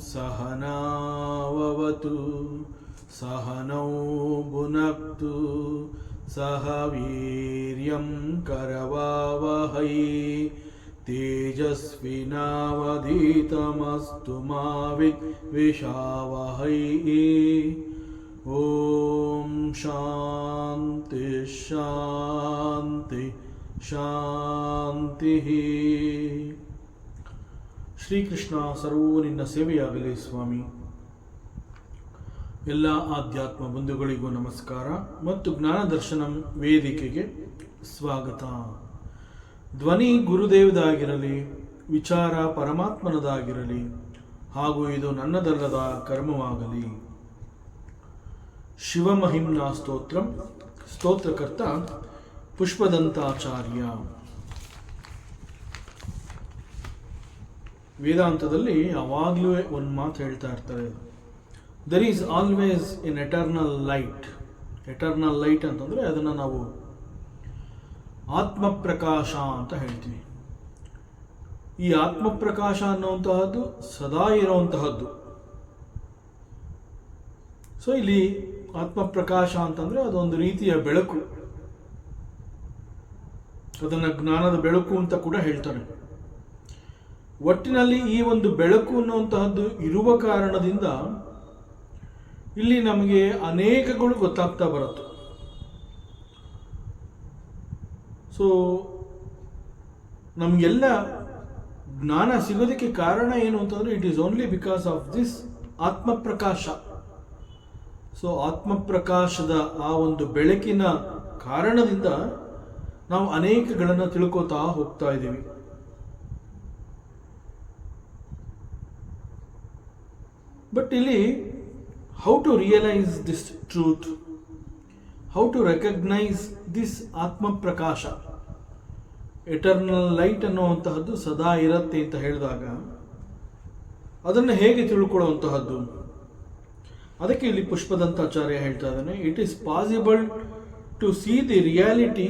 सहनावतु सहनौ भुनक्तु सह वीर्यं करवावहै तेजस्विनावधीतमस्तु मा विद्विषावहै। ओम शांति शांति ಶಾಂತಿ. ಶ್ರೀಕೃಷ್ಣ ಸರ್ವೂ ನಿನ್ನ ಸೇವೆಯಾಗಲಿ ಸ್ವಾಮಿ. ಎಲ್ಲ ಆಧ್ಯಾತ್ಮ ಬಂಧುಗಳಿಗೂ ನಮಸ್ಕಾರ ಮತ್ತು ಜ್ಞಾನದರ್ಶನಂ ವೇದಿಕೆಗೆ ಸ್ವಾಗತ. ಧ್ವನಿ ಗುರುದೇವದಾಗಿರಲಿ, ವಿಚಾರ ಪರಮಾತ್ಮನದಾಗಿರಲಿ, ಹಾಗೂ ಇದು ನನ್ನದಲ್ಲದ ಕರ್ಮವಾಗಲಿ. ಶಿವಮಹಿಮ್ನಾ ಸ್ತೋತ್ರಂ. ಸ್ತೋತ್ರಕರ್ತ ಪುಷ್ಪದಂತಾಚಾರ್ಯ. ವೇದಾಂತದಲ್ಲಿ ಯಾವಾಗಲೂ ಒಂದು ಮಾತು ಹೇಳ್ತಾ ಇರ್ತಾರೆ, there is always in eternal light. Eternal light ಅಂತಂದರೆ ಅದನ್ನು ನಾವು ಆತ್ಮಪ್ರಕಾಶ ಅಂತ ಹೇಳ್ತೀವಿ. ಈ ಆತ್ಮಪ್ರಕಾಶ ಅನ್ನುವಂತಹದ್ದು ಸದಾ ಇರುವಂತಹದ್ದು. ಸೊ ಇಲ್ಲಿ ಆತ್ಮಪ್ರಕಾಶ ಅಂತಂದರೆ ಅದೊಂದು ರೀತಿಯ ಬೆಳಕು. ಅದನ್ನು ಜ್ಞಾನದ ಬೆಳಕು ಅಂತ ಕೂಡ ಹೇಳ್ತಾರೆ. ಒಟ್ಟಿನಲ್ಲಿ ಈ ಒಂದು ಬೆಳಕು ಅನ್ನುವಂತಹದ್ದು ಇರುವ ಕಾರಣದಿಂದ ಇಲ್ಲಿ ನಮಗೆ ಅನೇಕಗಳು ಗೊತ್ತಾಗ್ತಾ ಬರುತ್ತೆ. ಸೊ ನಮಗೆಲ್ಲ ಜ್ಞಾನ ಸಿಗೋದಕ್ಕೆ ಕಾರಣ ಏನು ಅಂತಂದ್ರೆ it is only because of this ಆತ್ಮಪ್ರಕಾಶ. ಸೊ ಆತ್ಮಪ್ರಕಾಶದ ಆ ಒಂದು ಬೆಳಕಿನ ಕಾರಣದಿಂದ ನಾವು ಅನೇಕಗಳನ್ನು ತಿಳ್ಕೋತಾ ಹೋಗ್ತಾ ಇದ್ದೀವಿ. ಬಟ್ ಇಲ್ಲಿ how to realise this truth, how to recognise this ಆತ್ಮಪ್ರಕಾಶ, ಎಟರ್ನಲ್ ಲೈಟ್ ಅನ್ನುವಂತಹದ್ದು ಸದಾ ಇರುತ್ತೆ ಅಂತ ಹೇಳಿದಾಗ ಅದನ್ನು ಹೇಗೆ ತಿಳ್ಕೊಳ್ಳುವಂತಹದ್ದು, ಅದಕ್ಕೆ ಇಲ್ಲಿ ಪುಷ್ಪದಂತಾಚಾರ್ಯ ಹೇಳ್ತಾ ಇದ್ದಾನೆ, it is possible to see the reality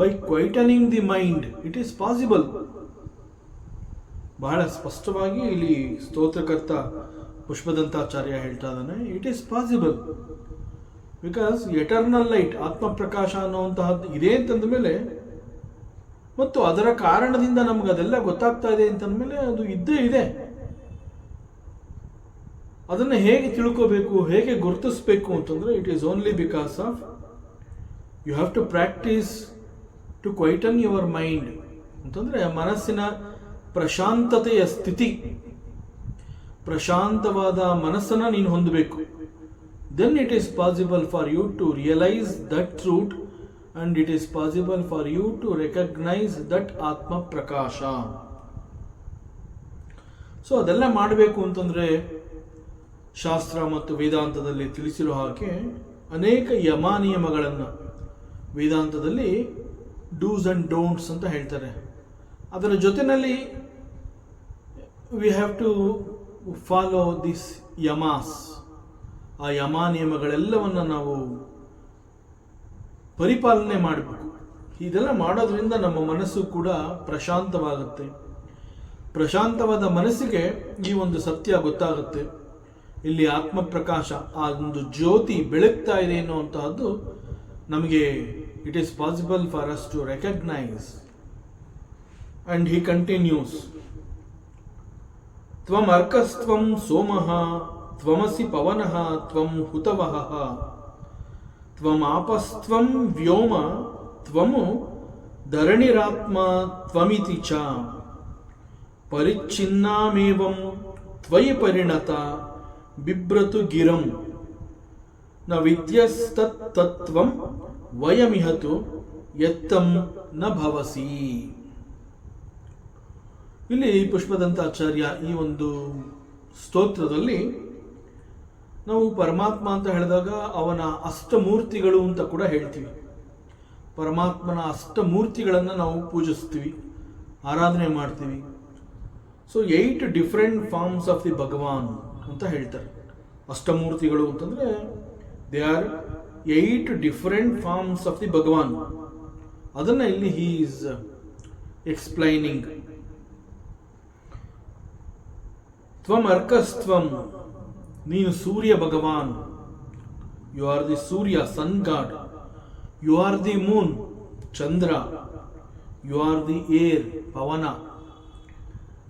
by quietening the mind. It is possible. ಬಹಳ ಸ್ಪಷ್ಟವಾಗಿ ಇಲ್ಲಿ ಸ್ತೋತ್ರಕರ್ತ ಪುಷ್ಪದಂತಾಚಾರ್ಯ ಹೇಳ್ತಾ ಇದ್ದಾನೆ, it is possible because eternal light, ಆತ್ಮಪ್ರಕಾಶ ಅನ್ನುವಂತಹದ್ದು ಇದೆ ಅಂತಂದ ಮೇಲೆ ಮತ್ತು ಅದರ ಕಾರಣದಿಂದ ನಮ್ಗೆ ಅದೆಲ್ಲ ಗೊತ್ತಾಗ್ತಾ ಇದೆ ಅಂತಂದ್ಮೇಲೆ ಅದು ಇದ್ದೇ ಇದೆ. ಅದನ್ನು ಹೇಗೆ ತಿಳ್ಕೋಬೇಕು, ಹೇಗೆ ಗುರುತಿಸ್ಬೇಕು ಅಂತಂದ್ರೆ it is only because of you have to practise to quieten your mind ಅಂತಂದ್ರೆ ಮನಸ್ಸಿನ ಪ್ರಶಾಂತತೆಯ ಸ್ಥಿತಿ, ಪ್ರಶಾಂತವಾದ ಮನಸ್ಸನ್ನು ನೀನು ಹೊಂದಬೇಕು. Then it is possible for you to realise that truth and it is possible for you to recognise that ಆತ್ಮ ಪ್ರಕಾಶ. ಸೊ ಅದೆಲ್ಲ ಮಾಡಬೇಕು ಅಂತಂದ್ರೆ ಶಾಸ್ತ್ರ ಮತ್ತು ವೇದಾಂತದಲ್ಲಿ ತಿಳಿಸಿರೋ ಹಾಗೆ ಅನೇಕ ಯಮ ನಿಯಮಗಳನ್ನು ವೇದಾಂತದಲ್ಲಿ ಡೂಸ್ ಅಂಡ್ ಡೋಂಟ್ಸ್ ಅಂತ ಹೇಳ್ತಾರೆ. ಅದರ ಜೊತೆಯಲ್ಲಿ we have to follow this ಯಮಾಸ್. ಆ ಯಮ ನಿಯಮಗಳೆಲ್ಲವನ್ನು ನಾವು ಪರಿಪಾಲನೆ ಮಾಡಬೇಕು. ಇದೆಲ್ಲ ಮಾಡೋದ್ರಿಂದ ನಮ್ಮ ಮನಸ್ಸು ಕೂಡ ಪ್ರಶಾಂತವಾಗುತ್ತೆ. ಪ್ರಶಾಂತವಾದ ಮನಸ್ಸಿಗೆ ಈ ಒಂದು ಸತ್ಯ ಗೊತ್ತಾಗುತ್ತೆ. ಇಲ್ಲಿ ಆತ್ಮಪ್ರಕಾಶ, ಆ ಒಂದು ಜ್ಯೋತಿ ಬೆಳಗ್ತಾ ಇದೆ ಎನ್ನುವಂತಹದ್ದು ನಮಗೆ it is possible for us to recognise. And he continues, ತ್ವಂ ಅರ್ಕಸ್ತ್ವಂ ಸೋಮಃ ತ್ವಮಸಿ ಪವನಃ ತ್ವಂ ಹುತವಃ ತ್ವಂ ಆಪಸ್ತ್ವಂ ವ್ಯೋಮ ತ್ವಮು ಧರಣಿರಾತ್ಮ ತ್ವಮಿತಿ ಚ ಪರಿಚ್ಛಿನ್ನಾಮೇವಂ ತ್ವಯಿ ಪರಿಣತ ಬಿಭ್ರತು ಗಿರಂ ನ ವಿದ್ಯಸ್ತತ್ ತತ್ವಂ ವಯಮಿಹತು ಎತ್ತಂ ನ ಭವಸಿ. ಇಲ್ಲಿ ಪುಷ್ಪದಂತಾಚಾರ್ಯ ಈ ಒಂದು ಸ್ತೋತ್ರದಲ್ಲಿ ನಾವು ಪರಮಾತ್ಮ ಅಂತ ಹೇಳಿದಾಗ ಅವನ ಅಷ್ಟಮೂರ್ತಿಗಳು ಅಂತ ಕೂಡ ಹೇಳ್ತೀವಿ. ಪರಮಾತ್ಮನ ಅಷ್ಟಮೂರ್ತಿಗಳನ್ನು ನಾವು ಪೂಜಿಸ್ತೀವಿ, ಆರಾಧನೆ ಮಾಡ್ತೀವಿ. So 8 different forms of the Bhagavan ಅಂತ ಹೇಳ್ತಾರೆ. ಅಷ್ಟಮೂರ್ತಿಗಳು ಅಂತಂದರೆ they are 8 different forms of the Bhagavan. ಅದನ್ನು ಇಲ್ಲಿ ಹಿ ಈಸ್ ಎಕ್ಸ್ಪ್ಲೈನಿಂಗ್. ತ್ವಂ ಅರ್ಕಸ್ತ್ವಂ, ನೀನು Surya Bhagavan. You are the Surya, sun god. You are the moon, Chandra. You are the air, Pavana.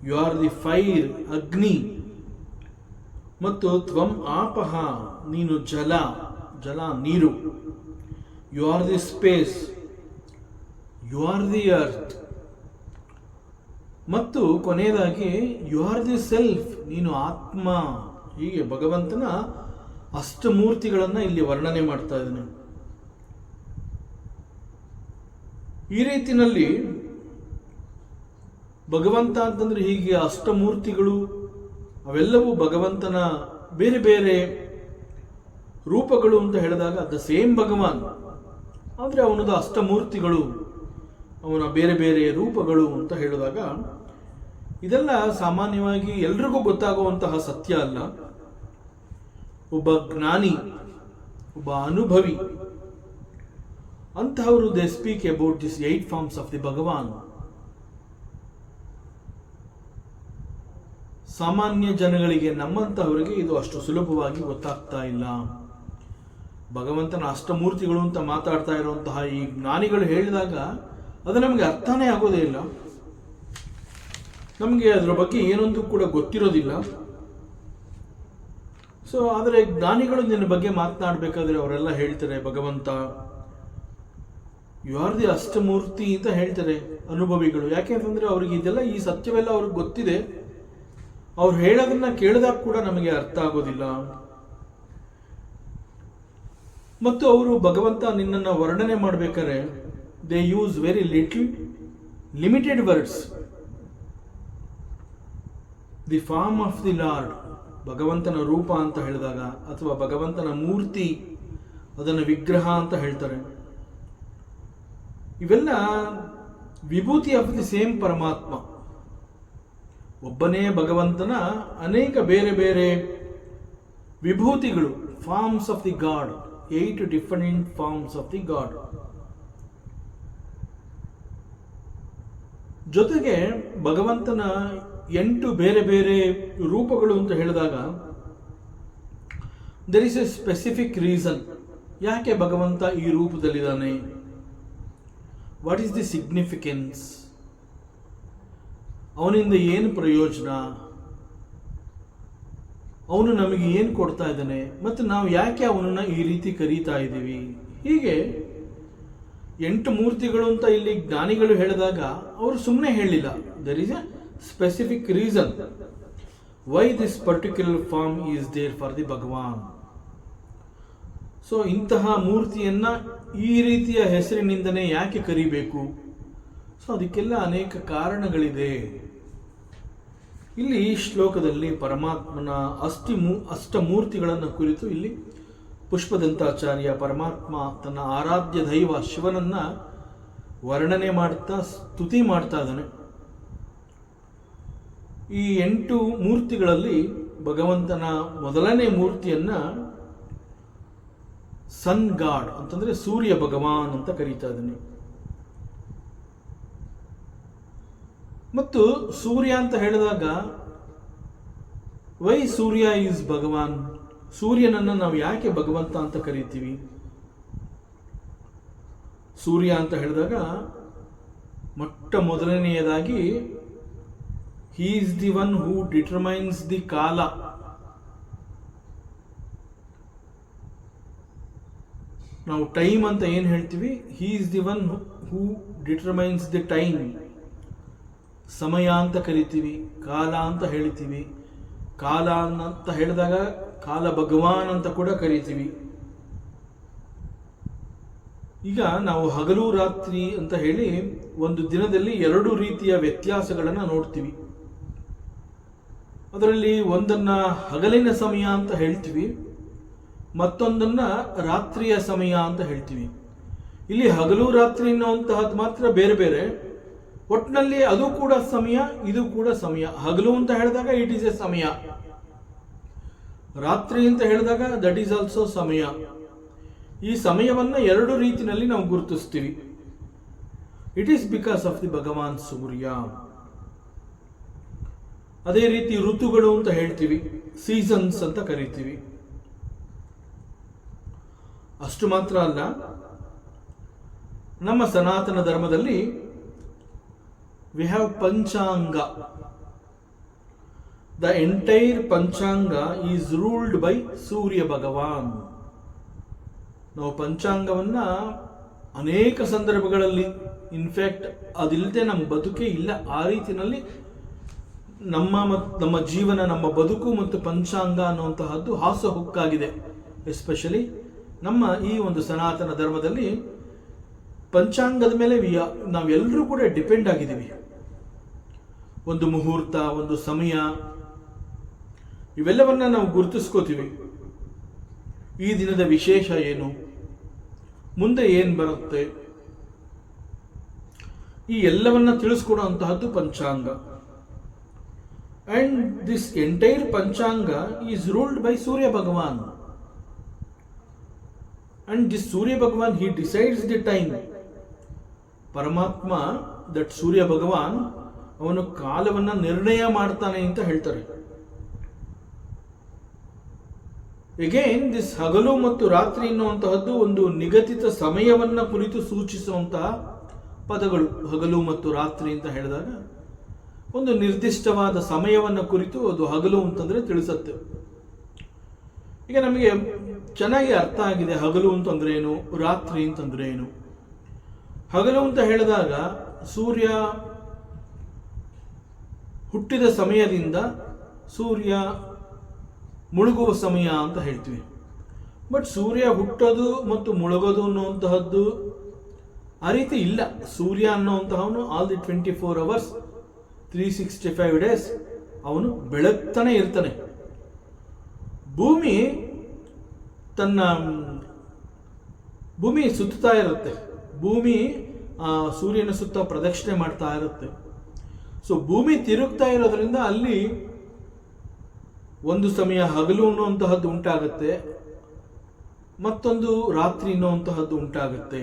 You are the fire, Agni. ಮತ್ತು ತ್ವಂ ಆಪಹ, ನೀನು ಜಲ, ಜಲ ನೀರು. You are the space, you are the earth. ಮತ್ತು ಕೊನೆಯದಾಗಿ ಯು ಆರ್ ದಿ ಸೆಲ್ಫ್, ನೀನು ಆತ್ಮ. ಹೀಗೆ ಭಗವಂತನ ಅಷ್ಟಮೂರ್ತಿಗಳನ್ನು ಇಲ್ಲಿ ವರ್ಣನೆ ಮಾಡ್ತಾ ಇದ್ದಾನೆ. ಈ ರೀತಿನಲ್ಲಿ ಭಗವಂತ ಅಂತಂದ್ರೆ ಹೀಗೆ ಅಷ್ಟಮೂರ್ತಿಗಳು ಅವೆಲ್ಲವೂ ಭಗವಂತನ ಬೇರೆ ಬೇರೆ ರೂಪಗಳು ಅಂತ ಹೇಳಿದಾಗ ದ ಸೇಮ್ ಭಗವಾನ್, ಆದರೆ ಅವನದು ಅಷ್ಟಮೂರ್ತಿಗಳು, ಅವನ ಬೇರೆ ಬೇರೆ ರೂಪಗಳು ಅಂತ ಹೇಳಿದಾಗ ಇದೆಲ್ಲ ಸಾಮಾನ್ಯವಾಗಿ ಎಲ್ರಿಗೂ ಗೊತ್ತಾಗುವಂತಹ ಸತ್ಯ ಅಲ್ಲ. ಒಬ್ಬ ಜ್ಞಾನಿ, ಒಬ್ಬ ಅನುಭವಿ ಅಂತಹವರು they speak about this 8 forms of the Bhagavan. ಸಾಮಾನ್ಯ ಜನಗಳಿಗೆ, ನಮ್ಮಂತಹವರಿಗೆ ಇದು ಅಷ್ಟು ಸುಲಭವಾಗಿ ಗೊತ್ತಾಗ್ತಾ ಇಲ್ಲ. ಭಗವಂತನ ಅಷ್ಟಮೂರ್ತಿಗಳು ಅಂತ ಮಾತಾಡ್ತಾ ಇರುವಂತಹ ಈ ಜ್ಞಾನಿಗಳು ಹೇಳಿದಾಗ ಅದು ನಮಗೆ ಅರ್ಥನೇ ಆಗೋದೇ ಇಲ್ಲ. ನಮಗೆ ಅದರ ಬಗ್ಗೆ ಏನೊಂದು ಕೂಡ ಗೊತ್ತಿರೋದಿಲ್ಲ. ಸೊ ಆದರೆ ಜ್ಞಾನಿಗಳು ನಿನ್ನ ಬಗ್ಗೆ ಮಾತನಾಡಬೇಕಾದ್ರೆ ಅವರೆಲ್ಲ ಹೇಳ್ತಾರೆ ಭಗವಂತ ಯು ಆರ್ ದಿ ಅಷ್ಟಮೂರ್ತಿ ಅಂತ ಹೇಳ್ತಾರೆ ಅನುಭವಿಗಳು. ಯಾಕೆ ಅಂತಂದ್ರೆ ಅವ್ರಿಗೆ ಇದೆಲ್ಲ, ಈ ಸತ್ಯವೆಲ್ಲ ಅವ್ರಿಗೆ ಗೊತ್ತಿದೆ. ಅವ್ರು ಹೇಳೋದನ್ನ ಕೇಳಿದಾಗ ಕೂಡ ನಮಗೆ ಅರ್ಥ ಆಗೋದಿಲ್ಲ. ಮತ್ತು ಅವರು ಭಗವಂತ ನಿನ್ನನ್ನು ವರ್ಣನೆ ಮಾಡಬೇಕಾದ್ರೆ they use very limited words. The form of the lord, ಭಗವಂತನ ರೂಪ ಅಂತ ಹೇಳಿದಾಗ, ಅಥವಾ ಭಗವಂತನ ಮೂರ್ತಿ, ಅದನ್ನು ವಿಗ್ರಹ ಅಂತ ಹೇಳ್ತಾರೆ. ಇವೆಲ್ಲ ವಿಭೂತಿ ಆಫ್ ದಿ ಸೇಮ್ ಪರಮಾತ್ಮ. ಒಬ್ಬನೇ ಭಗವಂತನ ಅನೇಕ ಬೇರೆ ಬೇರೆ ವಿಭೂತಿಗಳು, forms of the god, 8 different forms of the god. ಜೊತೆಗೆ ಭಗವಂತನ 8 ಬೇರೆ ಬೇರೆ ರೂಪಗಳು ಅಂತ ಹೇಳಿದಾಗ there is a specific reason. ಯಾಕೆ ಭಗವಂತ ಈ ರೂಪದಲ್ಲಿದ್ದಾನೆ? What is the significance? ಅವನಿಂದ ಏನು ಪ್ರಯೋಜನ? ಅವನು ನಮಗೆ ಏನು ಕೊಡ್ತಾ ಇದ್ದಾನೆ? ಮತ್ತು ನಾವು ಯಾಕೆ ಅವನನ್ನು ಈ ರೀತಿ ಕರೀತಾ ಇದ್ದೀವಿ? ಹೀಗೆ 8 ಮೂರ್ತಿಗಳು ಅಂತ ಇಲ್ಲಿ ಜ್ಞಾನಿಗಳು ಹೇಳಿದಾಗ ಅವರು ಸುಮ್ಮನೆ ಹೇಳಿಲ್ಲ. There is a specific reason why this particular form is there for the Bhagavan. So ಇಂತಹ ಮೂರ್ತಿಯನ್ನ ಈ ರೀತಿಯ ಹೆಸರಿನಿಂದನೇ ಯಾಕೆ ಕರಿಬೇಕು? ಸೊ ಅದಕ್ಕೆಲ್ಲ ಅನೇಕ ಕಾರಣಗಳಿದೆ. ಇಲ್ಲಿ ಈ ಶ್ಲೋಕದಲ್ಲಿ ಪರಮಾತ್ಮನ ಅಷ್ಟಮೂರ್ತಿಗಳನ್ನು ಕುರಿತು ಇಲ್ಲಿ ಪುಷ್ಪದಂತಾಚಾರ್ಯ ಪರಮಾತ್ಮ ತನ್ನ ಆರಾಧ್ಯ ದೈವ ಶಿವನನ್ನ ವರ್ಣನೆ ಮಾಡ್ತಾ ಸ್ತುತಿ ಮಾಡ್ತಾ ಇದ್ದಾನೆ. ಈ 8 ಮೂರ್ತಿಗಳಲ್ಲಿ ಭಗವಂತನ ಮೊದಲನೇ ಮೂರ್ತಿಯನ್ನ ಸನ್ ಗಾಡ್ ಅಂತಂದ್ರೆ ಸೂರ್ಯ ಭಗವಾನ್ ಅಂತ ಕರೀತಾ ಇದ್ದಾನೆ. ಮತ್ತು ಸೂರ್ಯ ಅಂತ ಹೇಳಿದಾಗ ವೈ ಸೂರ್ಯ ಈಸ್ ಭಗವಾನ್? ಸೂರ್ಯನನ್ನು ನಾವು ಯಾಕೆ ಭಗವಂತ ಅಂತ ಕರಿತೀವಿ? ಸೂರ್ಯ ಅಂತ ಹೇಳಿದಾಗ ಮೊಟ್ಟ ಮೊದಲನೆಯದಾಗಿ ಹಿ is the one who determines the ಕಾಲ. ನಾವು ಟೈಮ್ ಅಂತ ಏನು ಹೇಳ್ತೀವಿ, ಹಿ is the one who determines the time. ಸಮಯ ಅಂತ ಕರಿತೀವಿ, ಕಾಲ ಅಂತ ಹೇಳ್ತೀವಿ. ಕಾಲ ಅಂತ ಹೇಳಿದಾಗ ಕಾಲ ಭಗವಾನ್ ಅಂತ ಕೂಡ ಕರಿತೀವಿ. ಈಗ ನಾವು ಹಗಲು ರಾತ್ರಿ ಅಂತ ಹೇಳಿ ಒಂದು ದಿನದಲ್ಲಿ ಎರಡು ರೀತಿಯ ವ್ಯತ್ಯಾಸಗಳನ್ನು ನೋಡ್ತೀವಿ. ಅದರಲ್ಲಿ ಒಂದನ್ನ ಹಗಲಿನ ಸಮಯ ಅಂತ ಹೇಳ್ತೀವಿ, ಮತ್ತೊಂದನ್ನ ರಾತ್ರಿಯ ಸಮಯ ಅಂತ ಹೇಳ್ತೀವಿ. ಇಲ್ಲಿ ಹಗಲು ರಾತ್ರಿ ಅನ್ನುವಂತಹದ್ದು ಮಾತ್ರ ಬೇರೆ ಬೇರೆ, ಒಟ್ಟಿನಲ್ಲಿ ಅದು ಕೂಡ ಸಮಯ, ಇದು ಕೂಡ ಸಮಯ. ಹಗಲು ಅಂತ ಹೇಳಿದಾಗ ಇಟ್ ಈಸ್ ಎ ಸಮಯ, ರಾತ್ರಿ ಅಂತ ಹೇಳಿದಾಗ ದಟ್ ಈಸ್ ಆಲ್ಸೋ ಸಮಯ. ಈ ಸಮಯವನ್ನ ಎರಡು ರೀತಿಯಲ್ಲಿ ನಾವು ಗುರುತಿಸ್ತೀವಿ. It is because of the Bhagavan Surya. ಅದೇ ರೀತಿ ಋತುಗಳು ಅಂತ ಹೇಳ್ತೀವಿ, ಸೀಸನ್ಸ್ ಅಂತ ಕರಿತೀವಿ. ಅಷ್ಟು ಮಾತ್ರ ಅಲ್ಲ, ನಮ್ಮ ಸನಾತನ ಧರ್ಮದಲ್ಲಿ ವಿ ಹ್ಯಾವ್ ಪಂಚಾಂಗ. The entire panchang is ruled by Surya ಭಗವಾನ್. ನಾವು ಪಂಚಾಂಗವನ್ನ ಅನೇಕ ಸಂದರ್ಭಗಳಲ್ಲಿ, ಇನ್ಫ್ಯಾಕ್ಟ್ ಅದಿಲ್ಲದೆ ನಮ್ಮ ಬದುಕೇ ಇಲ್ಲ, ಆ ರೀತಿಯಲ್ಲಿ ನಮ್ಮ ಜೀವನ, ನಮ್ಮ ಬದುಕು ಮತ್ತು ಪಂಚಾಂಗ ಅನ್ನುವಂತಹದ್ದು ಹಾಸುಹೊಕ್ಕಾಗಿದೆ. ಎಸ್ಪೆಷಲಿ ನಮ್ಮ ಈ ಒಂದು ಸನಾತನ ಧರ್ಮದಲ್ಲಿ ಪಂಚಾಂಗದ ಮೇಲೆ ನಾವೆಲ್ಲರೂ ಕೂಡ ಡಿಪೆಂಡ್ ಆಗಿದ್ದೀವಿ. ಒಂದು ಮುಹೂರ್ತ, ಒಂದು ಸಮಯ, ಇವೆಲ್ಲವನ್ನ ನಾವು ಗುರುತಿಸ್ಕೋತೀವಿ. ಈ ದಿನದ ವಿಶೇಷ ಏನು, ಮುಂದೆ ಏನು ಬರುತ್ತೆ, ಈ ಎಲ್ಲವನ್ನ ತಿಳಿಸ್ಕೊಡುವಂತಹದ್ದು ಪಂಚಾಂಗ. And this entire panchang is ruled by Surya Bhagavan. And this Surya Bhagavan, he decides the time. Paramatma, that Surya Bhagavan, ಅವನು ಕಾಲವನ್ನ ನಿರ್ಣಯ ಮಾಡ್ತಾನೆ ಅಂತ ಹೇಳ್ತಾರೆ. ಎಗೇನ್ ದಿಸ್ ಹಗಲು ಮತ್ತು ರಾತ್ರಿ ಎನ್ನುವಂತಹದ್ದು ಒಂದು ನಿಗದಿತ ಸಮಯವನ್ನ ಕುರಿತು ಸೂಚಿಸುವಂತಹ ಪದಗಳು. ಹಗಲು ಮತ್ತು ರಾತ್ರಿ ಅಂತ ಹೇಳಿದಾಗ ಒಂದು ನಿರ್ದಿಷ್ಟವಾದ ಸಮಯವನ್ನು ಕುರಿತು ಅದು ಹಗಲು ಅಂತಂದ್ರೆ ತಿಳಿಸುತ್ತೆ. ಈಗ ನಮಗೆ ಚೆನ್ನಾಗಿ ಅರ್ಥ ಆಗಿದೆ ಹಗಲು ಅಂತಂದ್ರೆ ಏನು, ರಾತ್ರಿ ಅಂತಂದ್ರೆ ಏನು. ಹಗಲು ಅಂತ ಹೇಳಿದಾಗ ಸೂರ್ಯ ಹುಟ್ಟಿದ ಸಮಯದಿಂದ ಸೂರ್ಯ ಮುಳುಗುವ ಸಮಯ ಅಂತ ಹೇಳ್ತೀವಿ. ಬಟ್ ಸೂರ್ಯ ಹುಟ್ಟೋದು ಮತ್ತು ಮುಳುಗೋದು ಅನ್ನುವಂತಹದ್ದು ಆ ರೀತಿ ಇಲ್ಲ. ಸೂರ್ಯ ಅನ್ನುವಂತಹವನು ಆಲ್ ದಿ 24 hours 365 days ಅವನು ಬೆಳಗ್ತಾನೆ ಇರ್ತಾನೆ. ಭೂಮಿ ಸುತ್ತಾ ಇರುತ್ತೆ, ಭೂಮಿ ಸೂರ್ಯನ ಸುತ್ತ ಪ್ರದಕ್ಷಿಣೆ ಮಾಡ್ತಾ ಇರುತ್ತೆ. ಸೊ ಭೂಮಿ ತಿರುಗ್ತಾ ಇರೋದ್ರಿಂದ ಅಲ್ಲಿ ಒಂದು ಸಮಯ ಹಗಲು ಅನ್ನುವಂತಹದ್ದು ಉಂಟಾಗುತ್ತೆ, ಮತ್ತೊಂದು ರಾತ್ರಿ ಅನ್ನುವಂತಹದ್ದು ಉಂಟಾಗುತ್ತೆ.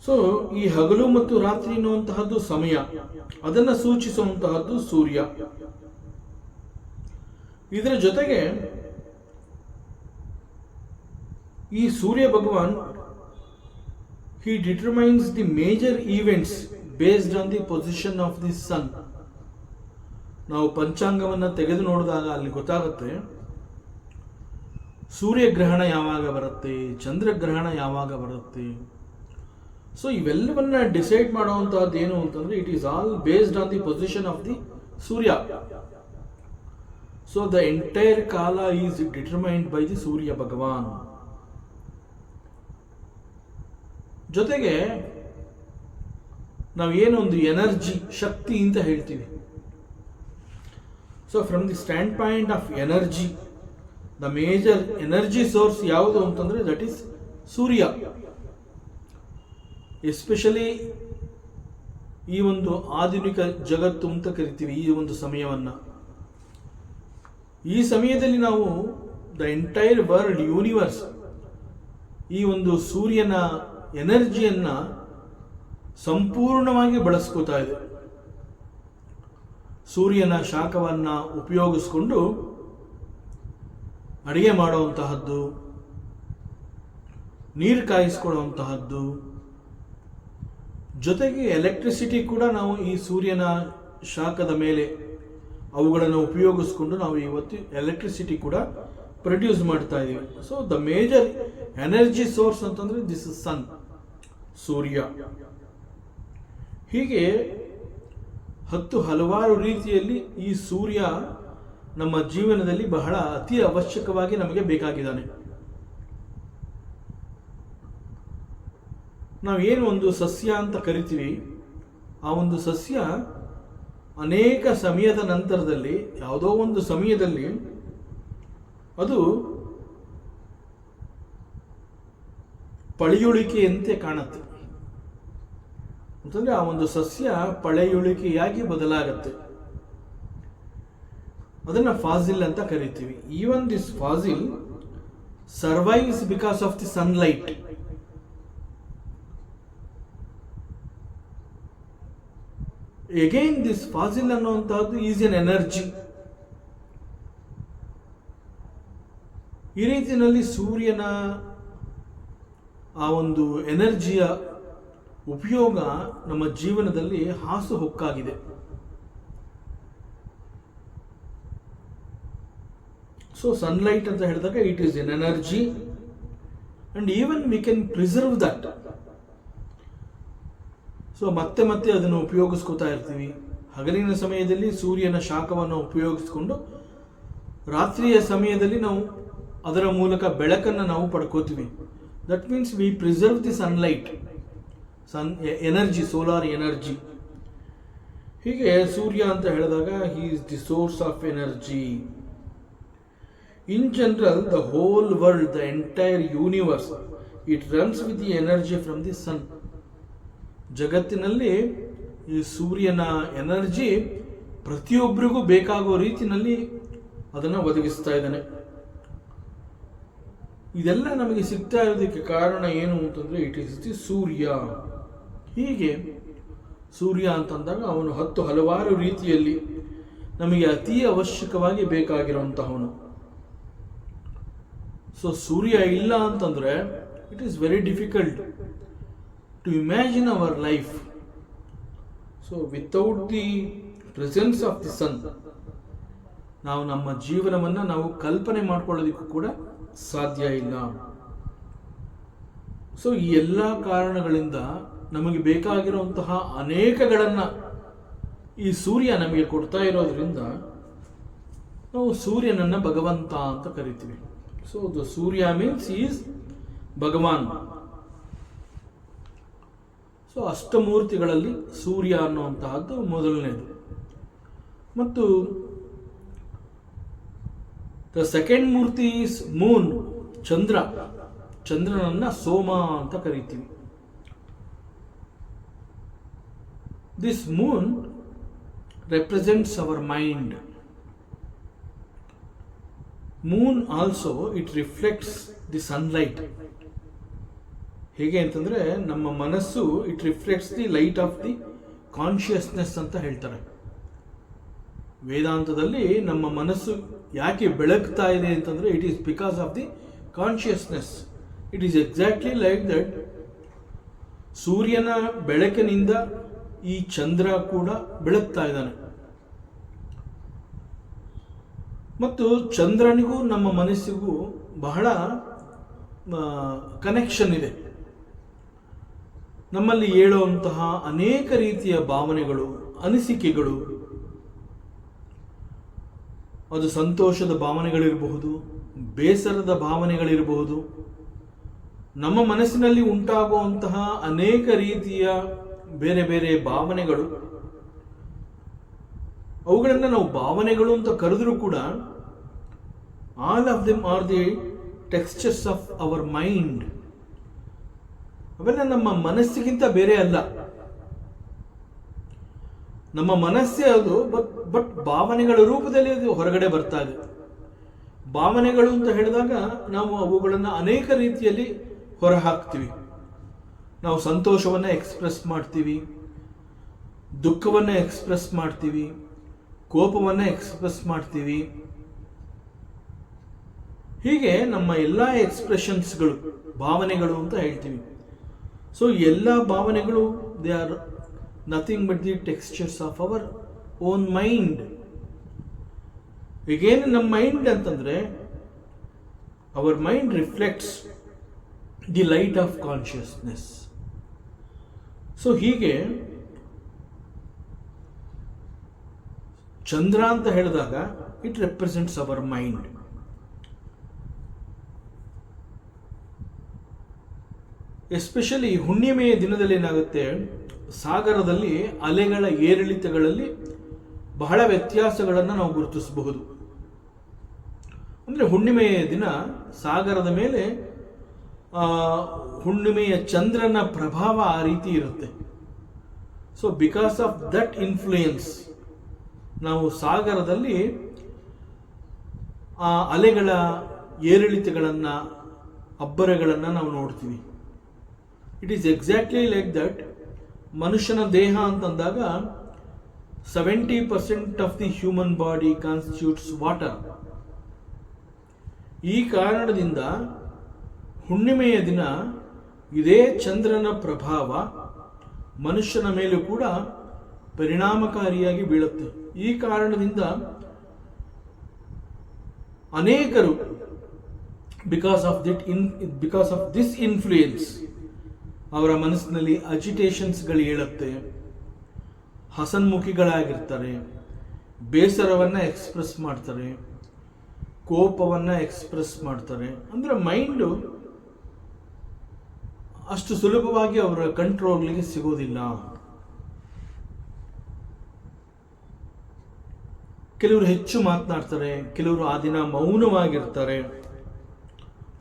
ಸೊ ಈ ಹಗಲು ಮತ್ತು ರಾತ್ರಿ ಅನ್ನುವಂತಹದ್ದು ಸಮಯ, ಅದನ್ನು ಸೂಚಿಸುವಂತಹದ್ದು ಸೂರ್ಯ. ಇದರ ಜೊತೆಗೆ ಈ ಸೂರ್ಯ ಭಗವಾನ್, he determines the major events based on the position of the sun. ನಾವು ಪಂಚಾಂಗವನ್ನು ತೆಗೆದು ನೋಡಿದಾಗ ಅಲ್ಲಿ ಗೊತ್ತಾಗುತ್ತೆ ಸೂರ್ಯಗ್ರಹಣ ಯಾವಾಗ ಬರುತ್ತೆ, ಚಂದ್ರಗ್ರಹಣ ಯಾವಾಗ ಬರುತ್ತೆ. ಸೊ ಇವೆಲ್ಲವನ್ನ ಡಿಸೈಡ್ ಮಾಡುವಂತಹದ್ದು ಏನು ಅಂತಂದ್ರೆ it is all based on the position of the Surya. So the entire ಕಾಲ ಈಸ್ ಡಿಟರ್ಮೈನ್ಡ್ ಬೈ ದಿ ಸೂರ್ಯ ಭಗವಾನ್. ಜೊತೆಗೆ ನಾವು ಏನೊಂದು ಎನರ್ಜಿ, ಶಕ್ತಿ ಅಂತ ಹೇಳ್ತೀವಿ. So from the standpoint of energy, the major energy source ಯಾವುದು ಅಂತಂದ್ರೆ ದಟ್ ಈಸ್ ಸೂರ್ಯ. ಎಸ್ಪೆಷಲಿ ಈ ಒಂದು ಆಧುನಿಕ ಜಗತ್ತು ಅಂತ ಕರಿತೀವಿ ಈ ಒಂದು ಸಮಯವನ್ನ. ಈ ಸಮಯದಲ್ಲಿ ನಾವು ದ ಎಂಟೈರ್ ವರ್ಲ್ಡ್, ಯೂನಿವರ್ಸ್, ಈ ಒಂದು ಸೂರ್ಯನ ಎನರ್ಜಿಯನ್ನ ಸಂಪೂರ್ಣವಾಗಿ ಬಳಸ್ಕೋತಾ ಇದೆ. ಸೂರ್ಯನ ಶಾಖವನ್ನ ಉಪಯೋಗಿಸ್ಕೊಂಡು ಅಡಿಗೆ ಮಾಡುವಂತಹದ್ದು, ನೀರು ಕಾಯಿಸ್ಕೊಳ್ಳುವಂತಹದ್ದು, ಜೊತೆಗೆ ಎಲೆಕ್ಟ್ರಿಸಿಟಿ ಕೂಡ ನಾವು ಈ ಸೂರ್ಯನ ಶಾಖದ ಮೇಲೆ ಅವುಗಳನ್ನು ಉಪಯೋಗಿಸ್ಕೊಂಡು ನಾವು ಇವತ್ತು ಎಲೆಕ್ಟ್ರಿಸಿಟಿ ಕೂಡ ಪ್ರೊಡ್ಯೂಸ್ ಮಾಡ್ತಾ ಇದ್ದೀವಿ. So the major energy source ಅಂತಂದ್ರೆ ದಿಸ್ ಇಸ್ ಸನ್, ಸೂರ್ಯ. ಹೀಗೆ ಹಲವಾರು ರೀತಿಯಲ್ಲಿ ಈ ಸೂರ್ಯ ನಮ್ಮ ಜೀವನದಲ್ಲಿ ಬಹಳ ಅತಿ ಅವಶ್ಯಕವಾಗಿ ನಮಗೆ ಬೇಕಾಗಿದ್ದಾನೆ. ನಾವೇನು ಒಂದು ಸಸ್ಯ ಅಂತ ಕರಿತೀವಿ, ಆ ಒಂದು ಸಸ್ಯ ಅನೇಕ ಸಮಯದ ನಂತರದಲ್ಲಿ, ಯಾವುದೋ ಒಂದು ಸಮಯದಲ್ಲಿ ಅದು ಪಳೆಯುಳಿಕೆಯಂತೆ ಕಾಣುತ್ತೆ. ಅಂತಂದರೆ ಆ ಒಂದು ಸಸ್ಯ ಪಳೆಯುಳಿಕೆಯಾಗಿ ಬದಲಾಗತ್ತೆ. ಅದನ್ನು ಫಾಸಿಲ್ ಅಂತ ಕರಿತೀವಿ. Even this fossil survives because of the sunlight. Again this fossil ಅನ್ನುವಂತಹದ್ದು ಈಸ್ ಎನ್ ಎನರ್ಜಿ. ಈ ರೀತಿಯಲ್ಲಿ ಸೂರ್ಯನ ಆ ಒಂದು ಎನರ್ಜಿಯ ಉಪಯೋಗ ನಮ್ಮ ಜೀವನದಲ್ಲಿ ಹಾಸುಹೊಕ್ಕಾಗಿದೆ. ಸೊ ಸನ್ಲೈಟ್ ಅಂತ ಹೇಳಿದಾಗ it is an energy and even we can preserve that. So ಮತ್ತೆ ಮತ್ತೆ ಅದನ್ನು ಉಪಯೋಗಿಸ್ಕೋತಾ ಇರ್ತೀವಿ. ಹಗಲಿನ ಸಮಯದಲ್ಲಿ ಸೂರ್ಯನ ಶಾಖವನ್ನು ಉಪಯೋಗಿಸ್ಕೊಂಡು ರಾತ್ರಿಯ ಸಮಯದಲ್ಲಿ ನಾವು ಅದರ ಮೂಲಕ ಬೆಳಕನ್ನು ನಾವು ಪಡ್ಕೋತೀವಿ. That means we preserve the sunlight, energy, solar energy. ಹೀಗೆ ಸೂರ್ಯ ಅಂತ ಹೇಳಿದಾಗ he is the source of energy. In general the whole world, the entire universe, it runs with the energy from the sun. ಜಗತ್ತಿನಲ್ಲಿ ಈ ಸೂರ್ಯನ energy ಪ್ರತಿಯೊಬ್ಬರಿಗೂ ಬೇಕಾಗುವ ರೀತಿಯಲ್ಲಿ ಅದನ್ನು ಒದಗಿಸ್ತಾ ಇದ್ದಾನೆ. ಇದೆಲ್ಲ ನಮಗೆ ಸಿಗ್ತಾ ಇರೋದಕ್ಕೆ ಕಾರಣ ಏನು ಅಂತಂದರೆ ಇಟ್ ಈಸ್ ದಿ ಸೂರ್ಯ. ಹೀಗೆ ಸೂರ್ಯ ಅಂತಂದಾಗ ಅವನು ಹಲವಾರು ರೀತಿಯಲ್ಲಿ ನಮಗೆ ಅತಿ ಅವಶ್ಯಕವಾಗಿ ಬೇಕಾಗಿರುವಂತಹವನು. ಸೊ ಸೂರ್ಯ ಇಲ್ಲ ಅಂತಂದರೆ it is very difficult to imagine our life. So without the presence of the sun, ನಾವು ನಮ್ಮ ಜೀವನವನ್ನು ನಾವು ಕಲ್ಪನೆ ಮಾಡ್ಕೊಳ್ಳೋದಕ್ಕೂ ಕೂಡ ಸಾಧ್ಯ ಇಲ್ಲ. ಸೊ ಈ ಎಲ್ಲ ಕಾರಣಗಳಿಂದ ನಮಗೆ ಬೇಕಾಗಿರುವಂತಹ ಅನೇಕಗಳನ್ನು ಈ ಸೂರ್ಯ ನಮಗೆ ಕೊಡ್ತಾ ಇರೋದ್ರಿಂದ ನಾವು ಸೂರ್ಯನನ್ನು ಭಗವಂತ ಅಂತ ಕರಿತೀವಿ. So the Surya means is Bhagavan. So ಅಷ್ಟಮೂರ್ತಿಗಳಲ್ಲಿ ಸೂರ್ಯ ಅನ್ನುವಂತಹದ್ದು ಮೊದಲನೇದು. ಮತ್ತು ದ ಸೆಕೆಂಡ್ ಮೂರ್ತಿ ಈಸ್ ಮೂನ್, ಚಂದ್ರ. ಚಂದ್ರನನ್ನ ಸೋಮ ಅಂತ ಕರಿತೀವಿ. This moon represents our mind. Moon also it reflects the sunlight. ಹೇಗೆ ಅಂತಂದರೆ ನಮ್ಮ ಮನಸ್ಸು it reflects the light of the consciousness ಅಂತ ಹೇಳ್ತಾರೆ. ವೇದಾಂತದಲ್ಲಿ ನಮ್ಮ ಮನಸ್ಸು ಯಾಕೆ ಬೆಳಗ್ತಾ ಇದೆ ಅಂತಂದರೆ it is because of the consciousness. It is exactly like that. ಸೂರ್ಯನ ಬೆಳಕಿನಿಂದ ಈ ಚಂದ್ರ ಕೂಡ ಬೆಳಗ್ತಾ ಇದ್ದಾನೆ. ಮತ್ತು ಚಂದ್ರನಿಗೂ ನಮ್ಮ ಮನಸ್ಸಿಗೂ ಬಹಳ ಕನೆಕ್ಷನ್ ಇದೆ. ನಮ್ಮಲ್ಲಿ ಏಳುವಂತಹ ಅನೇಕ ರೀತಿಯ ಭಾವನೆಗಳು, ಅನಿಸಿಕೆಗಳು, ಅದು ಸಂತೋಷದ ಭಾವನೆಗಳಿರಬಹುದು, ಬೇಸರದ ಭಾವನೆಗಳಿರಬಹುದು, ನಮ್ಮ ಮನಸ್ಸಿನಲ್ಲಿ ಉಂಟಾಗುವಂತಹ ಅನೇಕ ರೀತಿಯ ಬೇರೆ ಬೇರೆ ಭಾವನೆಗಳು, ಅವುಗಳನ್ನು ನಾವು ಭಾವನೆಗಳು ಅಂತ ಕರೆದರೂ ಕೂಡ all of them are the textures of our mind. ಅವೆಲ್ಲ ನಮ್ಮ ಮನಸ್ಸಿಗಿಂತ ಬೇರೆ ಅಲ್ಲ. ನಮ್ಮ ಮನಸ್ಸೇ ಅದು, ಬಟ್ ಭಾವನೆಗಳ ರೂಪದಲ್ಲಿ ಅದು ಹೊರಗಡೆ ಬರ್ತಾ ಇದೆ. ಭಾವನೆಗಳು ಅಂತ ಹೇಳಿದಾಗ ನಾವು ಅವುಗಳನ್ನು ಅನೇಕ ರೀತಿಯಲ್ಲಿ ಹೊರಹಾಕ್ತೀವಿ. ನಾವು ಸಂತೋಷವನ್ನು ಎಕ್ಸ್ಪ್ರೆಸ್ ಮಾಡ್ತೀವಿ, ದುಃಖವನ್ನು ಎಕ್ಸ್ಪ್ರೆಸ್ ಮಾಡ್ತೀವಿ, ಕೋಪವನ್ನು ಎಕ್ಸ್ಪ್ರೆಸ್ ಮಾಡ್ತೀವಿ. ಹೀಗೆ ನಮ್ಮ ಎಲ್ಲ ಎಕ್ಸ್ಪ್ರೆಷನ್ಸ್ಗಳು ಭಾವನೆಗಳು ಅಂತ ಹೇಳ್ತೀವಿ. ಸೊ ಎಲ್ಲ ಭಾವನೆಗಳು they are nothing but the textures of our own mind. ಈಗೇನು ನಮ್ಮ ಮೈಂಡ್ ಅಂತಂದರೆ our mind reflects the light of consciousness. So ಹೀಗೆ ಚಂದ್ರ ಅಂತ ಹೇಳಿದಾಗ it represents our mind. Especially ಹುಣ್ಣಿಮೆಯ ದಿನದಲ್ಲಿ ಏನಾಗುತ್ತೆ, ಸಾಗರದಲ್ಲಿ ಅಲೆಗಳ ಏರಿಳಿತಗಳಲ್ಲಿ ಬಹಳ ವ್ಯತ್ಯಾಸಗಳನ್ನು ನಾವು ಗುರುತಿಸಬಹುದು. ಅಂದರೆ ಹುಣ್ಣಿಮೆಯ ದಿನ ಸಾಗರದ ಮೇಲೆ ಹುಣ್ಣಿಮೆಯ ಚಂದ್ರನ ಪ್ರಭಾವ ಆ ರೀತಿ ಇರುತ್ತೆ. So because of that influence ನಾವು ಸಾಗರದಲ್ಲಿ ಆ ಅಲೆಗಳ ಏರಿಳಿತಗಳನ್ನು, ಅಬ್ಬರಗಳನ್ನು ನಾವು ನೋಡ್ತೀವಿ. It is exactly like that. ಮನುಷ್ಯನ ದೇಹ ಅಂತಂದಾಗ 70% of the human body constitutes water. ಈ ಕಾರಣದಿಂದ ಹುಣ್ಣಿಮೆಯ ದಿನ ಇದೇ ಚಂದ್ರನ ಪ್ರಭಾವ ಮನುಷ್ಯನ ಮೇಲೂ ಕೂಡ ಪರಿಣಾಮಕಾರಿಯಾಗಿ ಬೀಳುತ್ತೆ. ಈ ಕಾರಣದಿಂದ ಅನೇಕರು ಬಿಕಾಸ್ ಆಫ್ ದಿಸ್ ಇನ್ಫ್ಲೂಯೆನ್ಸ್ ಅವರ ಮನಸ್ಸಿನಲ್ಲಿ ಅಜಿಟೇಷನ್ಸ್ಗಳು ಹೇಳುತ್ತೆ, ಹಸನ್ಮುಖಿಗಳಾಗಿರ್ತಾರೆ, ಬೇಸರವನ್ನು ಎಕ್ಸ್ಪ್ರೆಸ್ ಮಾಡ್ತಾರೆ, ಕೋಪವನ್ನು ಎಕ್ಸ್ಪ್ರೆಸ್ ಮಾಡ್ತಾರೆ. ಅಂದರೆ ಮೈಂಡು ಅಷ್ಟು ಸುಲಭವಾಗಿ ಅವರ ಕಂಟ್ರೋಲ್ಗೆ ಸಿಗೋದಿಲ್ಲ. ಕೆಲವರು ಹೆಚ್ಚು ಮಾತನಾಡ್ತಾರೆ, ಕೆಲವರು ಆ ದಿನ ಮೌನವಾಗಿರ್ತಾರೆ.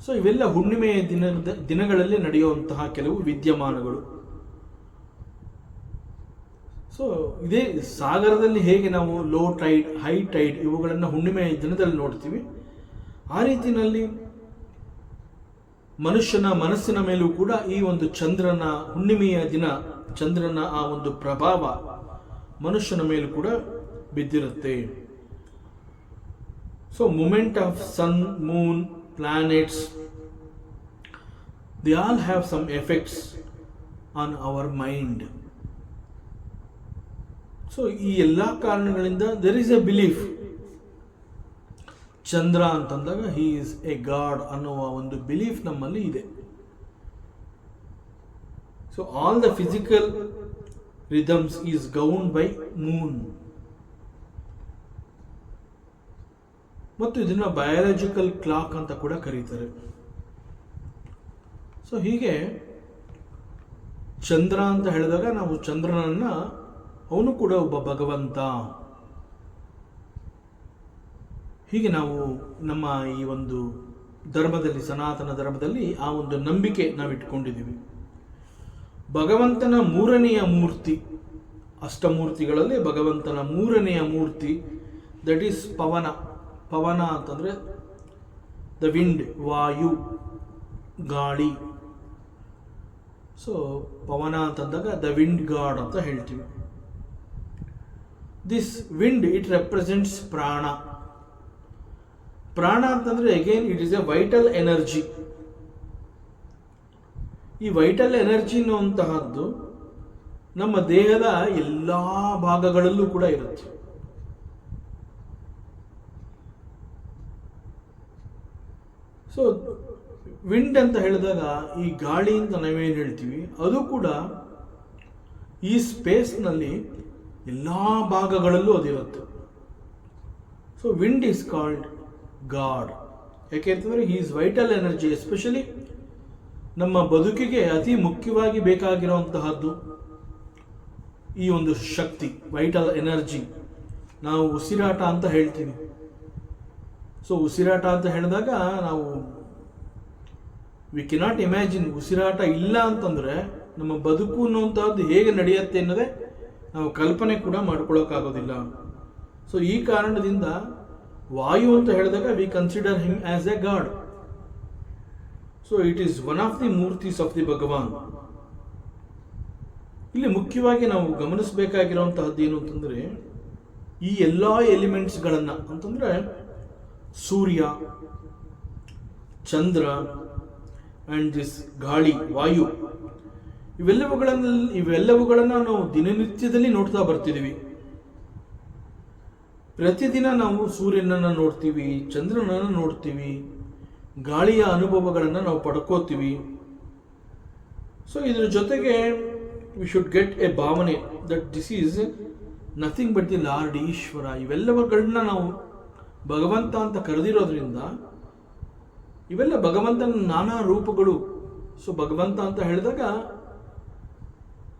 ಸೊ ಇವೆಲ್ಲ ಹುಣ್ಣಿಮೆಯ ದಿನಗಳಲ್ಲಿ ನಡೆಯುವಂತಹ ಕೆಲವು ವಿದ್ಯಮಾನಗಳು. ಸೊ ಇದೇ ಸಾಗರದಲ್ಲಿ ಹೇಗೆ ನಾವು ಲೋ ಟೈಡ್, ಹೈ ಟೈಡ್ ಇವುಗಳನ್ನು ಹುಣ್ಣಿಮೆಯ ದಿನದಲ್ಲಿ ನೋಡ್ತೀವಿ, ಆ ರೀತಿಯಲ್ಲಿ ಮನುಷ್ಯನ ಮನಸ್ಸಿನ ಮೇಲೂ ಕೂಡ ಈ ಒಂದು ಚಂದ್ರನ, ಹುಣ್ಣಿಮೆಯ ದಿನ ಚಂದ್ರನ ಆ ಒಂದು ಪ್ರಭಾವ ಮನುಷ್ಯನ ಮೇಲೂ ಕೂಡ ಬಿದ್ದಿರುತ್ತೆ. So movement of sun, moon, planets, they all have some effects on our mind. So ಈ ಎಲ್ಲ ಕಾರಣಗಳಿಂದ there is a belief, ಚಂದ್ರ ಅಂತಂದಾಗ he is a god ಅನ್ನುವ ಒಂದು ಬಿಲೀಫ್ ನಮ್ಮಲ್ಲಿ ಇದೆ. So all the physical rhythms is governed by moon. ಮತ್ತು ಇದನ್ನ ಬಯಾಲಜಿಕಲ್ ಕ್ಲಾಕ್ ಅಂತ ಕೂಡ ಕರೀತಾರೆ. ಸೊ ಹೀಗೆ ಚಂದ್ರ ಅಂತ ಹೇಳಿದಾಗ ನಾವು ಚಂದ್ರನನ್ನ, ಅವನು ಕೂಡ ಒಬ್ಬ ಭಗವಂತ, ಹೀಗೆ ನಾವು ನಮ್ಮ ಈ ಒಂದು ಧರ್ಮದಲ್ಲಿ, ಸನಾತನ ಧರ್ಮದಲ್ಲಿ ಆ ಒಂದು ನಂಬಿಕೆ ನಾವು ಇಟ್ಕೊಂಡಿದ್ದೀವಿ. ಭಗವಂತನ ಮೂರನೆಯ ಮೂರ್ತಿ, ಅಷ್ಟಮೂರ್ತಿಗಳಲ್ಲಿ ಭಗವಂತನ ಮೂರನೆಯ ಮೂರ್ತಿ ದಟ್ ಈಸ್ ಪವನ. ಪವನ ಅಂತಂದರೆ ದ ವಿಂಡ್, ವಾಯು, ಗಾಳಿ. ಸೊ ಪವನ ಅಂತಂದಾಗ ದ ವಿಂಡ್ ಗಾಡ್ ಅಂತ ಹೇಳ್ತೀವಿ. ದಿಸ್ ವಿಂಡ್ ಇಟ್ ರೆಪ್ರೆಸೆಂಟ್ಸ್ ಪ್ರಾಣ. ಪ್ರಾಣ ಅಂತಂದ್ರೆ again it is A vital energy. ಈ ವೈಟಲ್ ಎನರ್ಜಿ ಅನ್ನುವಂತಹದ್ದು ನಮ್ಮ ದೇಹದ ಎಲ್ಲ ಭಾಗಗಳಲ್ಲೂ ಕೂಡ ಇರುತ್ತೆ. ಸೊ ವಿಂಡ್ ಅಂತ ಹೇಳಿದಾಗ ಈ ಗಾಳಿ ಅಂತ ನಾವೇನು ಹೇಳ್ತೀವಿ, ಅದು ಕೂಡ ಈ ಸ್ಪೇಸ್ನಲ್ಲಿ ಎಲ್ಲ ಭಾಗಗಳಲ್ಲೂ ಅದಿರುತ್ತೆ. So wind is called god. ಯಾಕೆಂತಂದರೆ he is vital energy. Especially ನಮ್ಮ ಬದುಕಿಗೆ ಅತಿ ಮುಖ್ಯವಾಗಿ ಬೇಕಾಗಿರುವಂತಹದ್ದು ಈ ಒಂದು ಶಕ್ತಿ, ವೈಟಲ್ ಎನರ್ಜಿ. ನಾವು ಉಸಿರಾಟ ಅಂತ ಹೇಳ್ತೀವಿ. ಸೊ ಉಸಿರಾಟ ಅಂತ ಹೇಳಿದಾಗ ನಾವು ವಿ ಕೆನಾಟ್ ಇಮ್ಯಾಜಿನ್, ಉಸಿರಾಟ ಇಲ್ಲ ಅಂತಂದರೆ ನಮ್ಮ ಬದುಕು ಅನ್ನುವಂತಹದ್ದು ಹೇಗೆ ನಡೆಯುತ್ತೆ ಅನ್ನೋದೇ ನಾವು ಕಲ್ಪನೆ ಕೂಡ ಮಾಡ್ಕೊಳ್ಳೋಕ್ಕಾಗೋದಿಲ್ಲ. ಸೊ ಈ ಕಾರಣದಿಂದ ವಾಯು ಅಂತ ಹೇಳಿದಾಗ we consider him as a god. So it is one of the murtis of the Bhagwan. ಇಲ್ಲಿ ಮುಖ್ಯವಾಗಿ ನಾವು ಗಮನಿಸಬೇಕಾಗಿರುವಂತಹದ್ದು ಏನು ಅಂತಂದರೆ, ಈ ಎಲ್ಲ ಎಲಿಮೆಂಟ್ಸ್ಗಳನ್ನು ಅಂತಂದರೆ ಸೂರ್ಯ, ಚಂದ್ರ ಆ್ಯಂಡ್ ದಿಸ್ ಗಾಳಿ, ವಾಯು, ಇವೆಲ್ಲವುಗಳನ್ನು ನಾವು ದಿನನಿತ್ಯದಲ್ಲಿ ನೋಡ್ತಾ ಬರ್ತಿದ್ದೀವಿ. ಪ್ರತಿದಿನ ನಾವು ಸೂರ್ಯನನ್ನು ನೋಡ್ತೀವಿ, ಚಂದ್ರನನ್ನು ನೋಡ್ತೀವಿ, ಗಾಳಿಯ ಅನುಭವಗಳನ್ನು ನಾವು ಪಡ್ಕೋತೀವಿ. ಸೊ ಇದ್ರ ಜೊತೆಗೆ we should get a bhavana that this is nothing but the lord Ishwara. ಇವೆಲ್ಲವುಗಳನ್ನ ನಾವು ಭಗವಂತ ಅಂತ ಕರೆದಿರೋದ್ರಿಂದ ಇವೆಲ್ಲ ಭಗವಂತನ ನಾನಾ ರೂಪಗಳು, ಸೊ ಭಗವಂತ ಅಂತ ಹೇಳಿದಾಗ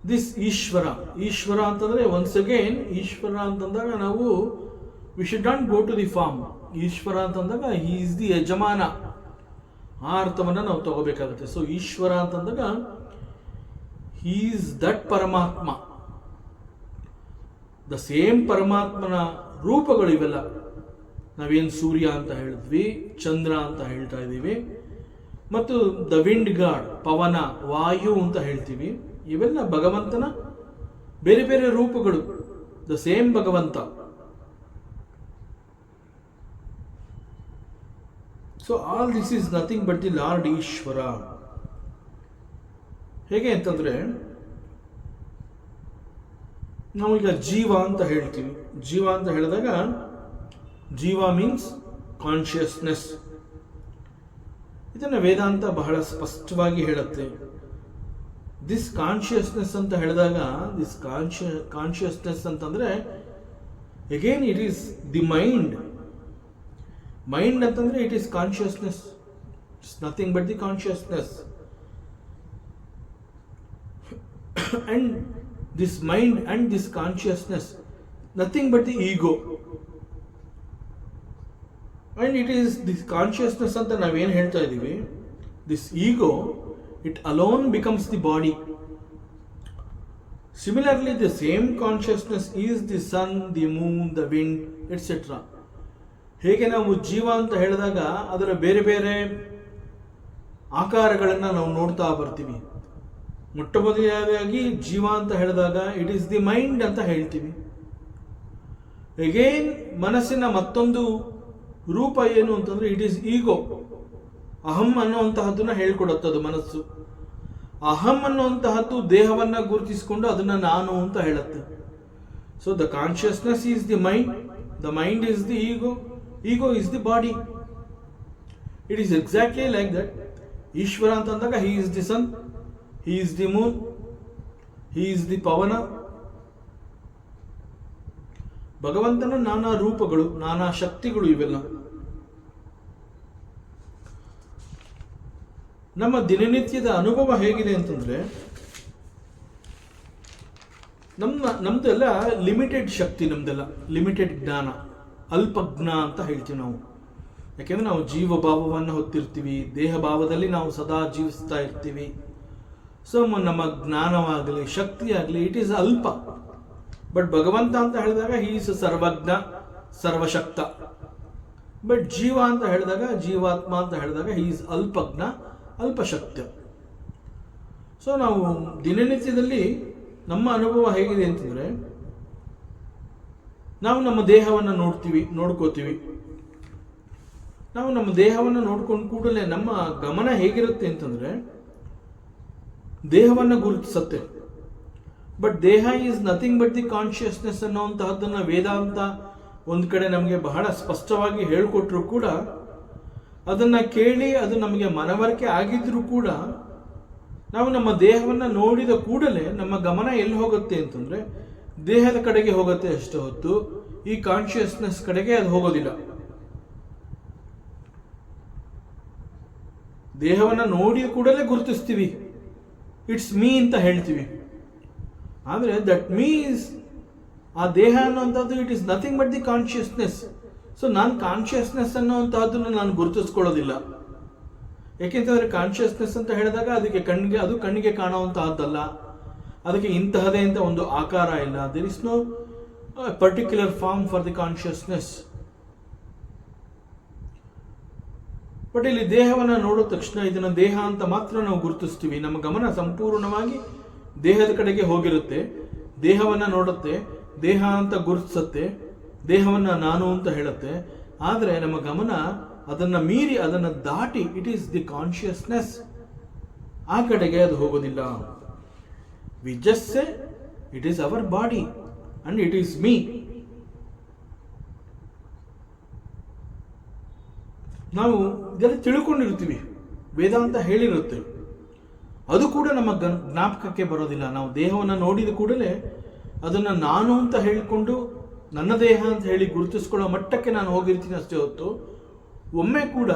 ದಿಸ್ ಈಶ್ವರ ಅಂತಂದ್ರೆ ಒನ್ಸ್ ಅಗೇನ್ ಈಶ್ವರ ಅಂತಂದಾಗ ನಾವು we should not go to the form. Ishwara ಅಂತಂದಾಗ ಹಿ ಈಸ್ ದಿ ಯಜಮಾನ, ಆ ಅರ್ಥವನ್ನು ನಾವು ತಗೋಬೇಕಾಗುತ್ತೆ. ಸೊ ಈಶ್ವರ ಅಂತಂದಾಗ ಹಿ ಈಸ್ ದಟ್ ಪರಮಾತ್ಮ, ದ ಸೇಮ್ ಪರಮಾತ್ಮನ ರೂಪಗಳು ಇವೆಲ್ಲ. ನಾವೇನು ಸೂರ್ಯ ಅಂತ ಹೇಳಿದ್ವಿ, ಚಂದ್ರ ಅಂತ ಹೇಳ್ತಾ ಇದ್ದೀವಿ, ಮತ್ತು the wind god Pavana, Vayu ಅಂತ ಹೇಳ್ತೀವಿ. ಇವೆಲ್ಲ ಭಗವಂತನ ಬೇರೆ ಬೇರೆ ರೂಪಗಳು, the same Bhagavanta. So all this is nothing but the lord Ishwara. ಹೇಗೆ ಅಂತಂದ್ರೆ ನಾವೀಗ ಜೀವ ಅಂತ ಹೇಳ್ತೀವಿ. ಜೀವ ಅಂತ ಹೇಳಿದಾಗ ಜೀವ ಮೀನ್ಸ್ ಕಾನ್ಷಿಯಸ್ನೆಸ್. ಇದನ್ನು ವೇದಾಂತ ಬಹಳ ಸ್ಪಷ್ಟವಾಗಿ ಹೇಳುತ್ತೆ. ದಿಸ್ ಕಾನ್ಷಿಯಸ್ನೆಸ್ ಅಂತ ಹೇಳಿದಾಗ ದಿಸ್ ಕಾನ್ಷಿಯಸ್ನೆಸ್ ಅಂತಂದ್ರೆ again it is the mind. Mind ಅಂತಂದ್ರೆ it is consciousness, it's nothing but the consciousness. And this mind and this consciousness nothing but the ego. And it is this consciousness ಅಂತ ನಾವೇನು ಹೇಳ್ತಾ ಇದ್ದೀವಿ, this ego, it alone becomes the body. Similarly the same consciousness is the sun, the moon, the wind etcetera. ಹೇಗೆ ನಾವು ಜೀವ ಅಂತ ಹೇಳಿದಾಗ ಅದರ ಬೇರೆ ಬೇರೆ ಆಕಾರಗಳನ್ನು ನಾವು ನೋಡ್ತಾ ಬರ್ತೀವಿ. ಮೊಟ್ಟ ಮೊದಲನೇದಾಗಿ ಜೀವ ಅಂತ ಹೇಳಿದಾಗ ಇಟ್ ಈಸ್ ದಿ ಮೈಂಡ್ ಅಂತ ಹೇಳ್ತೀವಿ. ಅಗೇನ್ ಮನಸ್ಸಿನ ಮತ್ತೊಂದು ರೂಪ ಏನು ಅಂತಂದ್ರೆ ಇಟ್ ಈಸ್ ಈಗೋ. ಅಹಂ ಅನ್ನುವಂತಹದ್ದನ್ನ ಹೇಳ್ಕೊಡುತ್ತದು ಮನಸ್ಸು. ಅಹಂ ಅನ್ನುವಂತಹದ್ದು ದೇಹವನ್ನ ಗುರುತಿಸಿಕೊಂಡು ಅದನ್ನ ನಾನು ಅಂತ ಹೇಳುತ್ತೆ. So the consciousness is the mind, the mind is the ego, ego is the body. It is exactly like that. Ishwara ಅಂತಂದಾಗ he is the sun, he is the moon, he is the Pavana. ಭಗವಂತನ ನಾನಾ ರೂಪಗಳು, ನಾನಾ ಶಕ್ತಿಗಳು ಇವೆಲ್ಲ. ನಮ್ಮ ದಿನನಿತ್ಯದ ಅನುಭವ ಹೇಗಿದೆ ಅಂತಂದ್ರೆ ನಮ್ದೆಲ್ಲ ಲಿಮಿಟೆಡ್ ಶಕ್ತಿ, ನಮ್ದೆಲ್ಲ ಲಿಮಿಟೆಡ್ ಜ್ಞಾನ, ಅಲ್ಪಜ್ಞ ಅಂತ ಹೇಳ್ತೀವಿ ನಾವು. ಯಾಕೆಂದ್ರೆ ನಾವು ಜೀವಭಾವವನ್ನು ಹೊತ್ತಿರ್ತೀವಿ, ದೇಹ ಭಾವದಲ್ಲಿ ನಾವು ಸದಾ ಜೀವಿಸ್ತಾ ಇರ್ತೀವಿ. ಸೊ ನಮ್ಮ ಜ್ಞಾನವಾಗಲಿ ಶಕ್ತಿಯಾಗಲಿ ಇಟ್ ಈಸ್ ಅಲ್ಪ. ಬಟ್ ಭಗವಂತ ಅಂತ ಹೇಳಿದಾಗ ಹಿ ಈಸ್ ಸರ್ವಜ್ಞ, ಸರ್ವಶಕ್ತ. ಬಟ್ ಜೀವ ಅಂತ ಹೇಳಿದಾಗ, ಜೀವಾತ್ಮ ಅಂತ ಹೇಳಿದಾಗ ಹಿ ಈಸ್ ಅಲ್ಪಜ್ಞ, ಅಲ್ಪಶಕ್ತ. ಸೊ ನಾವು ದಿನನಿತ್ಯದಲ್ಲಿ ನಮ್ಮ ಅನುಭವ ಹೇಗಿದೆ ಅಂತಂದ್ರೆ ನಾವು ನಮ್ಮ ದೇಹವನ್ನು ನೋಡ್ಕೋತೀವಿ. ನಾವು ನಮ್ಮ ದೇಹವನ್ನು ನೋಡ್ಕೊಂಡು ಕೂಡಲೇ ನಮ್ಮ ಗಮನ ಹೇಗಿರುತ್ತೆ ಅಂತಂದ್ರೆ ದೇಹವನ್ನು ಗುರುತಿಸುತ್ತೆ. But deha is nothing but the consciousness ಅನ್ನುವಂತಹದ್ದನ್ನು ವೇದಾಂತ ಒಂದು ಕಡೆ ನಮಗೆ ಬಹಳ ಸ್ಪಷ್ಟವಾಗಿ ಹೇಳಿಕೊಟ್ರು ಕೂಡ, ಅದನ್ನ ಕೇಳಿ ಅದು ನಮಗೆ ಮನವರಿಕೆ ಆಗಿದ್ರೂ ಕೂಡ ನಾವು ನಮ್ಮ ದೇಹವನ್ನು ನೋಡಿದ ಕೂಡಲೇ ನಮ್ಮ ಗಮನ ಎಲ್ಲಿ ಹೋಗುತ್ತೆ ಅಂತಂದ್ರೆ ದೇಹದ ಕಡೆಗೆ ಹೋಗುತ್ತೆ ಅಷ್ಟೇ ಹೊತ್ತು ಈ ಕಾನ್ಷಿಯಸ್ನೆಸ್ ಕಡೆಗೆ ಅದು ಹೋಗೋದಿಲ್ಲ. ದೇಹವನ್ನು ನೋಡಿದ ಕೂಡಲೇ ಗುರುತಿಸ್ತೀವಿ, ಇಟ್ಸ್ ಮೀ ಅಂತ ಹೇಳ್ತೀವಿ. ಆದರೆ ದಟ್ ಮೀನ್ಸ್ ಆ ದೇಹ ಅನ್ನುವಂಥದ್ದು it is nothing but the consciousness. So ನಾನು ಕಾನ್ಷಿಯಸ್ನೆಸ್ ಅನ್ನುವಂಥದ್ದನ್ನು ನಾನು ಗುರುತಿಸ್ಕೊಳ್ಳೋದಿಲ್ಲ. ಯಾಕೆಂತಂದ್ರೆ ಕಾನ್ಷಿಯಸ್ನೆಸ್ ಅಂತ ಹೇಳಿದಾಗ ಅದಕ್ಕೆ ಕಣ್ಣಿಗೆ ಕಾಣುವಂತಹದ್ದಲ್ಲ, ಅದಕ್ಕೆ ಇಂತಹದೇ ಅಂತ ಒಂದು ಆಕಾರ ಇಲ್ಲ. There is no particular form for the consciousness. But ಇಲ್ಲಿ ದೇಹವನ್ನು ನೋಡಿದ ತಕ್ಷಣ ಇದನ್ನ ದೇಹ ಅಂತ ಮಾತ್ರ ನಾವು ಗುರುತಿಸ್ತೀವಿ. ನಮ್ಮ ಗಮನ ಸಂಪೂರ್ಣವಾಗಿ ದೇಹದ ಕಡೆಗೆ ಹೋಗಿರುತ್ತೆ. ದೇಹವನ್ನು ನೋಡುತ್ತೆ, ದೇಹ ಅಂತ ಗುರುತಿಸುತ್ತೆ, ದೇಹವನ್ನು ನಾನು ಅಂತ ಹೇಳುತ್ತೆ. ಆದರೆ ನಮ್ಮ ಗಮನ ಅದನ್ನು ಮೀರಿ, ಅದನ್ನು ದಾಟಿ ಇಟ್ ಈಸ್ ದಿ ಕಾನ್ಷಿಯಸ್ನೆಸ್, ಆ ಕಡೆಗೆ ಅದು ಹೋಗೋದಿಲ್ಲ. We just say it is our body and it is me. ನಾವು ಇದೆಲ್ಲ ತಿಳ್ಕೊಂಡಿರ್ತೀವಿ, ವೇದಾಂತ ಹೇಳಿರುತ್ತೆ, ಅದು ಕೂಡ ನಮ್ಮ ಜ್ಞಾಪಕಕ್ಕೆ ಬರೋದಿಲ್ಲ. ನಾವು ದೇಹವನ್ನು ನೋಡಿದ ಕೂಡಲೇ ಅದನ್ನು ನಾನು ಅಂತ ಹೇಳಿಕೊಂಡು ನನ್ನ ದೇಹ ಅಂತ ಹೇಳಿ ಗುರುತಿಸ್ಕೊಳ್ಳೋ ಮಟ್ಟಕ್ಕೆ ನಾನು ಹೋಗಿರ್ತೀನಿ ಅಷ್ಟೇ ಹೊತ್ತು ಒಮ್ಮೆ ಕೂಡ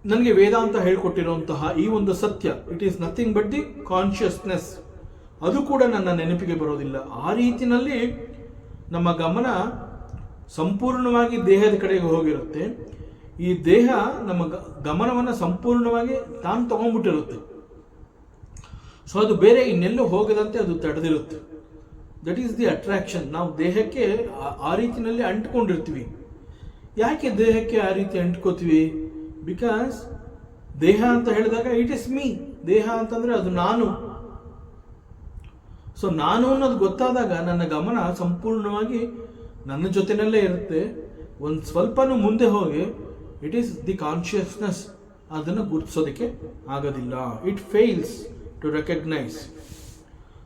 ನನಗೆ ವೇದಾಂತ ಹೇಳ್ಕೊಟ್ಟಿರುವಂತಹ ಈ ಒಂದು ಸತ್ಯ, it is nothing but the consciousness, ಅದು ಕೂಡ ನನ್ನ ನೆನಪಿಗೆ ಬರೋದಿಲ್ಲ. ಆ ರೀತಿಯಲ್ಲಿ ನಮ್ಮ ಗಮನ ಸಂಪೂರ್ಣವಾಗಿ ದೇಹದ ಕಡೆಗೆ ಹೋಗಿರುತ್ತೆ. ಈ ದೇಹ ನಮ್ಮ ಗಮನವನ್ನು ಸಂಪೂರ್ಣವಾಗಿ ತಾನು ತಗೊಂಡ್ಬಿಟ್ಟಿರುತ್ತೆ. ಸೊ ಅದು ಬೇರೆ ಇನ್ನೆಲ್ಲೂ ಹೋಗದಂತೆ ಅದು ತಡೆದಿರುತ್ತೆ. That is the attraction. ನಾವು ದೇಹಕ್ಕೆ ಆ ರೀತಿಯಲ್ಲಿ ಅಂಟ್ಕೊಂಡಿರ್ತೀವಿ. ಯಾಕೆ ದೇಹಕ್ಕೆ ಆ ರೀತಿ ಅಂಟ್ಕೋತೀವಿ? ಬಿಕಾಸ್ ದೇಹ ಅಂತ ಹೇಳಿದಾಗ ಇಟ್ ಇಸ್ ಮೀ. ದೇಹ ಅಂತಂದ್ರೆ ಅದು ನಾನು. ಸೊ ನಾನು ಅನ್ನೋದು ಗೊತ್ತಾದಾಗ ನನ್ನ ಗಮನ ಸಂಪೂರ್ಣವಾಗಿ ನನ್ನ ಜೊತೆನಲ್ಲೇ ಇರುತ್ತೆ. ಒಂದು ಸ್ವಲ್ಪನೂ ಮುಂದೆ ಹೋಗಿ ಇಟ್ ಈಸ್ ದಿ ಕಾನ್ಷಿಯಸ್ನೆಸ್ ಅದನ್ನು ಗುರುತಿಸೋದಕ್ಕೆ ಆಗೋದಿಲ್ಲ. It fails to recognise.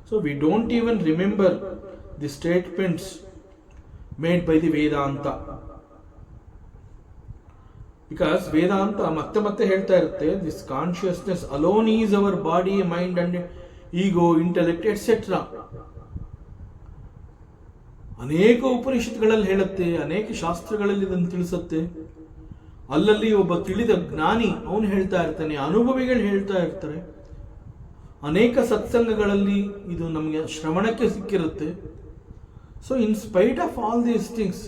So we don't even remember the statements made by the Vedanta. Because Vedanta ಮತ್ತೆ ಮತ್ತೆ ಹೇಳ್ತಾ ಇರುತ್ತೆ, this consciousness alone is our body, mind and ego, intellect etcetera. ಅನೇಕ ಉಪನಿಷತ್ಗಳಲ್ಲಿ ಹೇಳುತ್ತೆ, ಅನೇಕ ಶಾಸ್ತ್ರಗಳಲ್ಲಿ ಇದನ್ನು ತಿಳಿಸುತ್ತೆ. ಅಲ್ಲಲ್ಲಿ ಒಬ್ಬ ತಿಳಿದ ಜ್ಞಾನಿ ಅವನು ಹೇಳ್ತಾ ಇರ್ತಾನೆ, ಅನುಭವಿಗಳು ಹೇಳ್ತಾ ಇರ್ತಾರೆ. ಅನೇಕ ಸತ್ಸಂಗಗಳಲ್ಲಿ ಇದು ನಮಗೆ ಶ್ರವಣಕ್ಕೆ ಸಿಕ್ಕಿರುತ್ತೆ. So in spite of all these things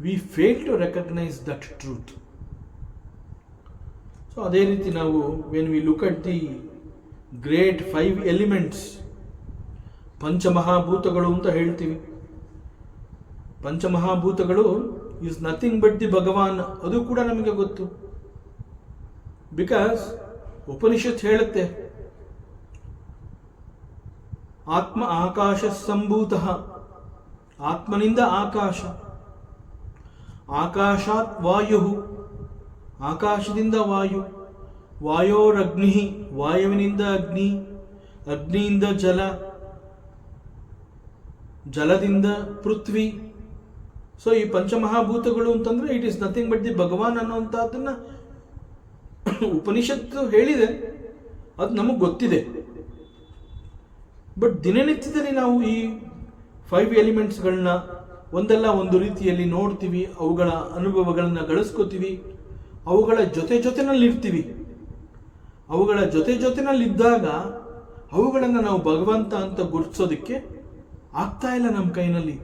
we fail to recognise that truth. So ಅದೇ ರೀತಿ ನಾವು when we look at the great 5 elements, ಪಂಚಮಹಾಭೂತಗಳು ಅಂತ ಹೇಳ್ತೀವಿ. ಪಂಚಮಹಾಭೂತಗಳು is nothing but the Bhagwan. ಅದು ಕೂಡ ನಮಗೆ ಗೊತ್ತು. ಬಿಕಾಸ್ ಉಪನಿಷತ್ ಹೇಳುತ್ತೆ, ಆತ್ಮ ಆಕಾಶ ಸಂಭೂತ, ಆತ್ಮನಿಂದ ಆಕಾಶ, ಆಕಾಶಾತ್ ವಾಯು, ಆಕಾಶದಿಂದ ವಾಯು, ವಾಯೋರಗ್ನಿ, ವಾಯುವಿನಿಂದ ಅಗ್ನಿ, ಅಗ್ನಿಯಿಂದ ಜಲ, ಜಲದಿಂದ ಪೃಥ್ವಿ. ಸೊ ಈ ಪಂಚಮಹಾಭೂತಗಳು ಅಂತಂದ್ರೆ it is nothing but the Bhagwan ಅನ್ನುವಂಥದ್ದನ್ನ ಉಪನಿಷತ್ತು ಹೇಳಿದೆ, ಅದು ನಮಗೆ ಗೊತ್ತಿದೆ. ಬಟ್ ದಿನನಿತ್ಯದಲ್ಲಿ ನಾವು ಈ 5 ಎಲಿಮೆಂಟ್ಸ್ಗಳನ್ನ ಒಂದಲ್ಲ ಒಂದು ರೀತಿಯಲ್ಲಿ ನೋಡ್ತೀವಿ, ಅವುಗಳ ಅನುಭವಗಳನ್ನ ಗಳಿಸ್ಕೋತೀವಿ, ಅವುಗಳ ಜೊತೆನಲ್ಲಿರ್ತೀವಿ. ಅವುಗಳ ಜೊತೆನಲ್ಲಿದ್ದಾಗ ಅವುಗಳನ್ನು ನಾವು ಭಗವಂತ ಅಂತ ಗುರುತಿಸೋದಕ್ಕೆ ಆಗ್ತಾ ಇಲ್ಲ ನಮ್ಮ ಕೈನಲ್ಲಿ.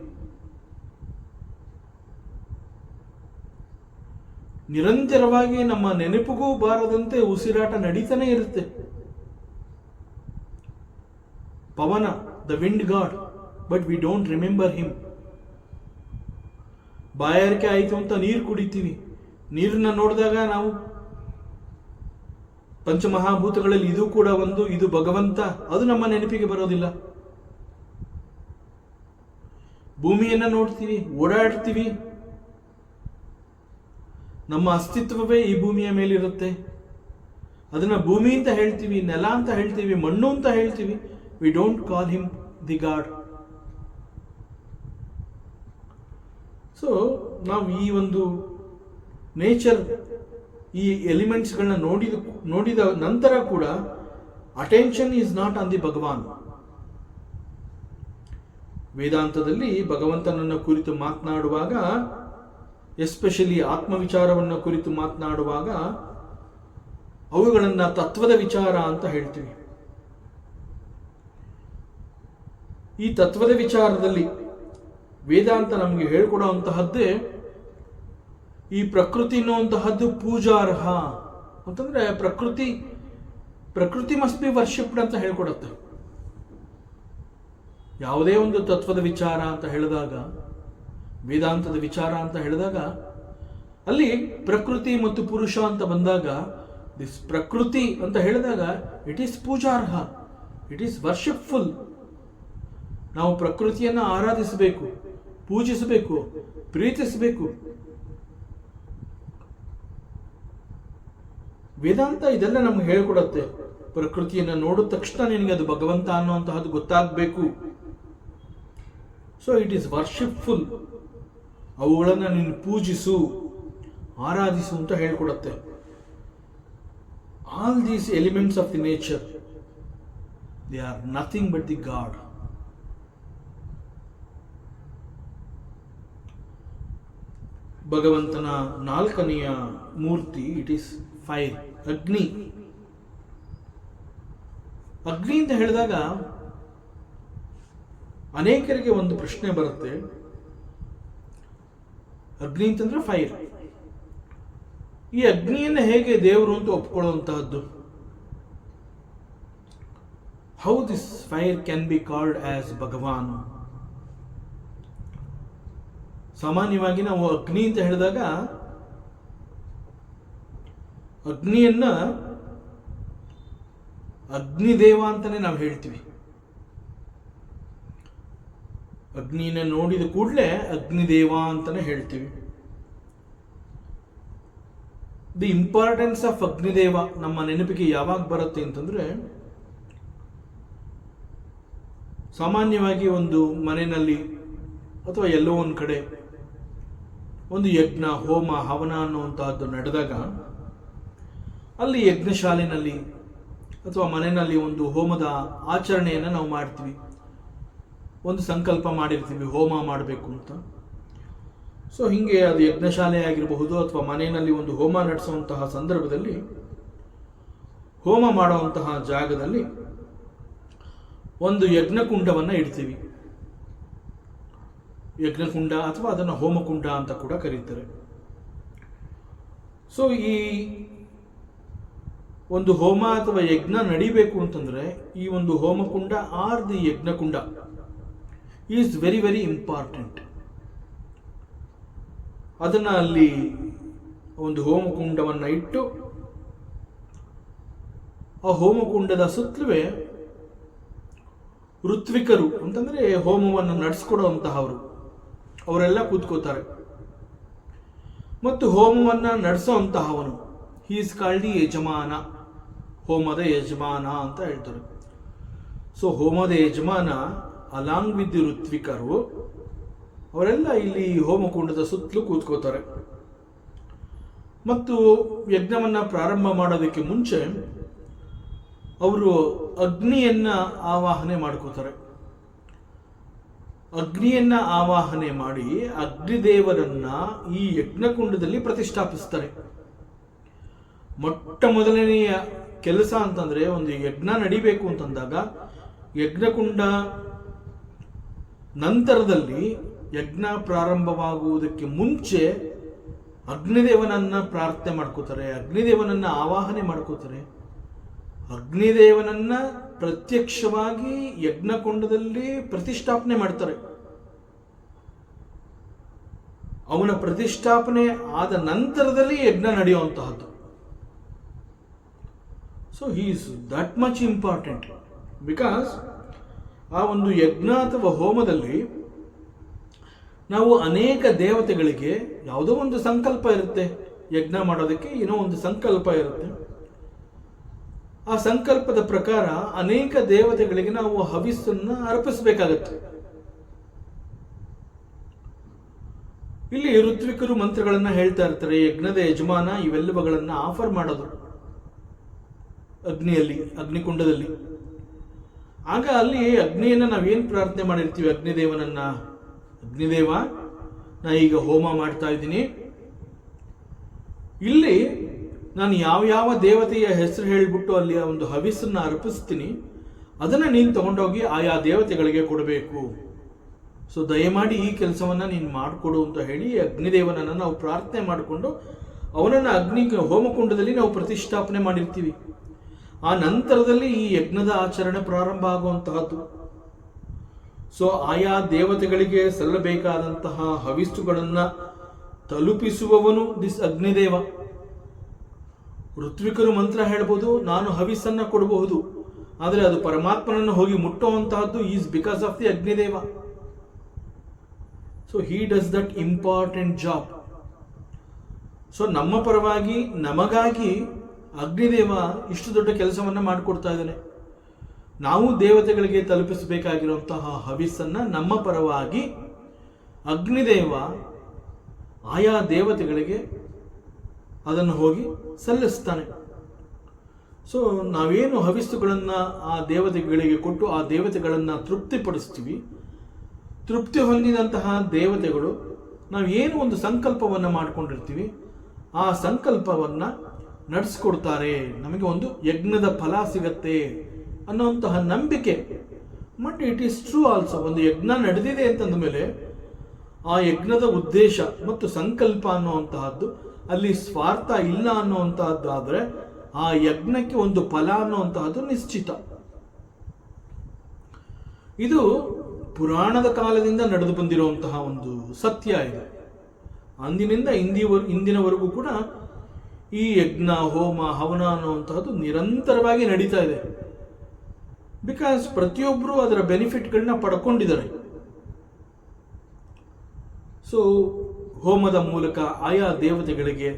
ನಿರಂತರವಾಗಿ ನಮ್ಮ ನೆನಪಿಗೂ ಬಾರದಂತೆ ಉಸಿರಾಟ ನಡೀತಾನೆ ಇರುತ್ತೆ. Pavana, the wind god, but we don't remember him. ಬಾಯಾರಿಕೆ ಆಯಿತು ಅಂತ ನೀರು ಕುಡಿತೀವಿ. ನೀರನ್ನ ನೋಡಿದಾಗ ನಾವು ಪಂಚಮಹಾಭೂತಗಳಲ್ಲಿ ಇದು ಕೂಡ ಒಂದು, ಇದು ಭಗವಂತ, ಅದು ನಮ್ಮ ನೆನಪಿಗೆ ಬರೋದಿಲ್ಲ. ಭೂಮಿಯನ್ನ ನೋಡ್ತೀವಿ, ಓಡಾಡ್ತೀವಿ, ನಮ್ಮ ಅಸ್ತಿತ್ವವೇ ಈ ಭೂಮಿಯ ಮೇಲಿರುತ್ತೆ. ಅದನ್ನ ಭೂಮಿ ಅಂತ ಹೇಳ್ತೀವಿ, ನೆಲ ಅಂತ ಹೇಳ್ತೀವಿ, ಮಣ್ಣು ಅಂತ ಹೇಳ್ತೀವಿ. We don't call him the god. So ನಾವು ಈ ಒಂದು ನೇಚರ್, ಈ ಎಲಿಮೆಂಟ್ಸ್ಗಳನ್ನ ನೋಡಿದ ನಂತರ ಕೂಡ attention is not on the Bhagwan. ವೇದಾಂತದಲ್ಲಿ ಭಗವಂತನನ್ನ ಕುರಿತು ಮಾತನಾಡುವಾಗ, ಎಸ್ಪೆಷಲಿ ಆತ್ಮವಿಚಾರವನ್ನು ಕುರಿತು ಮಾತನಾಡುವಾಗ, ಅವುಗಳನ್ನ ತತ್ವದ ವಿಚಾರ ಅಂತ ಹೇಳ್ತೀವಿ. ಈ ತತ್ವದ ವಿಚಾರದಲ್ಲಿ ವೇದಾಂತ ನಮಗೆ ಹೇಳ್ಕೊಡುವಂತಹದ್ದೇ ಈ ಪ್ರಕೃತಿ ಅನ್ನುವಂತಹದ್ದು ಪೂಜಾರ್ಹ ಅಂತಂದ್ರೆ ಪ್ರಕೃತಿ ಮಸ್ಟ್ ಬಿ ವರ್ಷಿಪ್ಡ್ ಅಂತ ಹೇಳ್ಕೊಡುತ್ತೆ. ಯಾವುದೇ ಒಂದು ತತ್ವದ ವಿಚಾರ ಅಂತ ಹೇಳಿದಾಗ, ವೇದಾಂತದ ವಿಚಾರ ಅಂತ ಹೇಳಿದಾಗ, ಅಲ್ಲಿ ಪ್ರಕೃತಿ ಮತ್ತು ಪುರುಷ ಅಂತ ಬಂದಾಗ, ದಿಸ್ ಪ್ರಕೃತಿ ಅಂತ ಹೇಳಿದಾಗ ಇಟ್ ಈಸ್ ಪೂಜಾರ್ಹ, ಇಟ್ ಈಸ್ ವರ್ಷಿಪ್ಫುಲ್. ನಾವು ಪ್ರಕೃತಿಯನ್ನು ಆರಾಧಿಸಬೇಕು, ಪೂಜಿಸಬೇಕು, ಪ್ರೀತಿಸಬೇಕು. ವೇದಾಂತ ಇದೆಲ್ಲ ನಮ್ಗೆ ಹೇಳ್ಕೊಡತ್ತೆ. ಪ್ರಕೃತಿಯನ್ನು ನೋಡಿದ ತಕ್ಷಣ ನಿನಗೆ ಅದು ಭಗವಂತ ಅನ್ನುವಂತಹದ್ದು ಗೊತ್ತಾಗಬೇಕು. So it is worshipful. ಅವುಗಳನ್ನು ನೀನು ಪೂಜಿಸು, ಆರಾಧಿಸು ಅಂತ ಹೇಳ್ಕೊಡತ್ತೆ. All these elements of the nature, they are nothing but the god. ಭಗವಂತನ ನಾಲ್ಕನೆಯ ಮೂರ್ತಿ, ಇಟ್ ಈಸ್ ಫೈರ್, ಅಗ್ನಿ. ಅಗ್ನಿ ಅಂತ ಹೇಳಿದಾಗ ಅನೇಕರಿಗೆ ಒಂದು ಪ್ರಶ್ನೆ ಬರುತ್ತೆ, ಅಗ್ನಿ ಅಂತಂದ್ರೆ ಫೈರ್, ಈ ಅಗ್ನಿಯನ್ನು ಹೇಗೆ ದೇವರು ಅಂತ ಒಪ್ಕೊಳ್ಳುವಂತಹದ್ದು? How this fire can be called as Bhagwan? ಸಾಮಾನ್ಯವಾಗಿ ನಾವು ಅಗ್ನಿ ಅಂತ ಹೇಳಿದಾಗ ಅಗ್ನಿಯನ್ನ ಅಗ್ನಿದೇವ ಅಂತಾನೆ ನಾವು ಹೇಳ್ತೀವಿ. ಅಗ್ನಿನ ನೋಡಿದ ಕೂಡಲೇ ಅಗ್ನಿದೇವ ಅಂತಾನೆ ಹೇಳ್ತೀವಿ. ದಿ ಇಂಪಾರ್ಟೆನ್ಸ್ ಆಫ್ ಅಗ್ನಿದೇವ ನಮ್ಮ ನೆನಪಿಗೆ ಯಾವಾಗ ಬರುತ್ತೆ ಅಂತಂದ್ರೆ, ಸಾಮಾನ್ಯವಾಗಿ ಒಂದು ಮನೆಯಲ್ಲಿ ಅಥವಾ ಎಲ್ಲೋ ಒಂದು ಕಡೆ ಒಂದು ಯಜ್ಞ, ಹೋಮ, ಹವನ ಅನ್ನುವಂತಹದ್ದು ನಡೆದಾಗ ಅಲ್ಲಿ ಯಜ್ಞಶಾಲೆಯಲ್ಲಿ ಅಥವಾ ಮನೆಯಲ್ಲಿ ಒಂದು ಹೋಮದ ಆಚರಣೆಯನ್ನು ನಾವು ಮಾಡ್ತೀವಿ. ಒಂದು ಸಂಕಲ್ಪ ಮಾಡಿರ್ತೀವಿ ಹೋಮ ಮಾಡಬೇಕು ಅಂತ. ಸೊ ಹಿಂಗೆ ಅದು ಯಜ್ಞಶಾಲೆ ಆಗಿರಬಹುದು ಅಥವಾ ಮನೆಯಲ್ಲಿ ಒಂದು ಹೋಮ ನಡೆಸುವಂತಹ ಸಂದರ್ಭದಲ್ಲಿ, ಹೋಮ ಮಾಡುವಂತಹ ಜಾಗದಲ್ಲಿ ಒಂದು ಯಜ್ಞಕುಂಡವನ್ನು ಇಡ್ತೀವಿ. ಯಜ್ಞಕುಂಡ ಅಥವಾ ಅದನ್ನು ಹೋಮಕುಂಡ ಅಂತ ಕೂಡ ಕರೀತಾರೆ. ಸೊ ಈ ಒಂದು ಹೋಮ ಅಥವಾ ಯಜ್ಞ ನಡಿಬೇಕು ಅಂತಂದ್ರೆ ಈ ಒಂದು homakunda or the yajnakunda is very very important. ಅದನ್ನ ಅಲ್ಲಿ ಒಂದು ಹೋಮಕುಂಡವನ್ನು ಇಟ್ಟು ಆ ಹೋಮಕುಂಡದ ಸುತ್ತಲೂ ಋತ್ವಿಕರು ಅಂತಂದ್ರೆ ಹೋಮವನ್ನು ನಡೆಸ್ಕೊಡುವಂತಹವರು ಅವರೆಲ್ಲ ಕೂತ್ಕೋತಾರೆ. ಮತ್ತು ಹೋಮವನ್ನ ನಡೆಸುವಂತಹವನು ಹಿ ಇಸ್ ಕಾಲ್ಡ್ ದಿ ಯಜಮಾನ, ಹೋಮದ ಯಜಮಾನ ಅಂತ ಹೇಳ್ತಾರೆ. ಸೊ ಹೋಮದ ಯಜಮಾನ ಅಲಾಂಗ್ ವಿತ್ ದಿ ಋತ್ವಿಕರು ಅವರೆಲ್ಲ ಇಲ್ಲಿ ಹೋಮಕುಂಡದ ಸುತ್ತಲೂ ಕೂತ್ಕೋತಾರೆ. ಮತ್ತು ಯಜ್ಞವನ್ನ ಪ್ರಾರಂಭ ಮಾಡೋದಕ್ಕೆ ಮುಂಚೆ ಅವರು ಅಗ್ನಿಯನ್ನ ಆವಾಹನೆ ಮಾಡ್ಕೋತಾರೆ. ಅಗ್ನಿಯನ್ನ ಆವಾಹನೆ ಮಾಡಿ ಅಗ್ನಿದೇವರನ್ನ ಈ ಯಜ್ಞಕುಂಡದಲ್ಲಿ ಪ್ರತಿಷ್ಠಾಪಿಸ್ತಾರೆ. ಮೊಟ್ಟ ಮೊದಲನೆಯ ಕೆಲಸ ಅಂತಂದ್ರೆ, ಒಂದು ಯಜ್ಞ ನಡಿಬೇಕು ಅಂತಂದಾಗ ಯಜ್ಞಕುಂಡ ನಂತರದಲ್ಲಿ ಯಜ್ಞ ಪ್ರಾರಂಭವಾಗುವುದಕ್ಕೆ ಮುಂಚೆ ಅಗ್ನಿದೇವನನ್ನ ಪ್ರಾರ್ಥನೆ ಮಾಡ್ಕೋತಾರೆ, ಅಗ್ನಿದೇವನನ್ನ ಆವಾಹನೆ ಮಾಡ್ಕೋತಾರೆ. ಅಗ್ನಿದೇವನನ್ನ ಪ್ರತ್ಯಕ್ಷವಾಗಿ ಯಜ್ಞಕುಂಡದಲ್ಲಿ ಪ್ರತಿಷ್ಠಾಪನೆ ಮಾಡ್ತಾರೆ. ಅವನ ಪ್ರತಿಷ್ಠಾಪನೆ ಆದ ನಂತರದಲ್ಲಿ ಯಜ್ಞ ನಡೆಯುವಂತಹದ್ದು. So he is that much important because ಆ ಒಂದು ಯಜ್ಞ ಅಥವಾ ಹೋಮದಲ್ಲಿ ನಾವು ಅನೇಕ ದೇವತೆಗಳಿಗೆ ಯಾವುದೋ ಒಂದು ಸಂಕಲ್ಪ ಇರುತ್ತೆ. ಯಜ್ಞ ಮಾಡೋದಕ್ಕೆ ಏನೋ ಒಂದು ಸಂಕಲ್ಪ ಇರುತ್ತೆ. ಆ ಸಂಕಲ್ಪದ ಪ್ರಕಾರ ಅನೇಕ ದೇವತೆಗಳಿಗೆ ನಾವು ಹವಿಸ್ಸನ್ನು ಅರ್ಪಿಸಬೇಕಾಗತ್ತೆ. ಇಲ್ಲಿ ಋತ್ವಿಕರು ಮಂತ್ರಗಳನ್ನ ಹೇಳ್ತಾ ಇರ್ತಾರೆ. ಯಜ್ಞದ ಯಜಮಾನ ಇವೆಲ್ಲವುಗಳನ್ನ ಆಫರ್ ಮಾಡೋದು ಅಗ್ನಿಯಲ್ಲಿ, ಅಗ್ನಿಕುಂಡದಲ್ಲಿ. ಆಗ ಅಲ್ಲಿ ಅಗ್ನಿಯನ್ನ ನಾವೇನ್ ಪ್ರಾರ್ಥನೆ ಮಾಡಿರ್ತೀವಿ, ಅಗ್ನಿದೇವನನ್ನ, ಅಗ್ನಿದೇವ ನಾ ಈಗ ಹೋಮ ಮಾಡ್ತಾ ಇದ್ದೀನಿ, ಇಲ್ಲಿ ನಾನು ಯಾವ ದೇವತೆಯ ಹೆಸರು ಹೇಳಿಬಿಟ್ಟು ಅಲ್ಲಿ ಒಂದು ಹವಿಸ್ಸನ್ನ ಅರ್ಪಿಸ್ತೀನಿ, ಅದನ್ನ ನೀನು ತಗೊಂಡೋಗಿ ಆಯಾ ದೇವತೆಗಳಿಗೆ ಕೊಡಬೇಕು. ಸೊ ದಯಮಾಡಿ ಈ ಕೆಲಸವನ್ನ ನೀನು ಮಾಡಿಕೊಡು ಅಂತ ಹೇಳಿ ಅಗ್ನಿದೇವನನ್ನ ನಾವು ಪ್ರಾರ್ಥನೆ ಮಾಡಿಕೊಂಡು ಅವನನ್ನ ಅಗ್ನಿ ಹೋಮಕುಂಡದಲ್ಲಿ ನಾವು ಪ್ರತಿಷ್ಠಾಪನೆ ಮಾಡಿರ್ತೀವಿ. ಆ ನಂತರದಲ್ಲಿ ಈ ಯಜ್ಞದ ಆಚರಣೆ ಪ್ರಾರಂಭ ಆಗುವಂತಹದ್ದು. ಸೊ ಆಯಾ ದೇವತೆಗಳಿಗೆ ಸಲ್ಲಬೇಕಾದಂತಹ ಹವಿಸ್ಸುಗಳನ್ನ ತಲುಪಿಸುವವನು ದಿಸ್ ಅಗ್ನಿದೇವ. ಋತ್ವಿಕರು ಮಂತ್ರ ಹೇಳ್ಬೋದು, ನಾನು ಹವಿಸ್ಸನ್ನ ಕೊಡಬಹುದು, ಆದರೆ ಅದು ಪರಮಾತ್ಮನನ್ನು ಹೋಗಿ ಮುಟ್ಟುವಂತಹದ್ದು is because of the Agnideva. So he does that important job. So ನಮ್ಮ ಪರವಾಗಿ ನಮಗಾಗಿ ಅಗ್ನಿದೇವ ಇಷ್ಟು ದೊಡ್ಡ ಕೆಲಸವನ್ನ ಮಾಡಿಕೊಡ್ತಾ ಇದ್ದಾನೆ. ನಾವು ದೇವತೆಗಳಿಗೆ ತಲುಪಿಸಬೇಕಾಗಿರುವಂತಹ ಹವಿಸ್ಸನ್ನ ನಮ್ಮ ಪರವಾಗಿ ಅಗ್ನಿದೇವ ಆಯಾ ದೇವತೆಗಳಿಗೆ ಅದನ್ನು ಹೋಗಿ ಸಲ್ಲಿಸ್ತಾನೆ. ಸೊ ನಾವೇನು ಹವಿಸ್ಸುಗಳನ್ನು ಆ ದೇವತೆಗಳಿಗೆ ಕೊಟ್ಟು ಆ ದೇವತೆಗಳನ್ನು ತೃಪ್ತಿಪಡಿಸ್ತೀವಿ, ತೃಪ್ತಿ ಹೊಂದಿದಂತಹ ದೇವತೆಗಳು ನಾವು ಏನು ಒಂದು ಸಂಕಲ್ಪವನ್ನು ಮಾಡಿಕೊಂಡಿರ್ತೀವಿ ಆ ಸಂಕಲ್ಪವನ್ನು ನಡೆಸ್ಕೊಡ್ತಾರೆ, ನಮಗೆ ಒಂದು ಯಜ್ಞದ ಫಲ ಸಿಗತ್ತೆ ಅನ್ನುವಂತಹ ನಂಬಿಕೆ. But it is true also. ಒಂದು ಯಜ್ಞ ನಡೆದಿದೆ ಅಂತಂದ ಮೇಲೆ ಆ ಯಜ್ಞದ ಉದ್ದೇಶ ಮತ್ತು ಸಂಕಲ್ಪ ಅನ್ನುವಂತಹದ್ದು ಅಲ್ಲಿ ಸ್ವಾರ್ಥ ಇಲ್ಲ ಅನ್ನುವಂತಹದ್ದಾದರೆ ಆ ಯಜ್ಞಕ್ಕೆ ಒಂದು ಫಲ ಅನ್ನುವಂತಹದ್ದು ನಿಶ್ಚಿತ. ಇದು ಪುರಾಣದ ಕಾಲದಿಂದ ನಡೆದು ಬಂದಿರುವಂತಹ ಒಂದು ಸತ್ಯ ಇದೆ. ಅಂದಿನಿಂದ ಇಂದಿನವರೆಗೂ ಕೂಡ ಈ ಯಜ್ಞ ಹೋಮ ಹವನ ಅನ್ನುವಂತಹದ್ದು ನಿರಂತರವಾಗಿ ನಡೀತಾ ಇದೆ. ಬಿಕಾಸ್ ಪ್ರತಿಯೊಬ್ಬರು ಅದರ ಬೆನಿಫಿಟ್ಗಳನ್ನ ಪಡ್ಕೊಂಡಿದ್ದಾರೆ. ಸೊ ಹೋಮದ ಮೂಲಕ ಆಯಾ ದೇವತೆಗಳಿಗೆ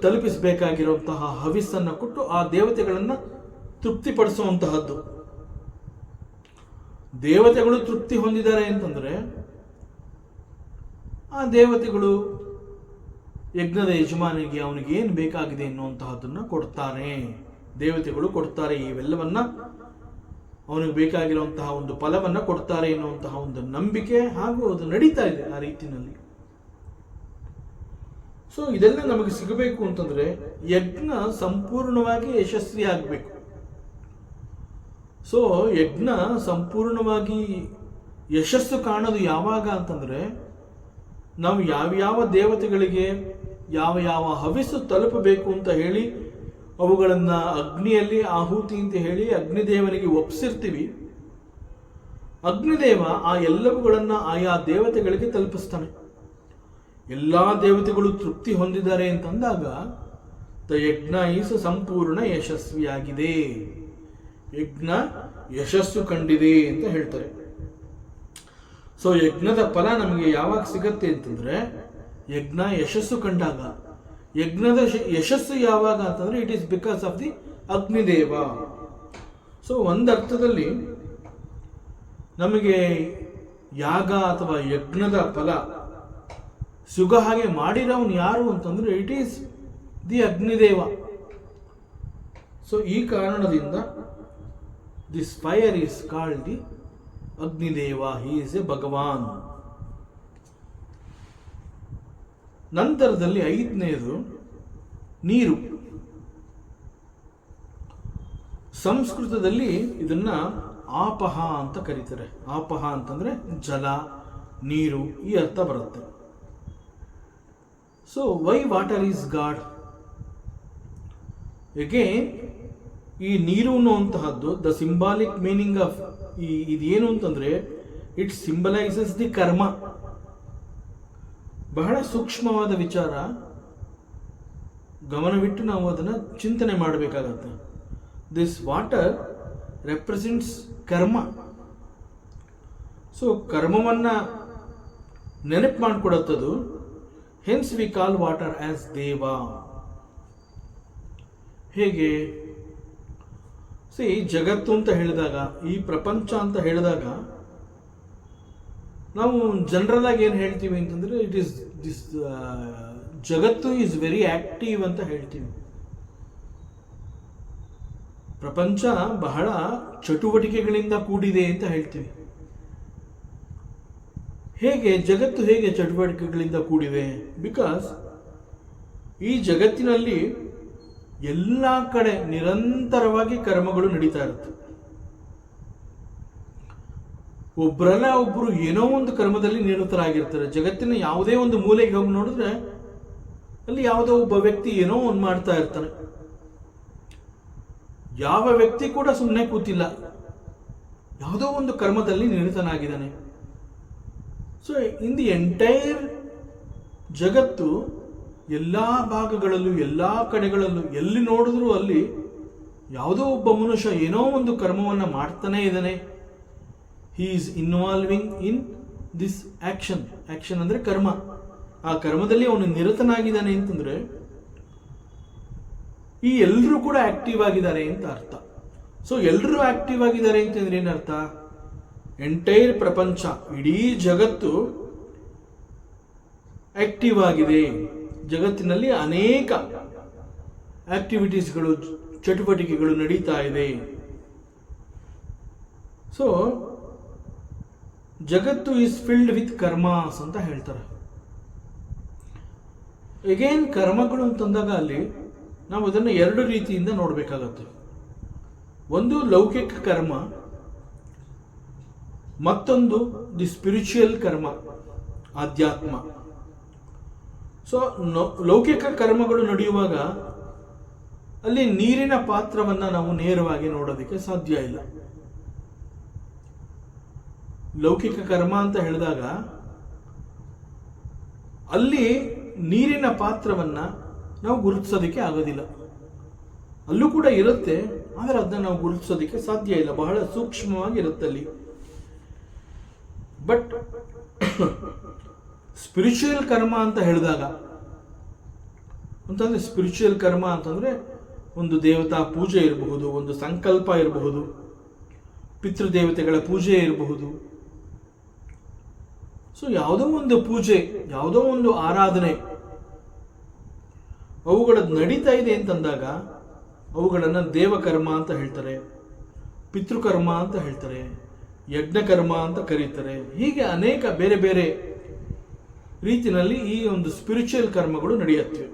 ತಲುಪಿಸಬೇಕಾಗಿರುವಂತಹ ಹವಿಸ್ಸನ್ನು ಕೊಟ್ಟು ಆ ದೇವತೆಗಳನ್ನು ತೃಪ್ತಿಪಡಿಸುವಂತಹದ್ದು. ದೇವತೆಗಳು ತೃಪ್ತಿ ಹೊಂದಿದ್ದಾರೆ ಅಂತಂದ್ರೆ ಆ ದೇವತೆಗಳು ಯಜ್ಞದ ಯಜಮಾನಿಗೆ ಅವನಿಗೆ ಏನು ಬೇಕಾಗಿದೆ ಎನ್ನುವಂತಹದ್ದನ್ನು ಕೊಡ್ತಾನೆ. ದೇವತೆಗಳು ಕೊಡ್ತಾರೆ, ಇವೆಲ್ಲವನ್ನ ಅವನಿಗೆ ಬೇಕಾಗಿರುವಂತಹ ಒಂದು ಫಲವನ್ನು ಕೊಡ್ತಾರೆ ಎನ್ನುವಂತಹ ಒಂದು ನಂಬಿಕೆ ಹಾಗೂ ಅದು ನಡೀತಾ ಇದೆ ಆ ರೀತಿಯಲ್ಲಿ. ಸೊ ಇದೆಲ್ಲ ನಮಗೆ ಸಿಗಬೇಕು ಅಂತಂದ್ರೆ ಯಜ್ಞ ಸಂಪೂರ್ಣವಾಗಿ ಯಶಸ್ವಿ ಆಗಬೇಕು. ಸೊ ಯಜ್ಞ ಸಂಪೂರ್ಣವಾಗಿ ಯಶಸ್ಸು ಕಾಣೋದು ಯಾವಾಗ ಅಂತಂದ್ರೆ ನಾವು ಯಾವ್ಯಾವ ದೇವತೆಗಳಿಗೆ ಯಾವ ಯಾವ ಹವಿಸ್ಸು ತಲುಪಬೇಕು ಅಂತ ಹೇಳಿ ಅವುಗಳನ್ನು ಅಗ್ನಿಯಲ್ಲಿ ಆಹುತಿ ಅಂತ ಹೇಳಿ ಅಗ್ನಿದೇವನಿಗೆ ಒಪ್ಪಿಸಿರ್ತೀವಿ. ಅಗ್ನಿದೇವ ಆ ಎಲ್ಲವುಗಳನ್ನು ಆಯಾ ದೇವತೆಗಳಿಗೆ ತಲುಪಿಸ್ತಾನೆ. ಎಲ್ಲ ದೇವತೆಗಳು ತೃಪ್ತಿ ಹೊಂದಿದ್ದಾರೆ ಅಂತಂದಾಗ ದ ಯಜ್ಞ ಈಸ್ ಸಂಪೂರ್ಣ ಯಶಸ್ವಿಯಾಗಿದೆ, ಯಜ್ಞ ಯಶಸ್ಸು ಕಂಡಿದೆ ಅಂತ ಹೇಳ್ತಾರೆ. ಸೊ ಯಜ್ಞದ ಫಲ ನಮಗೆ ಯಾವಾಗ ಸಿಗತ್ತೆ ಅಂತಂದ್ರೆ ಯಜ್ಞ ಯಶಸ್ಸು ಕಂಡಾಗ. ಯಜ್ಞದ ಯಶಸ್ಸು ಯಾವಾಗ ಅಂತಂದ್ರೆ it is because of the Agnideva. So ಒಂದರ್ಥದಲ್ಲಿ ನಮಗೆ ಯಾಗ ಅಥವಾ ಯಜ್ಞದ ಫಲ ಸಿಗೋ ಹಾಗೆ ಮಾಡಿರೋನು ಯಾರು ಅಂತಂದ್ರೆ it is the Agnideva. So ಈ ಕಾರಣದಿಂದ this fire is called the Agnideva. He is a Bhagwan. ನಂತರದಲ್ಲಿ 5ನೇದು ನೀರು. ಸಂಸ್ಕೃತದಲ್ಲಿ ಇದನ್ನ ಆಪಹ ಅಂತ ಕರೀತಾರೆ. ಆಪಹ ಅಂತಂದ್ರೆ ಜಲ, ನೀರು ಈ ಅರ್ಥ ಬರುತ್ತೆ. So why water is god? Again ಈ ನೀರು ಅನ್ನುವಂತಹದ್ದು ದ ಸಿಂಬಾಲಿಕ್ ಮೀನಿಂಗ್ ಆಫ್ ಇದೇನು ಅಂತಂದ್ರೆ ಇಟ್ ಸಿಂಬಲೈಸಸ್ ದಿ ಕರ್ಮ. ಬಹಳ ಸೂಕ್ಷ್ಮವಾದ ವಿಚಾರ, ಗಮನವಿಟ್ಟು ನಾವು ಅದನ್ನು ಚಿಂತನೆ ಮಾಡಬೇಕಾಗತ್ತೆ. This water represents karma. So ಕರ್ಮವನ್ನ ನೆನಪು ಮಾಡಿಕೊಡುತ್ತದು. Hence we call water as deva. ಹೇಗೆ ಜಗತ್ತು ಅಂತ ಹೇಳಿದಾಗ, ಈ ಪ್ರಪಂಚ ಅಂತ ಹೇಳಿದಾಗ ನಾವು ಜನರಲ್ ಆಗಿ ಏನು ಹೇಳ್ತೀವಿ ಅಂತಂದ್ರೆ ಇಟ್ ಈಸ್ ದಿಸ್ ಜಗತ್ತು ಈಸ್ ವೆರಿ ಆಕ್ಟಿವ್ ಅಂತ ಹೇಳ್ತೀವಿ. ಪ್ರಪಂಚ ಬಹಳ ಚಟುವಟಿಕೆಗಳಿಂದ ಕೂಡಿದೆ ಅಂತ ಹೇಳ್ತೀವಿ. ಹೇಗೆ ಜಗತ್ತು ಹೇಗೆ ಚಟುವಟಿಕೆಗಳಿಂದ ಕೂಡಿದೆ? ಬಿಕಾಸ್ ಈ ಜಗತ್ತಿನಲ್ಲಿ ಎಲ್ಲ ಕಡೆ ನಿರಂತರವಾಗಿ ಕರ್ಮಗಳು ನಡೀತಾ ಇರುತ್ತೆ. ಒಬ್ಬರಲ್ಲ ಒಬ್ಬರು ಏನೋ ಒಂದು ಕರ್ಮದಲ್ಲಿ ನಿರತರಾಗಿರ್ತಾರೆ. ಜಗತ್ತಿನ ಯಾವುದೇ ಒಂದು ಮೂಲೆಗೆ ಹೋಗಿ ನೋಡಿದ್ರೆ ಅಲ್ಲಿ ಯಾವುದೋ ಒಬ್ಬ ವ್ಯಕ್ತಿ ಏನೋ ಒಂದು ಮಾಡ್ತಾ ಇರ್ತಾನೆ. ಯಾವ ವ್ಯಕ್ತಿ ಕೂಡ ಸುಮ್ಮನೆ ಕೂತಿಲ್ಲ, ಯಾವುದೋ ಒಂದು ಕರ್ಮದಲ್ಲಿ ನಿರತನಾಗಿದ್ದಾನೆ. ಸೊ ಇನ್ ದಿ ಎಂಟೈರ್ ಜಗತ್ತು ಎಲ್ಲ ಭಾಗಗಳಲ್ಲೂ ಎಲ್ಲ ಕಡೆಗಳಲ್ಲೂ ಎಲ್ಲಿ ನೋಡಿದ್ರು ಅಲ್ಲಿ ಯಾವುದೋ ಒಬ್ಬ ಮನುಷ್ಯ ಏನೋ ಒಂದು ಕರ್ಮವನ್ನು ಮಾಡ್ತಾನೆ ಇದ್ದಾನೆ. He is involving in this action. Action ಅಂದ್ರೆ ಕರ್ಮ. ಆ ಕರ್ಮದಲ್ಲಿ ಅವನು ನಿರತನಾಗಿದ್ದಾನೆ ಅಂತಂದ್ರೆ ಈ ಎಲ್ಲರೂ ಕೂಡ ಆಕ್ಟಿವ್ ಆಗಿದ್ದಾರೆ ಅಂತ ಅರ್ಥ. ಸೊ ಎಲ್ಲರೂ ಆಕ್ಟಿವ್ ಆಗಿದ್ದಾರೆ ಅಂತಂದ್ರೆ ಏನರ್ಥ? ಎಂಟೈರ್ ಪ್ರಪಂಚ, ಇಡೀ ಜಗತ್ತು ಆಕ್ಟಿವ್ ಆಗಿದೆ. ಜಗತ್ತಿನಲ್ಲಿ ಅನೇಕ ಆಕ್ಟಿವಿಟೀಸ್ಗಳು, ಚಟುವಟಿಕೆಗಳು ನಡೀತಾ ಇದೆ. ಸೊ ಜಗತ್ತು ಈಸ್ ಫಿಲ್ಡ್ ವಿತ್ ಕರ್ಮಾಸ್ ಅಂತ ಹೇಳ್ತಾರೆ. ಎಗೇನ್ ಕರ್ಮಗಳು ಅಂತಂದಾಗ ಅಲ್ಲಿ ನಾವು ಅದನ್ನು ಎರಡು ರೀತಿಯಿಂದ ನೋಡಬೇಕಾಗತ್ತೆ. ಒಂದು ಲೌಕಿಕ ಕರ್ಮ, ಮತ್ತೊಂದು ದಿ ಸ್ಪಿರಿಚುವಲ್ ಕರ್ಮ, ಆಧ್ಯಾತ್ಮ. ಸೊ ಲೌಕಿಕ ಕರ್ಮಗಳು ನಡೆಯುವಾಗ ಅಲ್ಲಿ ನೀರಿನ ಪಾತ್ರವನ್ನು ನಾವು ನೇರವಾಗಿ ನೋಡೋದಕ್ಕೆ ಸಾಧ್ಯ ಇಲ್ಲ. ಲೌಕಿಕ ಕರ್ಮ ಅಂತ ಹೇಳಿದಾಗ ಅಲ್ಲಿ ನೀರಿನ ಪಾತ್ರವನ್ನು ನಾವು ಗುರುತಿಸೋದಕ್ಕೆ ಆಗೋದಿಲ್ಲ. ಅಲ್ಲೂ ಕೂಡ ಇರುತ್ತೆ, ಆದರೆ ಅದನ್ನ ನಾವು ಗುರುತಿಸೋದಕ್ಕೆ ಸಾಧ್ಯ ಇಲ್ಲ, ಬಹಳ ಸೂಕ್ಷ್ಮವಾಗಿರುತ್ತೆ ಅಲ್ಲಿ. ಬಟ್ ಸ್ಪಿರಿಚುವಲ್ ಕರ್ಮ ಅಂತ ಹೇಳಿದಾಗ ಅಂತಂದ್ರೆ, ಸ್ಪಿರಿಚುವಲ್ ಕರ್ಮ ಅಂತಂದ್ರೆ ಒಂದು ದೇವತಾ ಪೂಜೆ ಇರಬಹುದು, ಒಂದು ಸಂಕಲ್ಪ ಇರಬಹುದು, ಪಿತೃದೇವತೆಗಳ ಪೂಜೆ ಇರಬಹುದು. ಸೊ ಯಾವುದೋ ಒಂದು ಪೂಜೆ, ಯಾವುದೋ ಒಂದು ಆರಾಧನೆ ಅವುಗಳದ್ದು ನಡೀತಾ ಇದೆ ಅಂತಂದಾಗ ಅವುಗಳನ್ನು ದೇವಕರ್ಮ ಅಂತ ಹೇಳ್ತಾರೆ, ಪಿತೃಕರ್ಮ ಅಂತ ಹೇಳ್ತಾರೆ, ಯಜ್ಞಕರ್ಮ ಅಂತ ಕರೀತಾರೆ. ಹೀಗೆ ಅನೇಕ ಬೇರೆ ಬೇರೆ ರೀತಿಯಲ್ಲಿ ಈ ಒಂದು ಸ್ಪಿರಿಚುವಲ್ ಕರ್ಮಗಳು ನಡೆಯುತ್ತವೆ.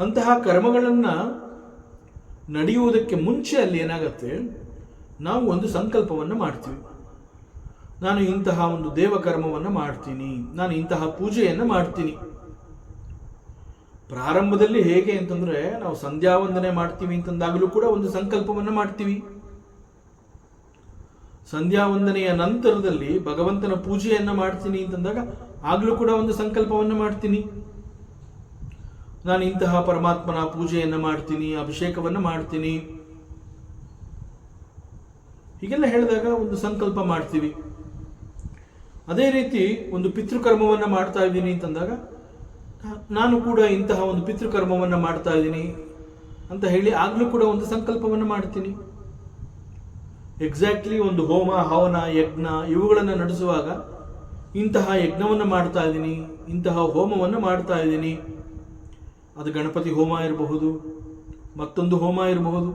ಅಂತಹ ಕರ್ಮಗಳನ್ನು ನಡೆಯುವುದಕ್ಕೆ ಮುಂಚೆ ಅಲ್ಲಿ ಏನಾಗತ್ತೆ, ನಾವು ಒಂದು ಸಂಕಲ್ಪವನ್ನು ಮಾಡ್ತೀವಿ. ನಾನು ಇಂತಹ ಒಂದು ದೇವಕರ್ಮವನ್ನು ಮಾಡ್ತೀನಿ, ನಾನು ಇಂತಹ ಪೂಜೆಯನ್ನು ಮಾಡ್ತೀನಿ. ಪ್ರಾರಂಭದಲ್ಲಿ ಹೇಗೆ ಅಂತಂದ್ರೆ, ನಾವು ಸಂಧ್ಯಾ ವಂದನೆ ಮಾಡ್ತೀವಿ ಅಂತಂದಾಗಲೂ ಕೂಡ ಒಂದು ಸಂಕಲ್ಪವನ್ನು ಮಾಡ್ತೀವಿ. ಸಂಧ್ಯಾ ವಂದನೆಯ ನಂತರದಲ್ಲಿ ಭಗವಂತನ ಪೂಜೆಯನ್ನು ಮಾಡ್ತೀನಿ ಅಂತಂದಾಗ ಆಗ್ಲೂ ಕೂಡ ಒಂದು ಸಂಕಲ್ಪವನ್ನು ಮಾಡ್ತೀನಿ. ನಾನು ಇಂತಹ ಪರಮಾತ್ಮನ ಪೂಜೆಯನ್ನು ಮಾಡ್ತೀನಿ, ಅಭಿಷೇಕವನ್ನು ಮಾಡ್ತೀನಿ, ಹೀಗೆಲ್ಲ ಹೇಳಿದಾಗ ಒಂದು ಸಂಕಲ್ಪ ಮಾಡ್ತೀವಿ. ಅದೇ ರೀತಿ ಒಂದು ಪಿತೃಕರ್ಮವನ್ನು ಮಾಡ್ತಾ ಇದ್ದೀನಿ ಅಂತಂದಾಗ ನಾನು ಕೂಡ ಇಂತಹ ಒಂದು ಪಿತೃಕರ್ಮವನ್ನು ಮಾಡ್ತಾ ಇದ್ದೀನಿ ಅಂತ ಹೇಳಿ ಆಗ್ಲೂ ಕೂಡ ಒಂದು ಸಂಕಲ್ಪವನ್ನು ಮಾಡ್ತೀನಿ. ಎಕ್ಸಾಕ್ಟ್ಲಿ ಒಂದು ಹೋಮ, ಹವನ, ಯಜ್ಞ ಇವುಗಳನ್ನು ನಡೆಸುವಾಗ ಇಂತಹ ಯಜ್ಞವನ್ನು ಮಾಡ್ತಾ ಇದ್ದೀನಿ, ಇಂತಹ ಹೋಮವನ್ನು ಮಾಡ್ತಾ ಇದ್ದೀನಿ. ಅದು ಗಣಪತಿ ಹೋಮ ಇರಬಹುದು, ಮತ್ತೊಂದು ಹೋಮ ಇರಬಹುದು.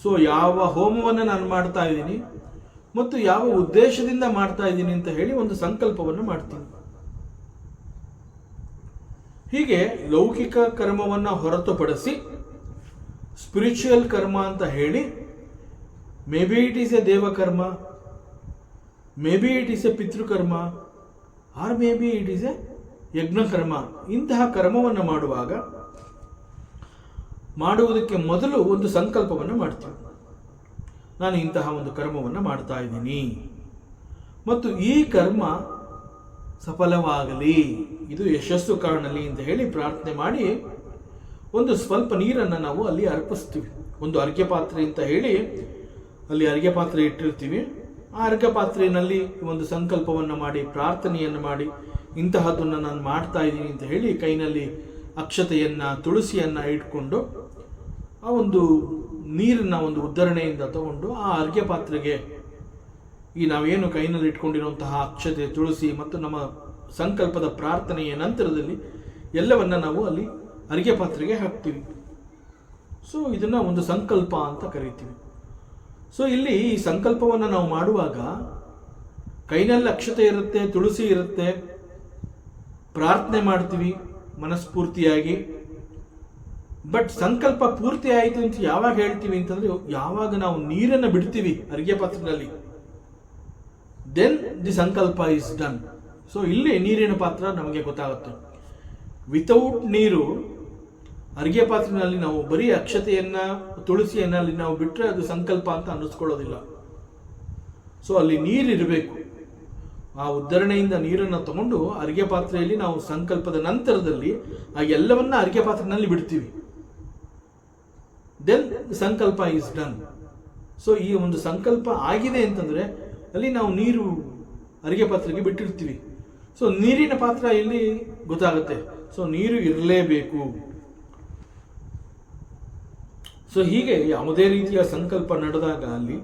ಸೊ ಯಾವ ಹೋಮವನ್ನು ನಾನು ಮಾಡ್ತಾ ಇದ್ದೀನಿ ಮತ್ತು ಯಾವ ಉದ್ದೇಶದಿಂದ ಮಾಡ್ತಾ ಇದ್ದೀನಿ ಅಂತ ಹೇಳಿ ಒಂದು ಸಂಕಲ್ಪವನ್ನು ಮಾಡ್ತೀನಿ. ಹೀಗೆ ಲೌಕಿಕ ಕರ್ಮವನ್ನು ಹೊರತುಪಡಿಸಿ ಸ್ಪಿರಿಚುವಲ್ ಕರ್ಮ ಅಂತ ಹೇಳಿ, maybe it is a devakarma, maybe it is a pitrukarma, or maybe it is a yajnakarma. ಇಂತಹ ಕರ್ಮವನ್ನು ಮಾಡುವುದಕ್ಕೆ ಮೊದಲು ಒಂದು ಸಂಕಲ್ಪವನ್ನು ಮಾಡ್ತೀವಿ. ನಾನು ಇಂತಹ ಒಂದು ಕರ್ಮವನ್ನು ಮಾಡ್ತಾ ಇದ್ದೀನಿ ಮತ್ತು ಈ ಕರ್ಮ ಸಫಲವಾಗಲಿ, ಇದು ಯಶಸ್ಸು ಕಾಣಲಿ ಅಂತ ಹೇಳಿ ಪ್ರಾರ್ಥನೆ ಮಾಡಿ ಒಂದು ಸ್ವಲ್ಪ ನೀರನ್ನು ನಾವು ಅಲ್ಲಿ ಅರ್ಪಿಸ್ತೀವಿ. ಒಂದು ಅರ್ಘ್ಯ ಪಾತ್ರೆ ಅಂತ ಹೇಳಿ ಅಲ್ಲಿ ಅರ್ಘ್ಯ ಪಾತ್ರೆ ಇಟ್ಟಿರ್ತೀವಿ. ಆ ಅರ್ಘ್ಯ ಪಾತ್ರೆಯಲ್ಲಿ ಒಂದು ಸಂಕಲ್ಪವನ್ನು ಮಾಡಿ, ಪ್ರಾರ್ಥನೆಯನ್ನು ಮಾಡಿ, ಇಂತಹದನ್ನು ನಾನು ಮಾಡ್ತಾ ಇದ್ದೀನಿ ಅಂತ ಹೇಳಿ ಕೈನಲ್ಲಿ ಅಕ್ಷತೆಯನ್ನು, ತುಳಸಿಯನ್ನು ಇಟ್ಕೊಂಡು ಆ ಒಂದು ನೀರನ್ನ ಒಂದು ಉದ್ಧರಣೆಯಿಂದ ತಗೊಂಡು ಆ ಅರ್ಘ್ಯ ಪಾತ್ರೆಗೆ ಈ ನಾವೇನು ಕೈನಲ್ಲಿ ಇಟ್ಕೊಂಡಿರುವಂತಹ ಅಕ್ಷತೆ, ತುಳಸಿ ಮತ್ತು ನಮ್ಮ ಸಂಕಲ್ಪದ ಪ್ರಾರ್ಥನೆಯ ನಂತರದಲ್ಲಿ ಎಲ್ಲವನ್ನ ನಾವು ಅಲ್ಲಿ ಅರ್ಘ್ಯ ಪಾತ್ರೆಗೆ ಹಾಕ್ತೀವಿ. ಸೊ ಇದನ್ನ ಒಂದು ಸಂಕಲ್ಪ ಅಂತ ಕರಿತೀವಿ. ಸೊ ಇಲ್ಲಿ ಈ ಸಂಕಲ್ಪವನ್ನು ನಾವು ಮಾಡುವಾಗ ಕೈನಲ್ಲಿ ಅಕ್ಷತೆ ಇರುತ್ತೆ, ತುಳಸಿ ಇರುತ್ತೆ, ಪ್ರಾರ್ಥನೆ ಮಾಡ್ತೀವಿ ಮನಸ್ಫೂರ್ತಿಯಾಗಿ. ಬಟ್ ಸಂಕಲ್ಪ ಪೂರ್ತಿ ಆಯಿತು ಅಂತ ಯಾವಾಗ ಹೇಳ್ತೀವಿ ಅಂತಂದ್ರೆ, ಯಾವಾಗ ನಾವು ನೀರನ್ನು ಬಿಡ್ತೀವಿ ಅರ್ಘ್ಯ ಪಾತ್ರೆಯಲ್ಲಿ, ದೆನ್ ದಿ ಸಂಕಲ್ಪ ಇಸ್ ಡನ್. ಸೊ ಇಲ್ಲಿ ನೀರಿನ ಪಾತ್ರ ನಮಗೆ ಗೊತ್ತಾಗುತ್ತೆ. ವಿತೌಟ್ ನೀರು ಅರ್ಘ್ಯ ಪಾತ್ರೆಯಲ್ಲಿ ನಾವು ಬರೀ ಅಕ್ಷತೆಯನ್ನ, ತುಳಸಿಯನ್ನ ಅಲ್ಲಿ ನಾವು ಬಿಟ್ಟರೆ ಅದು ಸಂಕಲ್ಪ ಅಂತ ಅನ್ನಿಸ್ಕೊಳ್ಳೋದಿಲ್ಲ. ಸೊ ಅಲ್ಲಿ ನೀರಿರಬೇಕು. ಆ ಉದ್ಧರಣೆಯಿಂದ ನೀರನ್ನು ತಗೊಂಡು ಅರ್ಘ್ಯ ಪಾತ್ರೆಯಲ್ಲಿ ನಾವು ಸಂಕಲ್ಪದ ನಂತರದಲ್ಲಿ ಆ ಎಲ್ಲವನ್ನ ಅರ್ಘ್ಯ ಪಾತ್ರೆಯಲ್ಲಿ ಬಿಡ್ತೀವಿ. ದೆನ್ ಸಂಕಲ್ಪ ಇಸ್ ಡನ್. ಸೊ ಈ ಒಂದು ಸಂಕಲ್ಪ ಆಗಿದೆ ಅಂತಂದ್ರೆ ಅಲ್ಲಿ ನಾವು ನೀರು ಅರ್ಘ್ಯ ಪಾತ್ರೆಗೆ ಬಿಟ್ಟಿರ್ತೀವಿ. ಸೊ ನೀರಿನ ಪಾತ್ರ ಇಲ್ಲಿ ಗೊತ್ತಾಗುತ್ತೆ. ಸೊ ನೀರು ಇರಲೇಬೇಕು. ಸೊ ಹೀಗೆ ಯಾವುದೇ ರೀತಿಯ ಸಂಕಲ್ಪ ನಡೆದಾಗ ಅಲ್ಲಿ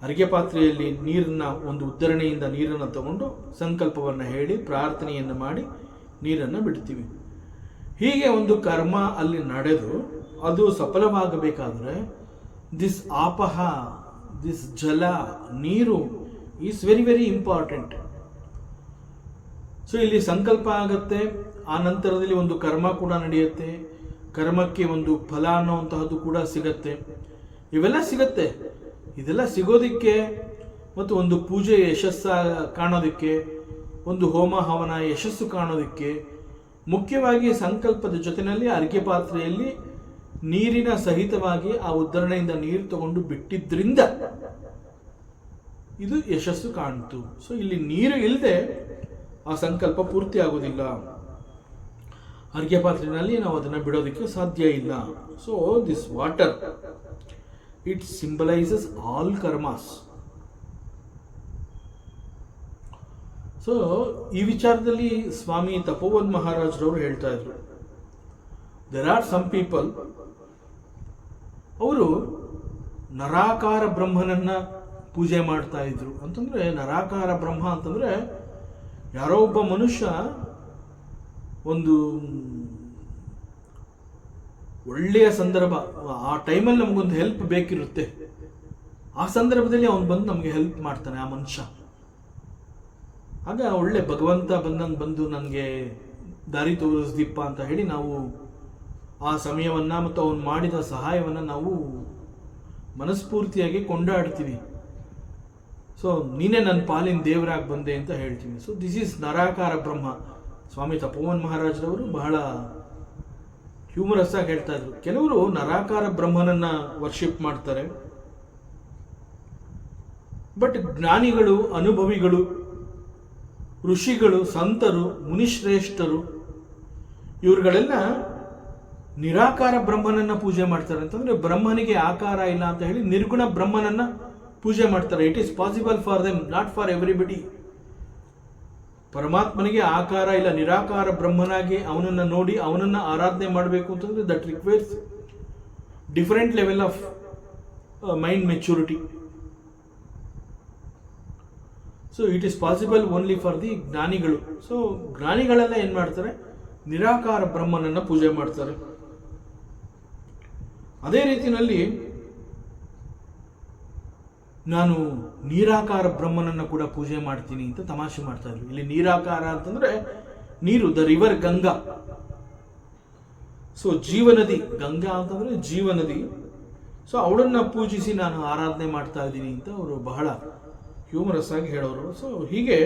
ಅರ್ಘ್ಯ ಪಾತ್ರೆಯಲ್ಲಿ ನೀರನ್ನ ಒಂದು ಉದ್ಧರಣೆಯಿಂದ ನೀರನ್ನು ತಗೊಂಡು ಸಂಕಲ್ಪವನ್ನು ಹೇಳಿ ಪ್ರಾರ್ಥನೆಯನ್ನು ಮಾಡಿ ನೀರನ್ನು ಬಿಡ್ತೀವಿ. ಹೀಗೆ ಒಂದು ಕರ್ಮ ಅಲ್ಲಿ ನಡೆದು ಅದು ಸಫಲವಾಗಬೇಕಾದ್ರೆ ದಿಸ್ ಆಪಹ, ದಿಸ್ ಜಲ, ನೀರು is very very important. So ಇಲ್ಲಿ ಸಂಕಲ್ಪ ಆಗತ್ತೆ, ಆ ನಂತರದಲ್ಲಿ ಒಂದು ಕರ್ಮ ಕೂಡ ನಡೆಯುತ್ತೆ, ಕರ್ಮಕ್ಕೆ ಒಂದು ಫಲ ಅನ್ನೋವಂತಹದ್ದು ಕೂಡ ಸಿಗತ್ತೆ. ಇವೆಲ್ಲ ಸಿಗತ್ತೆ. ಇದೆಲ್ಲ ಸಿಗೋದಿಕ್ಕೆ ಮತ್ತು ಒಂದು ಪೂಜೆ ಯಶಸ್ಸ ಕಾಣೋದಕ್ಕೆ, ಒಂದು ಹೋಮ ಹವನ ಯಶಸ್ಸು ಕಾಣೋದಕ್ಕೆ ಮುಖ್ಯವಾಗಿ ಸಂಕಲ್ಪದ ಜೊತೆಯಲ್ಲಿ ಅರ್ಘ್ಯ ಪಾತ್ರೆಯಲ್ಲಿ ನೀರಿನ ಸಹಿತವಾಗಿ ಆ ಉದ್ಧರಣೆಯಿಂದ ನೀರು ತಗೊಂಡು ಬಿಟ್ಟಿದ್ರಿಂದ ಇದು ಯಶಸ್ಸು ಕಾಣ್ತು. ಸೊ ಇಲ್ಲಿ ನೀರು ಇಲ್ಲದೆ ಆ ಸಂಕಲ್ಪ ಪೂರ್ತಿ ಆಗೋದಿಲ್ಲ. ಅರ್ಘ್ಯ ಪಾತ್ರೆಯಲ್ಲಿ ನಾವು ಅದನ್ನು ಬಿಡೋದಕ್ಕೆ ಸಾಧ್ಯ ಇಲ್ಲ. So this water, it symbolises all karmas. So ಈ ವಿಚಾರದಲ್ಲಿ ಸ್ವಾಮಿ ತಪೋವನ್ ಮಹಾರಾಜರವರು ಹೇಳ್ತಾ ಇದ್ರು, ದೇರ್ ಆರ್ ಸಮ್ ಪೀಪಲ್, ಅವರು ನರಾಕಾರ ಬ್ರಹ್ಮನನ್ನ ಪೂಜೆ ಮಾಡ್ತಾ ಇದ್ರು. ಅಂತಂದ್ರೆ ನರಾಕಾರ ಬ್ರಹ್ಮ ಅಂತಂದ್ರೆ ಯಾರೋ ಒಬ್ಬ ಮನುಷ್ಯ ಒಂದು ಒಳ್ಳೆಯ ಸಂದರ್ಭ, ಆ ಟೈಮಲ್ಲಿ ನಮಗೊಂದು ಹೆಲ್ಪ್ ಬೇಕಿರುತ್ತೆ, ಆ ಸಂದರ್ಭದಲ್ಲಿ ಅವನು ಬಂದು ನಮಗೆ ಹೆಲ್ಪ್ ಮಾಡ್ತಾನೆ ಆ ಮನುಷ್ಯ. ಆಗ ಒಳ್ಳೆ ಭಗವಂತ ಬಂದು ನನಗೆ ದಾರಿ ತೋರಿಸ್ದಿಪ್ಪ ಅಂತ ಹೇಳಿ ನಾವು ಆ ಸಮಯವನ್ನ ಮತ್ತು ಅವನು ಮಾಡಿದ ಸಹಾಯವನ್ನ ನಾವು ಮನಸ್ಫೂರ್ತಿಯಾಗಿ ಕೊಂಡಾಡ್ತೀವಿ. ಸೊ ನೀನೇ ನನ್ನ ಪಾಲಿನ ದೇವರಾಗಿ ಬಂದೆ ಅಂತ ಹೇಳ್ತೀವಿ. ಸೊ ದಿಸ್ ಈಸ್ ನರಾಕಾರ ಬ್ರಹ್ಮ. ಸ್ವಾಮಿ ತಪೋವನ್ ಮಹಾರಾಜರವರು ಬಹಳ ಹ್ಯೂಮರಸ್ ಆಗಿ ಹೇಳ್ತಾ ಇದ್ರು. ಕೆಲವರು ನರಾಕಾರ ಬ್ರಹ್ಮನನ್ನ ವರ್ಷಿಪ್ ಮಾಡ್ತಾರೆ, ಬಟ್ ಜ್ಞಾನಿಗಳು, ಅನುಭವಿಗಳು, ಋಷಿಗಳು, ಸಂತರು, ಮುನಿಶ್ರೇಷ್ಠರು ಇವ್ರುಗಳೆಲ್ಲ ನಿರಾಕಾರ ಬ್ರಹ್ಮನನ್ನ ಪೂಜೆ ಮಾಡ್ತಾರೆ. ಅಂತಂದ್ರೆ ಬ್ರಹ್ಮನಿಗೆ ಆಕಾರ ಇಲ್ಲ ಅಂತ ಹೇಳಿ ನಿರ್ಗುಣ ಬ್ರಹ್ಮನನ್ನ ಪೂಜೆ ಮಾಡ್ತಾರೆ. It is possible for them, not for everybody. ಪರಮಾತ್ಮನಿಗೆ ಆಕಾರ ಇಲ್ಲ, ನಿರಾಕಾರ ಬ್ರಹ್ಮನಾಗಿ ಅವನನ್ನ ನೋಡಿ ಅವನನ್ನ ಆರಾಧನೆ ಮಾಡಬೇಕು ಅಂತಂದ್ರೆ that requires different level of mind maturity. So it is possible only for the ಜ್ಞಾನಿಗಳು. ಸೊ ಜ್ಞಾನಿಗಳೆಲ್ಲ ಏನ್ ಮಾಡ್ತಾರೆ, ನಿರಾಕಾರ ಬ್ರಹ್ಮನನ್ನ ಪೂಜೆ ಮಾಡ್ತಾರೆ. ಅದೇ ರೀತಿಯಲ್ಲಿ ನಾನು ನೀರಾಕಾರ ಬ್ರಹ್ಮನನ್ನ ಕೂಡ ಪೂಜೆ ಮಾಡ್ತೀನಿ ಅಂತ ತಮಾಷೆ ಮಾಡ್ತಾ ಇದ್ರು. ಇಲ್ಲಿ ನೀರಾಕಾರ ಅಂತಂದ್ರೆ ನೀರು, ದ ರಿವರ್ ಗಂಗಾ. ಸೊ ಜೀವನದಿ, ಗಂಗಾ ಅಂತಂದ್ರೆ ಜೀವನದಿ. ಸೊ ಅವಳನ್ನ ಪೂಜಿಸಿ ನಾನು ಆರಾಧನೆ ಮಾಡ್ತಾ ಇದ್ದೀನಿ ಅಂತ ಅವರು ಬಹಳ ಹ್ಯೂಮರಸ್ ಆಗಿ ಹೇಳೋರು. ಸೊ ಹೀಗೆ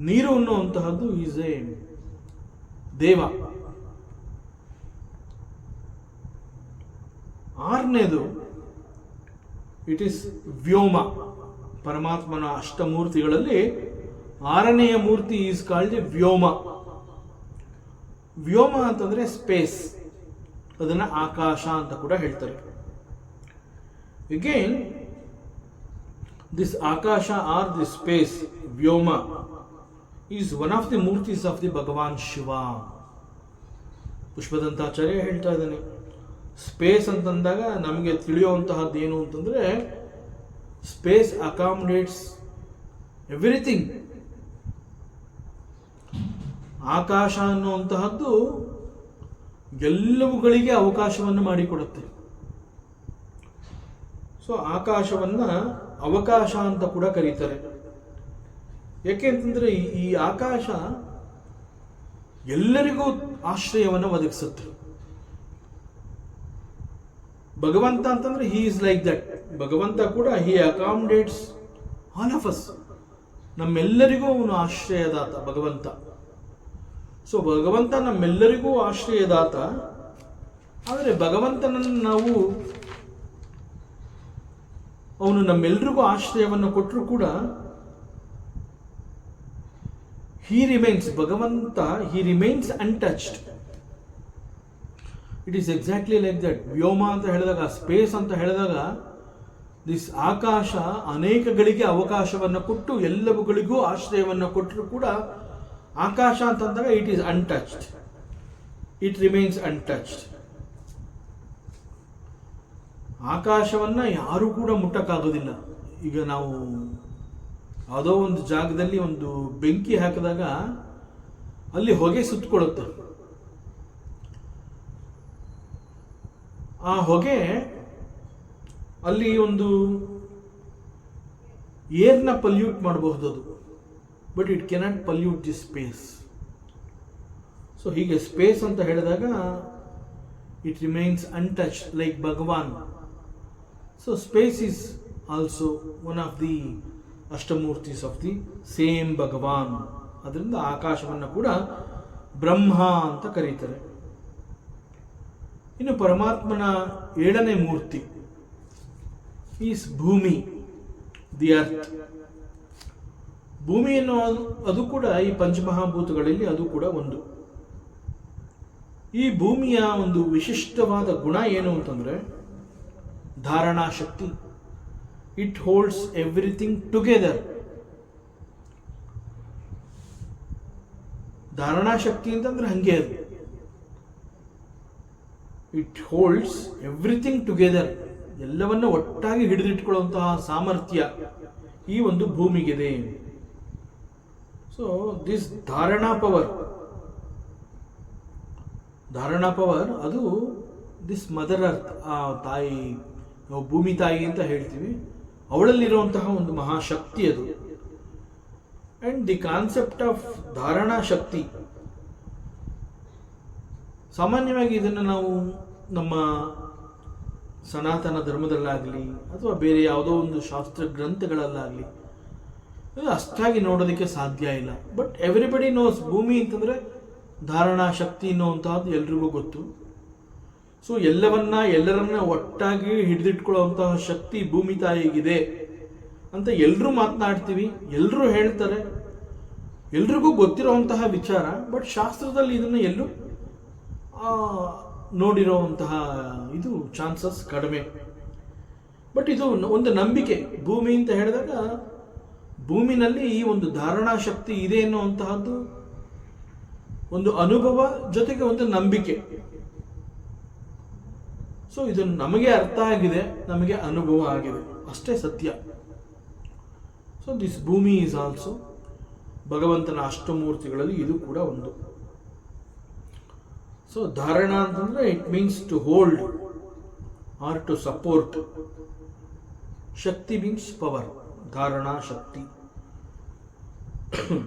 ನೀರು ಅನ್ನುವಂತಹದ್ದು ಈಸ್ ಎ ದೇವ. ಆರನೇದು ಇಟ್ ಈಸ್ ವ್ಯೋಮ. ಪರಮಾತ್ಮನ ಅಷ್ಟಮೂರ್ತಿಗಳಲ್ಲಿ ಆರನೆಯ ಮೂರ್ತಿ ಈಸ್ ಕಾಲ್ಡ್ ವ್ಯೋಮ. ವ್ಯೋಮ ಅಂತಂದ್ರೆ ಸ್ಪೇಸ್, ಅದನ್ನ ಆಕಾಶ ಅಂತ ಕೂಡ ಹೇಳ್ತಾರೆ. Again this akasha or this space, vyoma, is one of the murtis of the Bhagavan Shiva. ಪುಷ್ಪದಂತಾಚಾರ್ಯ ಹೇಳ್ತಾ ಇದ್ದಾನೆ, ಸ್ಪೇಸ್ ಅಂತಂದಾಗ ನಮಗೆ ತಿಳಿಯುವಂತಹದ್ದು ಏನು ಅಂತಂದ್ರೆ, ಸ್ಪೇಸ್ ಅಕಾಮಡೇಟ್ಸ್ ಎವ್ರಿಥಿಂಗ್. ಆಕಾಶ ಅನ್ನುವಂತಹದ್ದು ಎಲ್ಲವುಗಳಿಗೆ ಅವಕಾಶವನ್ನು ಮಾಡಿಕೊಡುತ್ತೆ. ಸೊ ಆಕಾಶವನ್ನ ಅವಕಾಶ ಅಂತ ಕೂಡ ಕರೀತಾರೆ. ಯಾಕೆಂತಂದ್ರೆ ಈ ಆಕಾಶ ಎಲ್ಲರಿಗೂ ಆಶ್ರಯವನ್ನು ಒದಗಿಸುತ್ತೆ. ಭಗವಂತ ಅಂತಂದ್ರೆ ಹಿ ಈಸ್ ಲೈಕ್ ದಟ್. ಭಗವಂತ ಕೂಡ ಹಿ ಅಕಾಮಡೇಟ್ಸ್ ಆಲ್ ಆಫ್ ಅಸ್. ನಮ್ಮೆಲ್ಲರಿಗೂ ಅವನು ಆಶ್ರಯದಾತ ಭಗವಂತ. ಸೊ ಭಗವಂತ ನಮ್ಮೆಲ್ಲರಿಗೂ ಆಶ್ರಯದಾತ. ಆದರೆ ಭಗವಂತನನ್ನು ನಾವು, ಅವನು ನಮ್ಮೆಲ್ಲರಿಗೂ ಆಶ್ರಯವನ್ನು ಕೊಟ್ಟರು ಕೂಡ he remains, Bhagavanta he remains untouched. It is exactly like that. ವ್ಯೋಮ ಅಂತ ಹೇಳಿದಾಗ, ಸ್ಪೇಸ್ ಅಂತ ಹೇಳಿದಾಗ, ದಿಸ್ ಆಕಾಶ ಅನೇಕಗಳಿಗೆ ಅವಕಾಶವನ್ನು ಕೊಟ್ಟು ಎಲ್ಲವುಗಳಿಗೂ ಆಶ್ರಯವನ್ನು ಕೊಟ್ಟರು ಕೂಡ ಆಕಾಶ ಅಂತಂದಾಗ it is untouched, it remains untouched. ಆಕಾಶವನ್ನ ಯಾರು ಕೂಡ ಮುಟ್ಟಕ್ಕಾಗೋದಿಲ್ಲ. ಈಗ ನಾವು ಯಾವುದೋ ಒಂದು ಜಾಗದಲ್ಲಿ ಒಂದು ಬೆಂಕಿ ಹಾಕಿದಾಗ ಅಲ್ಲಿ ಹೊಗೆ ಸುತ್ತಕೊಳ್ಳುತ್ತೆ. ಆ ಹೊಗೆ ಅಲ್ಲಿ ಒಂದು ಏರ್ನ ಪಲ್ಯೂಟ್ ಮಾಡಬಹುದು. ಅದು but it cannot pollute the space. So ಹೀಗೆ ಸ್ಪೇಸ್ ಅಂತ ಹೇಳಿದಾಗ it remains untouched like Bhagwan. So space is also one of the ashtamurtis of the same Bhagwan. ಅದರಿಂದ ಆಕಾಶವನ್ನು ಕೂಡ ಬ್ರಹ್ಮ ಅಂತ ಕರೀತಾರೆ. ಇನ್ನು ಪರಮಾತ್ಮನ 7ನೇ ಮೂರ್ತಿ ಈಸ್ ಭೂಮಿ, ದಿ ಅರ್ತ್. ಭೂಮಿ ಎನ್ನುವುದು ಅದು ಕೂಡ ಈ ಪಂಚಮಹಾಭೂತಗಳಲ್ಲಿ ಅದು ಕೂಡ ಒಂದು. ಈ ಭೂಮಿಯ ಒಂದು ವಿಶಿಷ್ಟವಾದ ಗುಣ ಏನು ಅಂತಂದ್ರೆ ಧಾರಣಾ ಶಕ್ತಿ. It holds everything together. ಧಾರಣಾ ಶಕ್ತಿ ಅಂತಂದ್ರೆ ಹಂಗೆ ಅದು. It holds everything together. ಎಲ್ಲವನ್ನ ಒಟ್ಟಾಗಿ ಹಿಡಿದಿಟ್ಕೊಳ್ಳುವಂತಹ ಸಾಮರ್ಥ್ಯ ಈ ಒಂದು ಭೂಮಿಗಿದೆ. ಸೊ ದಿಸ್ ಧಾರಣಾ ಪವರ್ ಅದು ದಿಸ್ ಮದರ್ ಅರ್ತ್, ಆ ತಾಯಿ, ನಾವು ಭೂಮಿ ತಾಯಿ ಅಂತ ಹೇಳ್ತೀವಿ, ಅವಳಲ್ಲಿರುವಂತಹ ಒಂದು ಮಹಾಶಕ್ತಿ ಅದು. ಅಂಡ್ ದಿ ಕಾನ್ಸೆಪ್ಟ್ ಆಫ್ ಧಾರಣಾ ಶಕ್ತಿ, ಸಾಮಾನ್ಯವಾಗಿ ಇದನ್ನು ನಾವು ನಮ್ಮ ಸನಾತನ ಧರ್ಮದಲ್ಲಾಗಲಿ ಅಥವಾ ಬೇರೆ ಯಾವುದೋ ಒಂದು ಶಾಸ್ತ್ರ ಗ್ರಂಥಗಳಲ್ಲಾಗಲಿ ಅಷ್ಟಾಗಿ ನೋಡೋದಕ್ಕೆ ಸಾಧ್ಯ ಇಲ್ಲ. ಬಟ್ ಎವ್ರಿಬಡಿ ನೋಸ್ ಭೂಮಿ ಅಂತಂದರೆ ಧಾರಣಾ ಶಕ್ತಿ ಅನ್ನುವಂತಹದ್ದು ಎಲ್ರಿಗೂ ಗೊತ್ತು. ಸೊ ಎಲ್ಲರನ್ನ ಒಟ್ಟಾಗಿ ಹಿಡಿದಿಟ್ಕೊಳ್ಳುವಂತಹ ಶಕ್ತಿ ಭೂಮಿ ತಾಯಿಗಿದೆ ಅಂತ ಎಲ್ಲರೂ ಮಾತನಾಡ್ತೀವಿ, ಎಲ್ಲರೂ ಹೇಳ್ತಾರೆ, ಎಲ್ರಿಗೂ ಗೊತ್ತಿರುವಂತಹ ವಿಚಾರ. ಬಟ್ ಶಾಸ್ತ್ರದಲ್ಲಿ ಇದನ್ನು ಎಲ್ಲೂ ನೋಡಿರುವಂತಹ ಇದು ಚಾನ್ಸಸ್ ಕಡಿಮೆ. ಬಟ್ ಇದು ಒಂದು ನಂಬಿಕೆ. ಭೂಮಿ ಅಂತ ಹೇಳಿದಾಗ ಭೂಮಿನಲ್ಲಿ ಈ ಒಂದು ಧಾರಣಾ ಶಕ್ತಿ ಇದೆ ಎನ್ನುವಂತಹದ್ದು ಒಂದು ಅನುಭವ ಜೊತೆಗೆ ಒಂದು ನಂಬಿಕೆ. ಸೊ ಇದು ನಮಗೆ ಅರ್ಥ ಆಗಿದೆ, ನಮಗೆ ಅನುಭವ ಆಗಿದೆ, ಅಷ್ಟೇ ಸತ್ಯ. So this Bhumi is also ಭಗವಂತನ ಅಷ್ಟಮೂರ್ತಿಗಳಲ್ಲಿ ಇದು ಕೂಡ ಒಂದು. ಸೊ ಧಾರಣ ಅಂತಂದ್ರೆ it means to hold or to support. Shakti means power, ಧಾರಣಾ ಶಕ್ತಿ.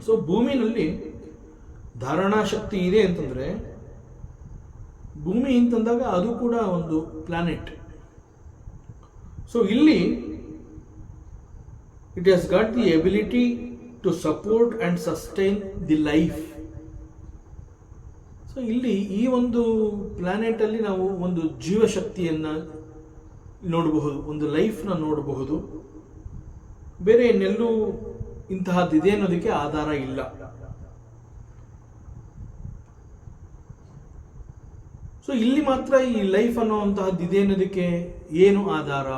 ಸೊ ಭೂಮಿನಲ್ಲಿ ಧಾರಣಾ ಶಕ್ತಿ ಇದೆ ಅಂತಂದ್ರೆ, ಭೂಮಿ ಅಂತಂದಾಗ ಅದು ಕೂಡ ಒಂದು ಪ್ಲಾನೆಟ್. ಸೊ ಇಲ್ಲಿ it has got the ability to support and sustain the life. So ಇಲ್ಲಿ ಈ ಒಂದು ಪ್ಲಾನೆಟ್ ಅಲ್ಲಿ ನಾವು ಒಂದು ಜೀವಶಕ್ತಿಯನ್ನ ನೋಡಬಹುದು, ಒಂದು ಲೈಫ್ನ ನೋಡಬಹುದು. ಬೇರೆ ಇನ್ನೆಲ್ಲೂ ಇಂತಹದ್ದಿದೆ ಅನ್ನೋದಕ್ಕೆ ಆಧಾರ ಇಲ್ಲ. ಸೊ ಇಲ್ಲಿ ಮಾತ್ರ ಈ ಲೈಫ್ ಅನ್ನುವಂತಹದ್ದು ಇದೆ ಅನ್ನೋದಕ್ಕೆ ಏನು ಆಧಾರ?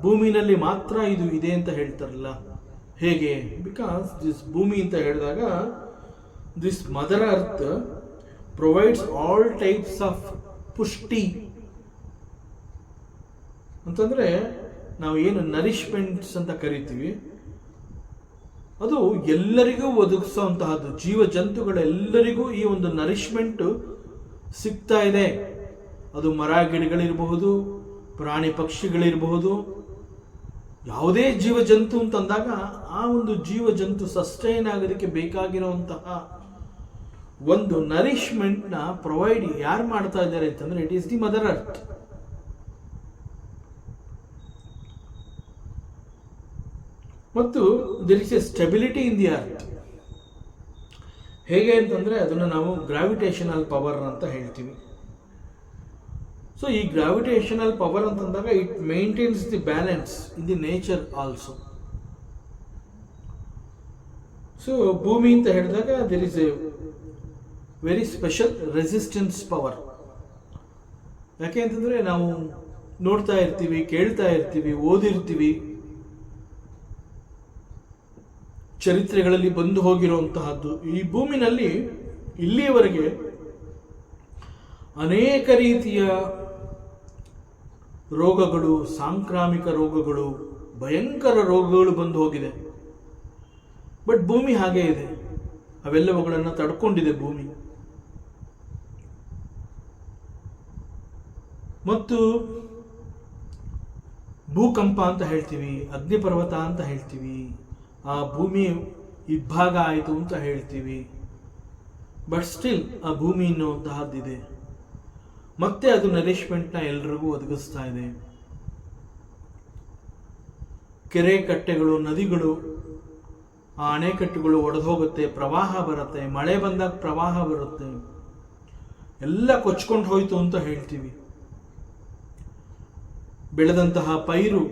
ಭೂಮಿನಲ್ಲಿ ಮಾತ್ರ ಇದು ಇದೆ ಅಂತ ಹೇಳ್ತಾರಲ್ಲ, ಹೇಗೆ? ಬಿಕಾಸ್ ದಿಸ್ ಭೂಮಿ ಅಂತ ಹೇಳಿದಾಗ this mother earth provides all types of ಪುಷ್ಟಿ. ಅಂತಂದ್ರೆ ನಾವು ಏನು ನರಿಶ್ಮೆಂಟ್ಸ್ ಅಂತ ಕರಿತೀವಿ, ಅದು ಎಲ್ಲರಿಗೂ ಒದಗಿಸುವಂತಹದ್ದು. ಜೀವ ಜಂತುಗಳೆಲ್ಲರಿಗೂ ಈ ಒಂದು ನರಿಶ್ಮೆಂಟ್ ಸಿಗ್ತಾ ಇದೆ. ಅದು ಮರ ಗಿಡಗಳಿರಬಹುದು, ಪ್ರಾಣಿ ಪಕ್ಷಿಗಳಿರಬಹುದು, ಯಾವುದೇ ಜೀವ ಜಂತು ಅಂತಂದಾಗ ಆ ಒಂದು ಜೀವ ಜಂತು ಸಸ್ಟೈನ್ ಆಗೋದಕ್ಕೆ ಬೇಕಾಗಿರುವಂತಹ ಒಂದು ನರಿಶ್ಮೆಂಟ್ ನ ಪ್ರೊವೈಡ್ ಯಾರು ಮಾಡ್ತಾ ಇದ್ದಾರೆ ಅಂತಂದ್ರೆ it is the mother earth. ಮತ್ತು there is a stability in the earth. ಹೇಗೆ ಅಂತಂದ್ರೆ ಅದನ್ನು ನಾವು ಗ್ರಾವಿಟೇಷನಲ್ ಪವರ್ ಅಂತ ಹೇಳ್ತೀವಿ. ಸೊ ಈ ಗ್ರಾವಿಟೇಷನಲ್ ಪವರ್ ಅಂತಂದಾಗ it maintains the balance in the nature also. So ಭೂಮಿ ಅಂತ ಹೇಳಿದಾಗ there is a very special resistance power. ಯಾಕೆ ಅಂತಂದ್ರೆ ನಾವು ನೋಡ್ತಾ ಇರ್ತೀವಿ, ಕೇಳ್ತಾ ಇರ್ತೀವಿ, ಓದಿರ್ತೀವಿ, ಚರಿತ್ರೆಗಳಲ್ಲಿ ಬಂದು ಹೋಗಿರುವಂತಹದ್ದು. ಈ ಭೂಮಿನಲ್ಲಿ ಇಲ್ಲಿಯವರೆಗೆ ಅನೇಕ ರೀತಿಯ ರೋಗಗಳು, ಸಾಂಕ್ರಾಮಿಕ ರೋಗಗಳು, ಭಯಂಕರ ರೋಗಗಳು ಬಂದು ಹೋಗಿದೆ. ಬಟ್ ಭೂಮಿ ಹಾಗೇ ಇದೆ, ಅವೆಲ್ಲವುಗಳನ್ನು ತಡ್ಕೊಂಡಿದೆ ಭೂಮಿ. ಮತ್ತು ಭೂಕಂಪ ಅಂತ ಹೇಳ್ತೀವಿ, ಅಗ್ನಿಪರ್ವತ ಅಂತ ಹೇಳ್ತೀವಿ. ಆ ಭೂಮಿ ಇಬ್ಬಾಗ ಆಯಿತು ಅಂತ ಹೇಳ್ತೀವಿ. ಬಟ್ ಸ್ಟಿಲ್ ಆ ಭೂಮಿ ಅನ್ನುವಂತಹದ್ದಿದೆ. ಮತ್ತೆ ಅದು ನರಿಶ್ಮೆಂಟ್ನ ಎಲ್ರಿಗೂ ಒದಗಿಸ್ತಾ ಇದೆ. ಕೆರೆ ಕಟ್ಟೆಗಳು, ನದಿಗಳು, ಆ ಅಣೆಕಟ್ಟುಗಳು ಒಡೆದು ಹೋಗುತ್ತೆ, ಪ್ರವಾಹ ಬರುತ್ತೆ, ಮಳೆ ಬಂದಾಗ ಪ್ರವಾಹ ಬರುತ್ತೆ, ಎಲ್ಲ ಕೊಚ್ಕೊಂಡು ಹೋಯ್ತು ಅಂತ ಹೇಳ್ತೀವಿ. ಬೆಳೆದಂತಹ ಪೈರು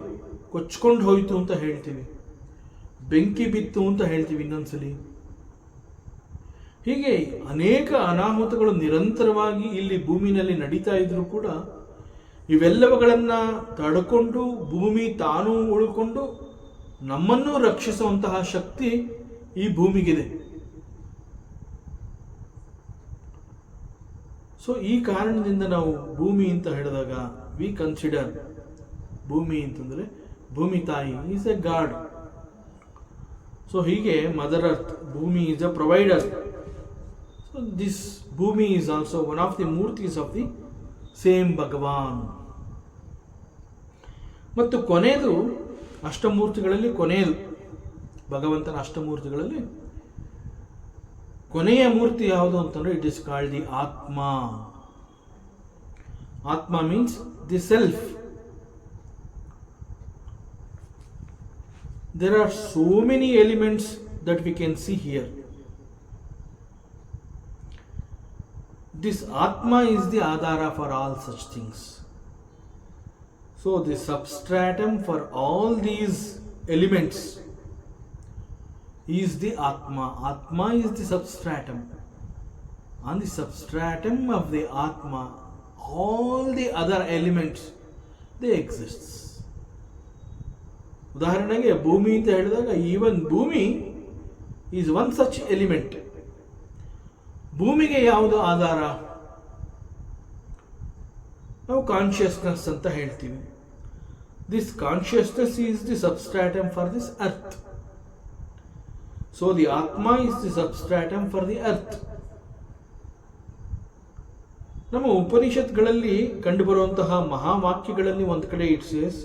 ಕೊಚ್ಕೊಂಡು ಹೋಯ್ತು ಅಂತ ಹೇಳ್ತೀವಿ. ಬೆಂಕಿ ಬಿತ್ತು ಅಂತ ಹೇಳ್ತೀವಿ ಇನ್ನೊಂದ್ಸಲಿ. ಹೀಗೆ ಅನೇಕ ಅನಾಹುತಗಳು ನಿರಂತರವಾಗಿ ಇಲ್ಲಿ ಭೂಮಿನಲ್ಲಿ ನಡೀತಾ ಇದ್ರೂ ಕೂಡ ಇವೆಲ್ಲವುಗಳನ್ನು ತಡ್ಕೊಂಡು ಭೂಮಿ ತಾನು ಉಳ್ಕೊಂಡು ನಮ್ಮನ್ನು ರಕ್ಷಿಸುವಂತಹ ಶಕ್ತಿ ಈ ಭೂಮಿಗಿದೆ. ಸೊ ಈ ಕಾರಣದಿಂದ ನಾವು ಭೂಮಿ ಅಂತ ಹೇಳಿದಾಗ ವಿ ಕನ್ಸಿಡರ್ ಭೂಮಿ ಅಂತಂದ್ರೆ ಭೂಮಿ ತಾಯಿ ಈಸ್ ಎ ಗಾಡ್. ಸೊ ಹೀಗೆ mother earth, Bhumi is a provider. So this Bhumi is also one of the murtis of the same Bhagwan. ಮತ್ತು ಕೊನೆಯದು ಅಷ್ಟಮೂರ್ತಿಗಳಲ್ಲಿ ಕೊನೆಯದು, ಭಗವಂತನ ಅಷ್ಟಮೂರ್ತಿಗಳಲ್ಲಿ ಕೊನೆಯ ಮೂರ್ತಿ ಯಾವುದು ಅಂತಂದ್ರೆ it is called the atma. Atma means the self. There are so many elements that we can see here. This Atma is the Adhara for all such things. So the substratum for all these elements is the Atma. Atma is the substratum. On the substratum of the Atma, all the other elements, they exist. ಉದಾಹರಣೆಗೆ ಭೂಮಿ ಅಂತ ಹೇಳಿದಾಗ even ಭೂಮಿ is one such element. ಭೂಮಿಗೆ ಯಾವುದು ಆಧಾರ? ನಾವು consciousness ಅಂತ ಹೇಳ್ತೀವಿ. This consciousness is the substratum for this earth. So the atma is the substratum for the earth. ನಮ್ಮ ಉಪನಿಷತ್ಗಳಲ್ಲಿ ಕಂಡುಬರುವಂತಹ ಮಹಾವಾಕ್ಯಗಳಲ್ಲಿ ಒಂದು ಕಡೆ it says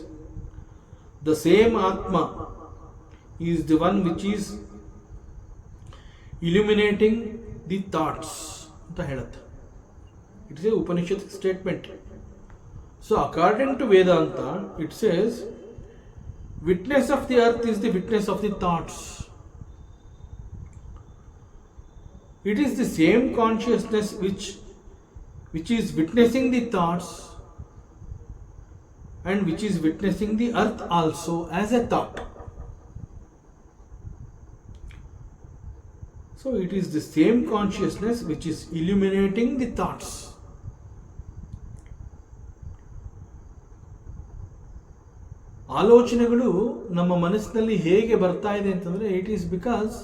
the same atma is the one which is illuminating the thoughts ಅಂತ ಹೇಳುತ್ತೆ. It's a Upanishad statement. So according to Vedanta it says witness of the earth is the witness of the thoughts. It is the same consciousness which is witnessing the thoughts and which is witnessing the earth also as a thought. So it is the same consciousness which is illuminating the thoughts. ಆಲೋಚನೆಗಳು ನಮ್ಮ ಮನಸ್ಸಿನಲ್ಲಿ ಹೇಗೆ ಬರ್ತಾ ಇದೆ ಅಂತಂದ್ರೆ it is because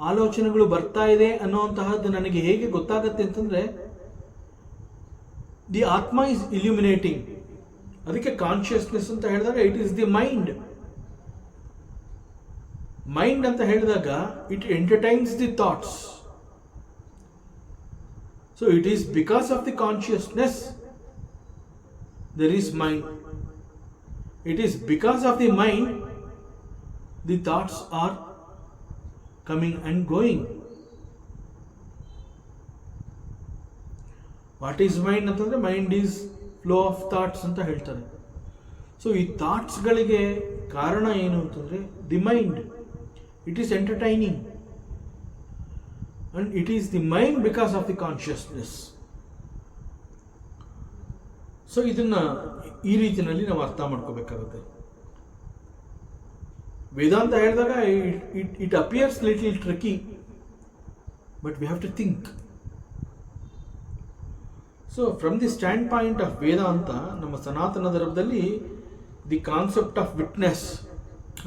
ಆಲೋಚನೆಗಳು ಬರ್ತಾ ಇದೆ ಅನ್ನುವಂತಹದ್ದು ನನಗೆ ಹೇಗೆ ಗೊತ್ತಾಗುತ್ತೆ ಅಂತಂದ್ರೆ ದಿ ಆತ್ಮ ಇಸ್ ಇಲ್ಯುಮಿನೇಟಿಂಗ್. ಅದಕ್ಕೆ ಕಾನ್ಷಿಯಸ್ನೆಸ್ ಅಂತ ಹೇಳಿದಾಗ it is the mind. Mind ಅಂತ ಹೇಳಿದಾಗ it entertains the thoughts. So it is because of the consciousness there is mind. It is because of the mind the thoughts are coming and going. What is mind ಅಂತಂದ್ರೆ mind is flow of thoughts ಅಂತ ಹೇಳ್ತಾರೆ. ಸೊ ಈ ಥಾಟ್ಸ್ಗಳಿಗೆ ಕಾರಣ ಏನು ಅಂತಂದ್ರೆ the mind. It is entertaining and it is the mind because of the consciousness. So ಇದನ್ನ ಈ ರೀತಿಯಲ್ಲಿ ನಾವು ಅರ್ಥ ಮಾಡ್ಕೋಬೇಕಾಗುತ್ತೆ. ವೇದಾಂತ ಹೇಳಿದಾಗ it appears little tricky, but we have to think. So from the standpoint of Vedanta, ನಮ್ಮ ಸನಾತನ ಧರ್ಮದಲ್ಲಿ ದಿ ಕಾನ್ಸೆಪ್ಟ್ ಆಫ್ ವಿಟ್ನೆಸ್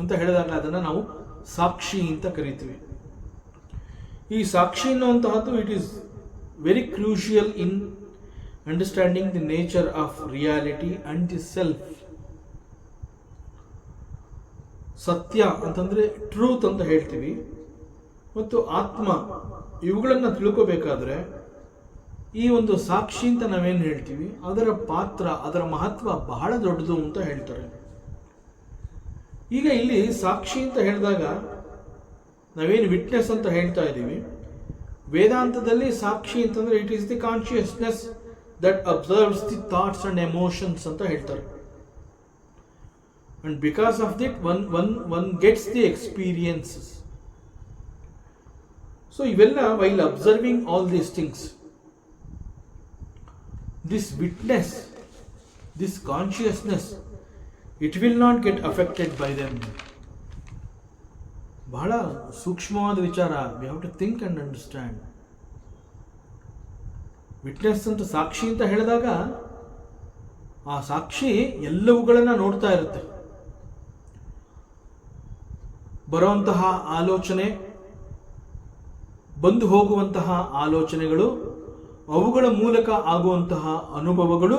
ಅಂತ ಹೇಳಿದಾಗ ಅದನ್ನು ನಾವು ಸಾಕ್ಷಿ ಅಂತ ಕರಿತೀವಿ. ಈ ಸಾಕ್ಷಿ ಅನ್ನುವಂತಹದ್ದು it is very crucial in understanding the nature of reality and the self. ಸತ್ಯ ಅಂತಂದ್ರೆ ಟ್ರೂತ್ ಅಂತ ಹೇಳ್ತೀವಿ, ಮತ್ತು ಆತ್ಮ, ಇವುಗಳನ್ನು ತಿಳ್ಕೋಬೇಕಾದ್ರೆ ಈ ಒಂದು ಸಾಕ್ಷಿ ಅಂತ ನಾವೇನು ಹೇಳ್ತೀವಿ ಅದರ ಪಾತ್ರ, ಅದರ ಮಹತ್ವ ಬಹಳ ದೊಡ್ಡದು ಅಂತ ಹೇಳ್ತಾರೆ. ಈಗ ಇಲ್ಲಿ ಸಾಕ್ಷಿ ಅಂತ ಹೇಳಿದಾಗ ನಾವೇನು ವಿಟ್ನೆಸ್ ಅಂತ ಹೇಳ್ತಾ ಇದ್ದೀವಿ, ವೇದಾಂತದಲ್ಲಿ ಸಾಕ್ಷಿ ಅಂತಂದ್ರೆ it is the consciousness that observes the thoughts and emotions ಅಂತ ಹೇಳ್ತಾರೆ. And because of that one gets the experiences. So ಇವೆಲ್ಲ while observing all these things, this witness, this consciousness, it will not get affected by them. ಬಹಳ ಸೂಕ್ಷ್ಮವಾದ ವಿಚಾರ. We have to think and understand. Witness ಅಂತ ಸಾಕ್ಷಿ ಅಂತ ಹೇಳಿದಾಗ ಆ ಸಾಕ್ಷಿ ಎಲ್ಲವುಗಳನ್ನ ನೋಡ್ತಾ ಇರುತ್ತೆ. ಬರುವಂತಹ ಆಲೋಚನೆ, ಬಂದು ಹೋಗುವಂತಹ ಆಲೋಚನೆಗಳು, ಅವುಗಳ ಮೂಲಕ ಆಗುವಂತಹ ಅನುಭವಗಳು,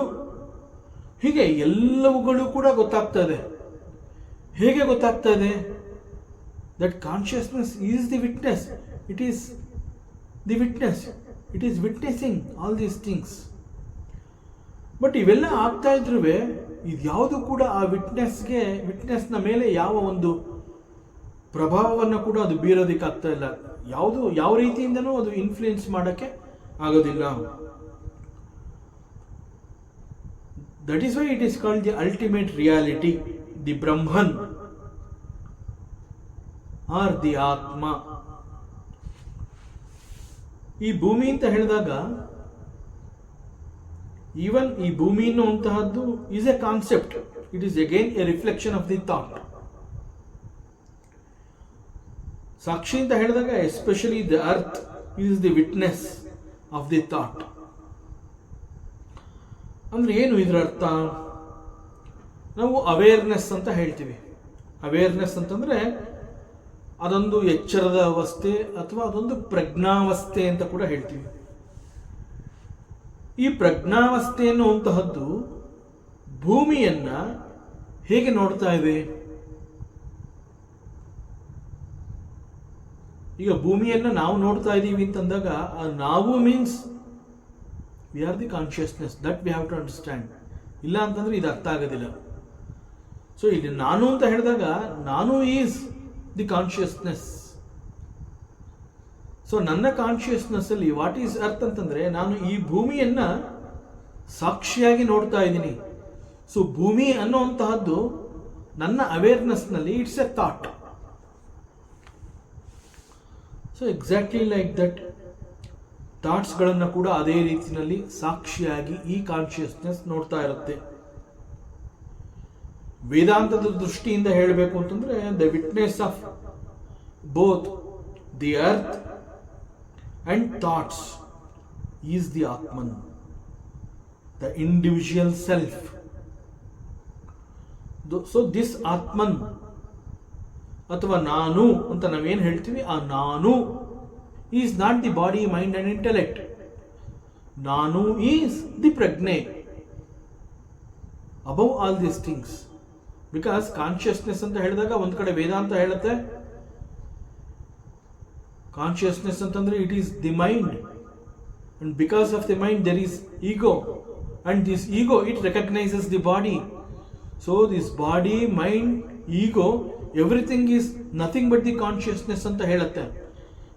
ಹೀಗೆ ಎಲ್ಲವುಗಳು ಕೂಡ ಗೊತ್ತಾಗ್ತಾ ಇದೆ. ಹೇಗೆ ಗೊತ್ತಾಗ್ತಾ ಇದೆ? That consciousness is the witness. It is the witness. It is witnessing all these things. But ಇವೆಲ್ಲ ಆಗ್ತಾ ಇದ್ರೂ ಇದ್ಯಾವುದು ಕೂಡ ಆ ವಿಟ್ನೆಸ್ನ ಮೇಲೆ ಯಾವ ಒಂದು ಪ್ರಭಾವವನ್ನು ಕೂಡ ಅದು ಬೀರೋದಕ್ಕಾಗ್ತಾ ಇಲ್ಲ. ಯಾವ ರೀತಿಯಿಂದನೂ ಅದು ಇನ್ಫ್ಲೂಯೆನ್ಸ್ ಮಾಡೋಕ್ಕೆ ಆಗೋದಿಲ್ಲ. That is why it is called the ultimate reality, the Brahman or the atma. ಈ ಭೂಮಿ ಅಂತ ಹೇಳಿದಾಗ ಈವನ್ ಈ ಭೂಮಿ ಅನ್ನುವಂತಹದ್ದು is a concept. It is again a reflection of the thought. ಸಾಕ್ಷಿ ಅಂತ ಹೇಳಿದಾಗ especially the earth is the witness of the thought. ಅಂದ್ರೆ ಏನು ಇದರ ಅರ್ಥ? ನಾವು ಅವೇರ್ನೆಸ್ ಅಂತ ಹೇಳ್ತೀವಿ. ಅವೇರ್ನೆಸ್ ಅಂತಂದ್ರೆ ಅದೊಂದು ಎಚ್ಚರದ ಅವಸ್ಥೆ ಅಥವಾ ಅದೊಂದು ಪ್ರಜ್ಞಾವಸ್ಥೆ ಅಂತ ಕೂಡ ಹೇಳ್ತೀವಿ. ಈ ಪ್ರಜ್ಞಾವಸ್ಥೆ ಅನ್ನುವಂತಹದ್ದು ಭೂಮಿಯನ್ನ ಹೇಗೆ ನೋಡ್ತಾ ಇದೆ? ಈಗ ಭೂಮಿಯನ್ನ ನಾವು ನೋಡ್ತಾ ಇದ್ದೀವಿ ಅಂತಂದಾಗ ನಾವು means we are the consciousness. That we have to understand. ಇಲ್ಲ ಅಂತಂದ್ರೆ ಇದು ಅರ್ಥ ಆಗೋದಿಲ್ಲ. ಸೊ ಇಲ್ಲಿ ನಾನು ಅಂತ ಹೇಳಿದಾಗ ನಾನು ಈಸ್ ದಿ ಕಾನ್ಷಿಯಸ್ನೆಸ್. ಸೊ ನನ್ನ ಕಾನ್ಷಿಯಸ್ನೆಸ್ ಅಲ್ಲಿ ವಾಟ್ ಈಸ್ ಅರ್ತ್ ಅಂತಂದ್ರೆ ನಾನು ಈ ಭೂಮಿಯನ್ನ ಸಾಕ್ಷಿಯಾಗಿ ನೋಡ್ತಾ ಇದ್ದೀನಿ. ಸೊ ಭೂಮಿ ಅನ್ನುವಂತಹದ್ದು ನನ್ನ ಅವೇರ್ನೆಸ್ನಲ್ಲಿ it's a thought. So exactly like that ಥಾಟ್ಸ್ಗಳನ್ನು ಕೂಡ ಅದೇ ರೀತಿಯಲ್ಲಿ ಸಾಕ್ಷಿಯಾಗಿ ಈ ಕಾನ್ಷಿಯಸ್ನೆಸ್ ನೋಡ್ತಾ ಇರುತ್ತೆ. ವೇದಾಂತದ ದೃಷ್ಟಿಯಿಂದ ಹೇಳಬೇಕು ಅಂತಂದ್ರೆ the witness of both the earth and thoughts is the atman, the individual self. So this atman ಅಥವಾ ನಾನು ಅಂತ ನಾವೇನು ಹೇಳ್ತೀವಿ, ಆ ನಾನು is not the body, mind and intellect. ನಾನು is the prajna above all these things. Because consciousness ಅಂತ ಹೇಳಿದಾಗ ಒಂದ್ ಕಡೆ ವೇದಾಂತ ಹೇಳುತ್ತೆ ಕಾನ್ಷಿಯಸ್ನೆಸ್ ಅಂತಂದ್ರೆ it is the mind, and because of the mind there is ego, and this ego it recognises the body. So this body, mind, ego, everything is nothing but the consciousness ಅಂತ ಹೇಳುತ್ತೆ.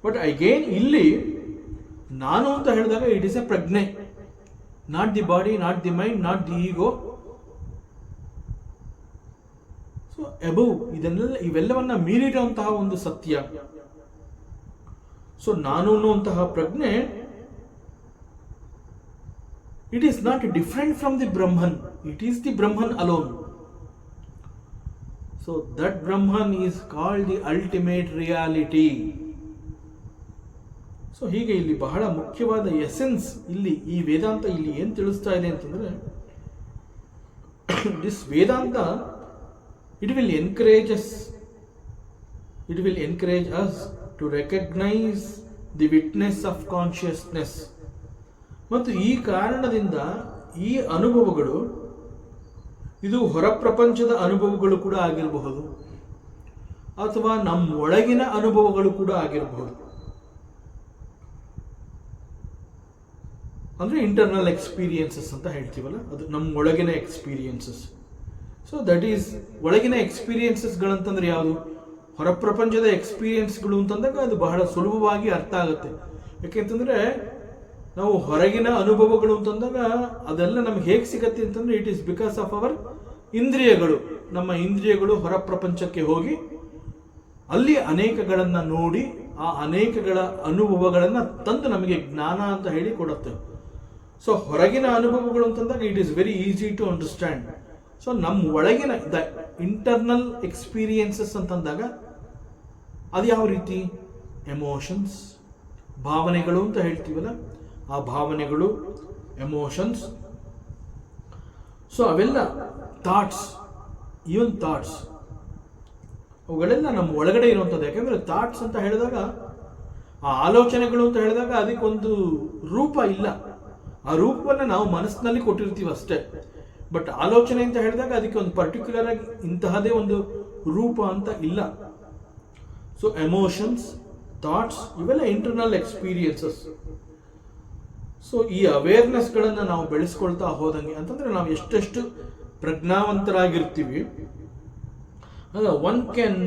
But again ಇಲ್ಲಿ ನಾನು ಅಂತ ಹೇಳಿದಾಗ it is a prajna, not the body, not the mind, not the ego. So above ಇವೆಲ್ಲವನ್ನ ಮೀರಿರುವಂತಹ ಒಂದು ಸತ್ಯ. ಸೊ ನಾನು ಅನ್ನುವಂತಹ ಪ್ರಜ್ಞೆ it is not different from the Brahman, it is the Brahman alone. So that Brahman is called the ultimate reality. So ಹೀಗೆ ಇಲ್ಲಿ ಬಹಳ ಮುಖ್ಯವಾದ ಎಸೆನ್ಸ್ ಇಲ್ಲಿ ಈ ವೇದಾಂತ ಇಲ್ಲಿ ಏನು ತಿಳಿಸ್ತಾ ಇದೆ ಅಂತಂದ್ರೆ this Vedanta it will encourage us to recognize the witness of consciousness. ಮತ್ತು ಈ ಕಾರಣದಿಂದ ಈ ಅನುಭವಗಳು ಇದು ಹೊರ ಪ್ರಪಂಚದ ಅನುಭವಗಳು ಕೂಡ ಆಗಿರಬಹುದು ಅಥವಾ ನಮ್ಮ ಒಳಗಿನ ಅನುಭವಗಳು ಕೂಡ ಆಗಿರಬಹುದು. ಅಂದ್ರೆ ಇಂಟರ್ನಲ್ ಎಕ್ಸ್ಪೀರಿಯನ್ಸಸ್ ಅಂತ ಹೇಳ್ತೀವಲ್ಲ, ಅದು ನಮ್ಮ ಒಳಗಿನ ಎಕ್ಸ್ಪೀರಿಯನ್ಸಸ್. ಸೊ ದಟ್ ಈಸ್ ಒಳಗಿನ ಎಕ್ಸ್ಪೀರಿಯನ್ಸಸ್ಗಳಂತಂದ್ರೆ ಯಾವುದು? ಹೊರಪ್ರಪಂಚದ ಎಕ್ಸ್ಪೀರಿಯನ್ಸ್ಗಳು ಅಂತಂದಾಗ ಅದು ಬಹಳ ಸುಲಭವಾಗಿ ಅರ್ಥ ಆಗುತ್ತೆ. ಯಾಕೆಂತಂದರೆ ನಾವು ಹೊರಗಿನ ಅನುಭವಗಳು ಅಂತಂದಾಗ ಅದೆಲ್ಲ ನಮ್ಗೆ ಹೇಗೆ ಸಿಗತ್ತೆ ಅಂತಂದರೆ it is because of our ಇಂದ್ರಿಯಗಳು. ನಮ್ಮ ಇಂದ್ರಿಯಗಳು ಹೊರ ಪ್ರಪಂಚಕ್ಕೆ ಹೋಗಿ ಅಲ್ಲಿ ಅನೇಕಗಳನ್ನು ನೋಡಿ ಆ ಅನೇಕಗಳ ಅನುಭವಗಳನ್ನು ತಂದು ನಮಗೆ ಜ್ಞಾನ ಅಂತ ಹೇಳಿ ಕೊಡುತ್ತೆ. ಸೊ ಹೊರಗಿನ ಅನುಭವಗಳು ಅಂತಂದಾಗ it is very easy to understand. So ನಮ್ಮ ಒಳಗಿನ ದ ಇಂಟರ್ನಲ್ ಎಕ್ಸ್ಪೀರಿಯನ್ಸಸ್ ಅಂತಂದಾಗ ಅದು ಯಾವ ರೀತಿ? ಎಮೋಷನ್ಸ್, ಭಾವನೆಗಳು ಅಂತ ಹೇಳ್ತೀವಲ್ಲ, ಆ ಭಾವನೆಗಳು, ಎಮೋಷನ್ಸ್. ಸೊ ಅವೆಲ್ಲ ಥಾಟ್ಸ್, ಈವನ್ ಥಾಟ್ಸ್, ಅವುಗಳೆಲ್ಲ ನಮ್ಮ ಒಳಗಡೆ ಇರುವಂಥದ್ದು. ಯಾಕೆಂದರೆ ಥಾಟ್ಸ್ ಅಂತ ಹೇಳಿದಾಗ, ಆ ಆಲೋಚನೆಗಳು ಅಂತ ಹೇಳಿದಾಗ ಅದಕ್ಕೊಂದು ರೂಪ ಇಲ್ಲ. ಆ ರೂಪವನ್ನು ನಾವು ಮನಸ್ಸಿನಲ್ಲಿ ಕೊಟ್ಟಿರ್ತೀವಿ ಅಷ್ಟೇ. ಬಟ್ ಆಲೋಚನೆ ಅಂತ ಹೇಳಿದಾಗ ಅದಕ್ಕೆ ಒಂದು ಪರ್ಟಿಕ್ಯುಲರ್ ಆಗಿ ಇಂತಹದೇ ಒಂದು ರೂಪ ಅಂತ ಇಲ್ಲ. ಸೊ ಎಮೋಷನ್ಸ್, ಥಾಟ್ಸ್ ಇವೆಲ್ಲ ಇಂಟರ್ನಲ್ ಎಕ್ಸ್ಪೀರಿಯನ್ಸಸ್. ಸೊ ಈ ಅವೇರ್ನೆಸ್ಗಳನ್ನು ನಾವು ಬೆಳೆಸ್ಕೊಳ್ತಾ ಹೋದಂಗೆ ಅಂತಂದರೆ ನಾವು ಎಷ್ಟೆಷ್ಟು ಪ್ರಜ್ಞಾವಂತರಾಗಿರ್ತೀವಿ, one can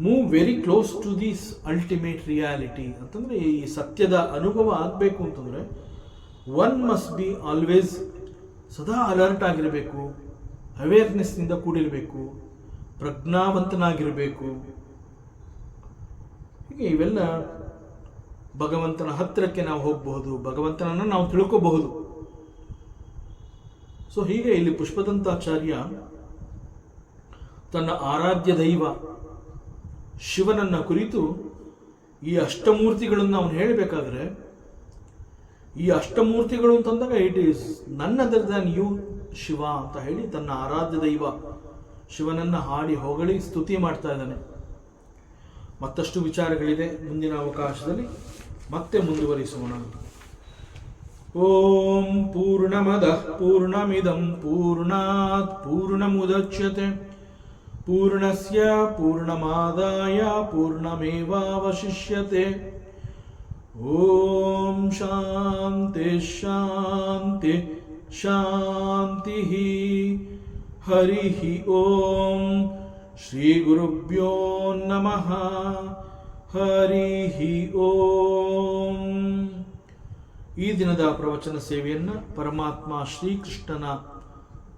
move very close to this ultimate reality. ಅಂತಂದರೆ ಈ ಸತ್ಯದ ಅನುಭವ ಆಗಬೇಕು ಅಂತಂದರೆ ಒನ್ ಮಸ್ಟ್ ಬಿ ಆಲ್ವೇಸ್ ಸದಾ ಅಲರ್ಟ್ ಆಗಿರಬೇಕು, ಅವೇರ್ನೆಸ್ನಿಂದ ಕೂಡಿರಬೇಕು, ಪ್ರಜ್ಞಾವಂತನಾಗಿರಬೇಕು. ಹೀಗೆ ಇವೆಲ್ಲ ಭಗವಂತನ ಹತ್ತಿರಕ್ಕೆ ನಾವು ಹೋಗಬಹುದು, ಭಗವಂತನನ್ನು ನಾವು ತಿಳ್ಕೋಬಹುದು. ಸೊ ಹೀಗೆ ಇಲ್ಲಿ ಪುಷ್ಪದಂತಾಚಾರ್ಯ ತನ್ನ ಆರಾಧ್ಯ ದೈವ ಶಿವನನ್ನ ಕುರಿತು ಈ ಅಷ್ಟಮೂರ್ತಿಗಳನ್ನು ಅವನು ಹೇಳಬೇಕಾದ್ರೆ, ಈ ಅಷ್ಟಮೂರ್ತಿಗಳು ಅಂತಂದಾಗ it is none other than you Shiva ಅಂತ ಹೇಳಿ ತನ್ನ ಆರಾಧ್ಯ ದೈವ ಶಿವನನ್ನ ಹಾಡಿ ಹೊಗಳಿ ಸ್ತುತಿ ಮಾಡ್ತಾ ಇದ್ದಾನೆ. ಮತ್ತಷ್ಟು ವಿಚಾರಗಳಿದೆ, ಮುಂದಿನ ಅವಕಾಶದಲ್ಲಿ ಮತ್ತೆ ಮುಂದುವರಿಸೋಣ. ಓಂ ಪೂರ್ಣಮದಃ ಪೂರ್ಣಮಿದಂ ಪೂರ್ಣಾತ್ ಪೂರ್ಣಮುದಚ್ಯತೆ ಪೂರ್ಣಸ್ಯ ಪೂರ್ಣಮಾದಾಯ ಪೂರ್ಣಮೇವಾವಶಿಷ್ಯತೆ. ಓಂ ಶಾಂತಿ ಶಾಂತಿ ಶಾಂತಿ. ಹರಿ ಓಂ ಶ್ರೀ ಗುರುಭ್ಯೋ ನಮಃ. ಹರಿ ಓಂ. ಈ ದಿನದ ಪ್ರವಚನ ಸೇವೆಯನ್ನು ಪರಮಾತ್ಮ ಶ್ರೀಕೃಷ್ಣನ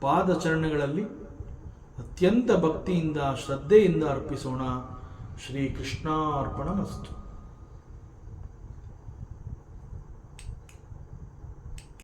ಪಾದಚರಣಗಳಲ್ಲಿ ಅತ್ಯಂತ ಭಕ್ತಿಯಿಂದ ಶ್ರದ್ಧೆಯಿಂದ ಅರ್ಪಿಸೋಣ. ಶ್ರೀಕೃಷ್ಣಾರ್ಪಣಮಸ್ತು.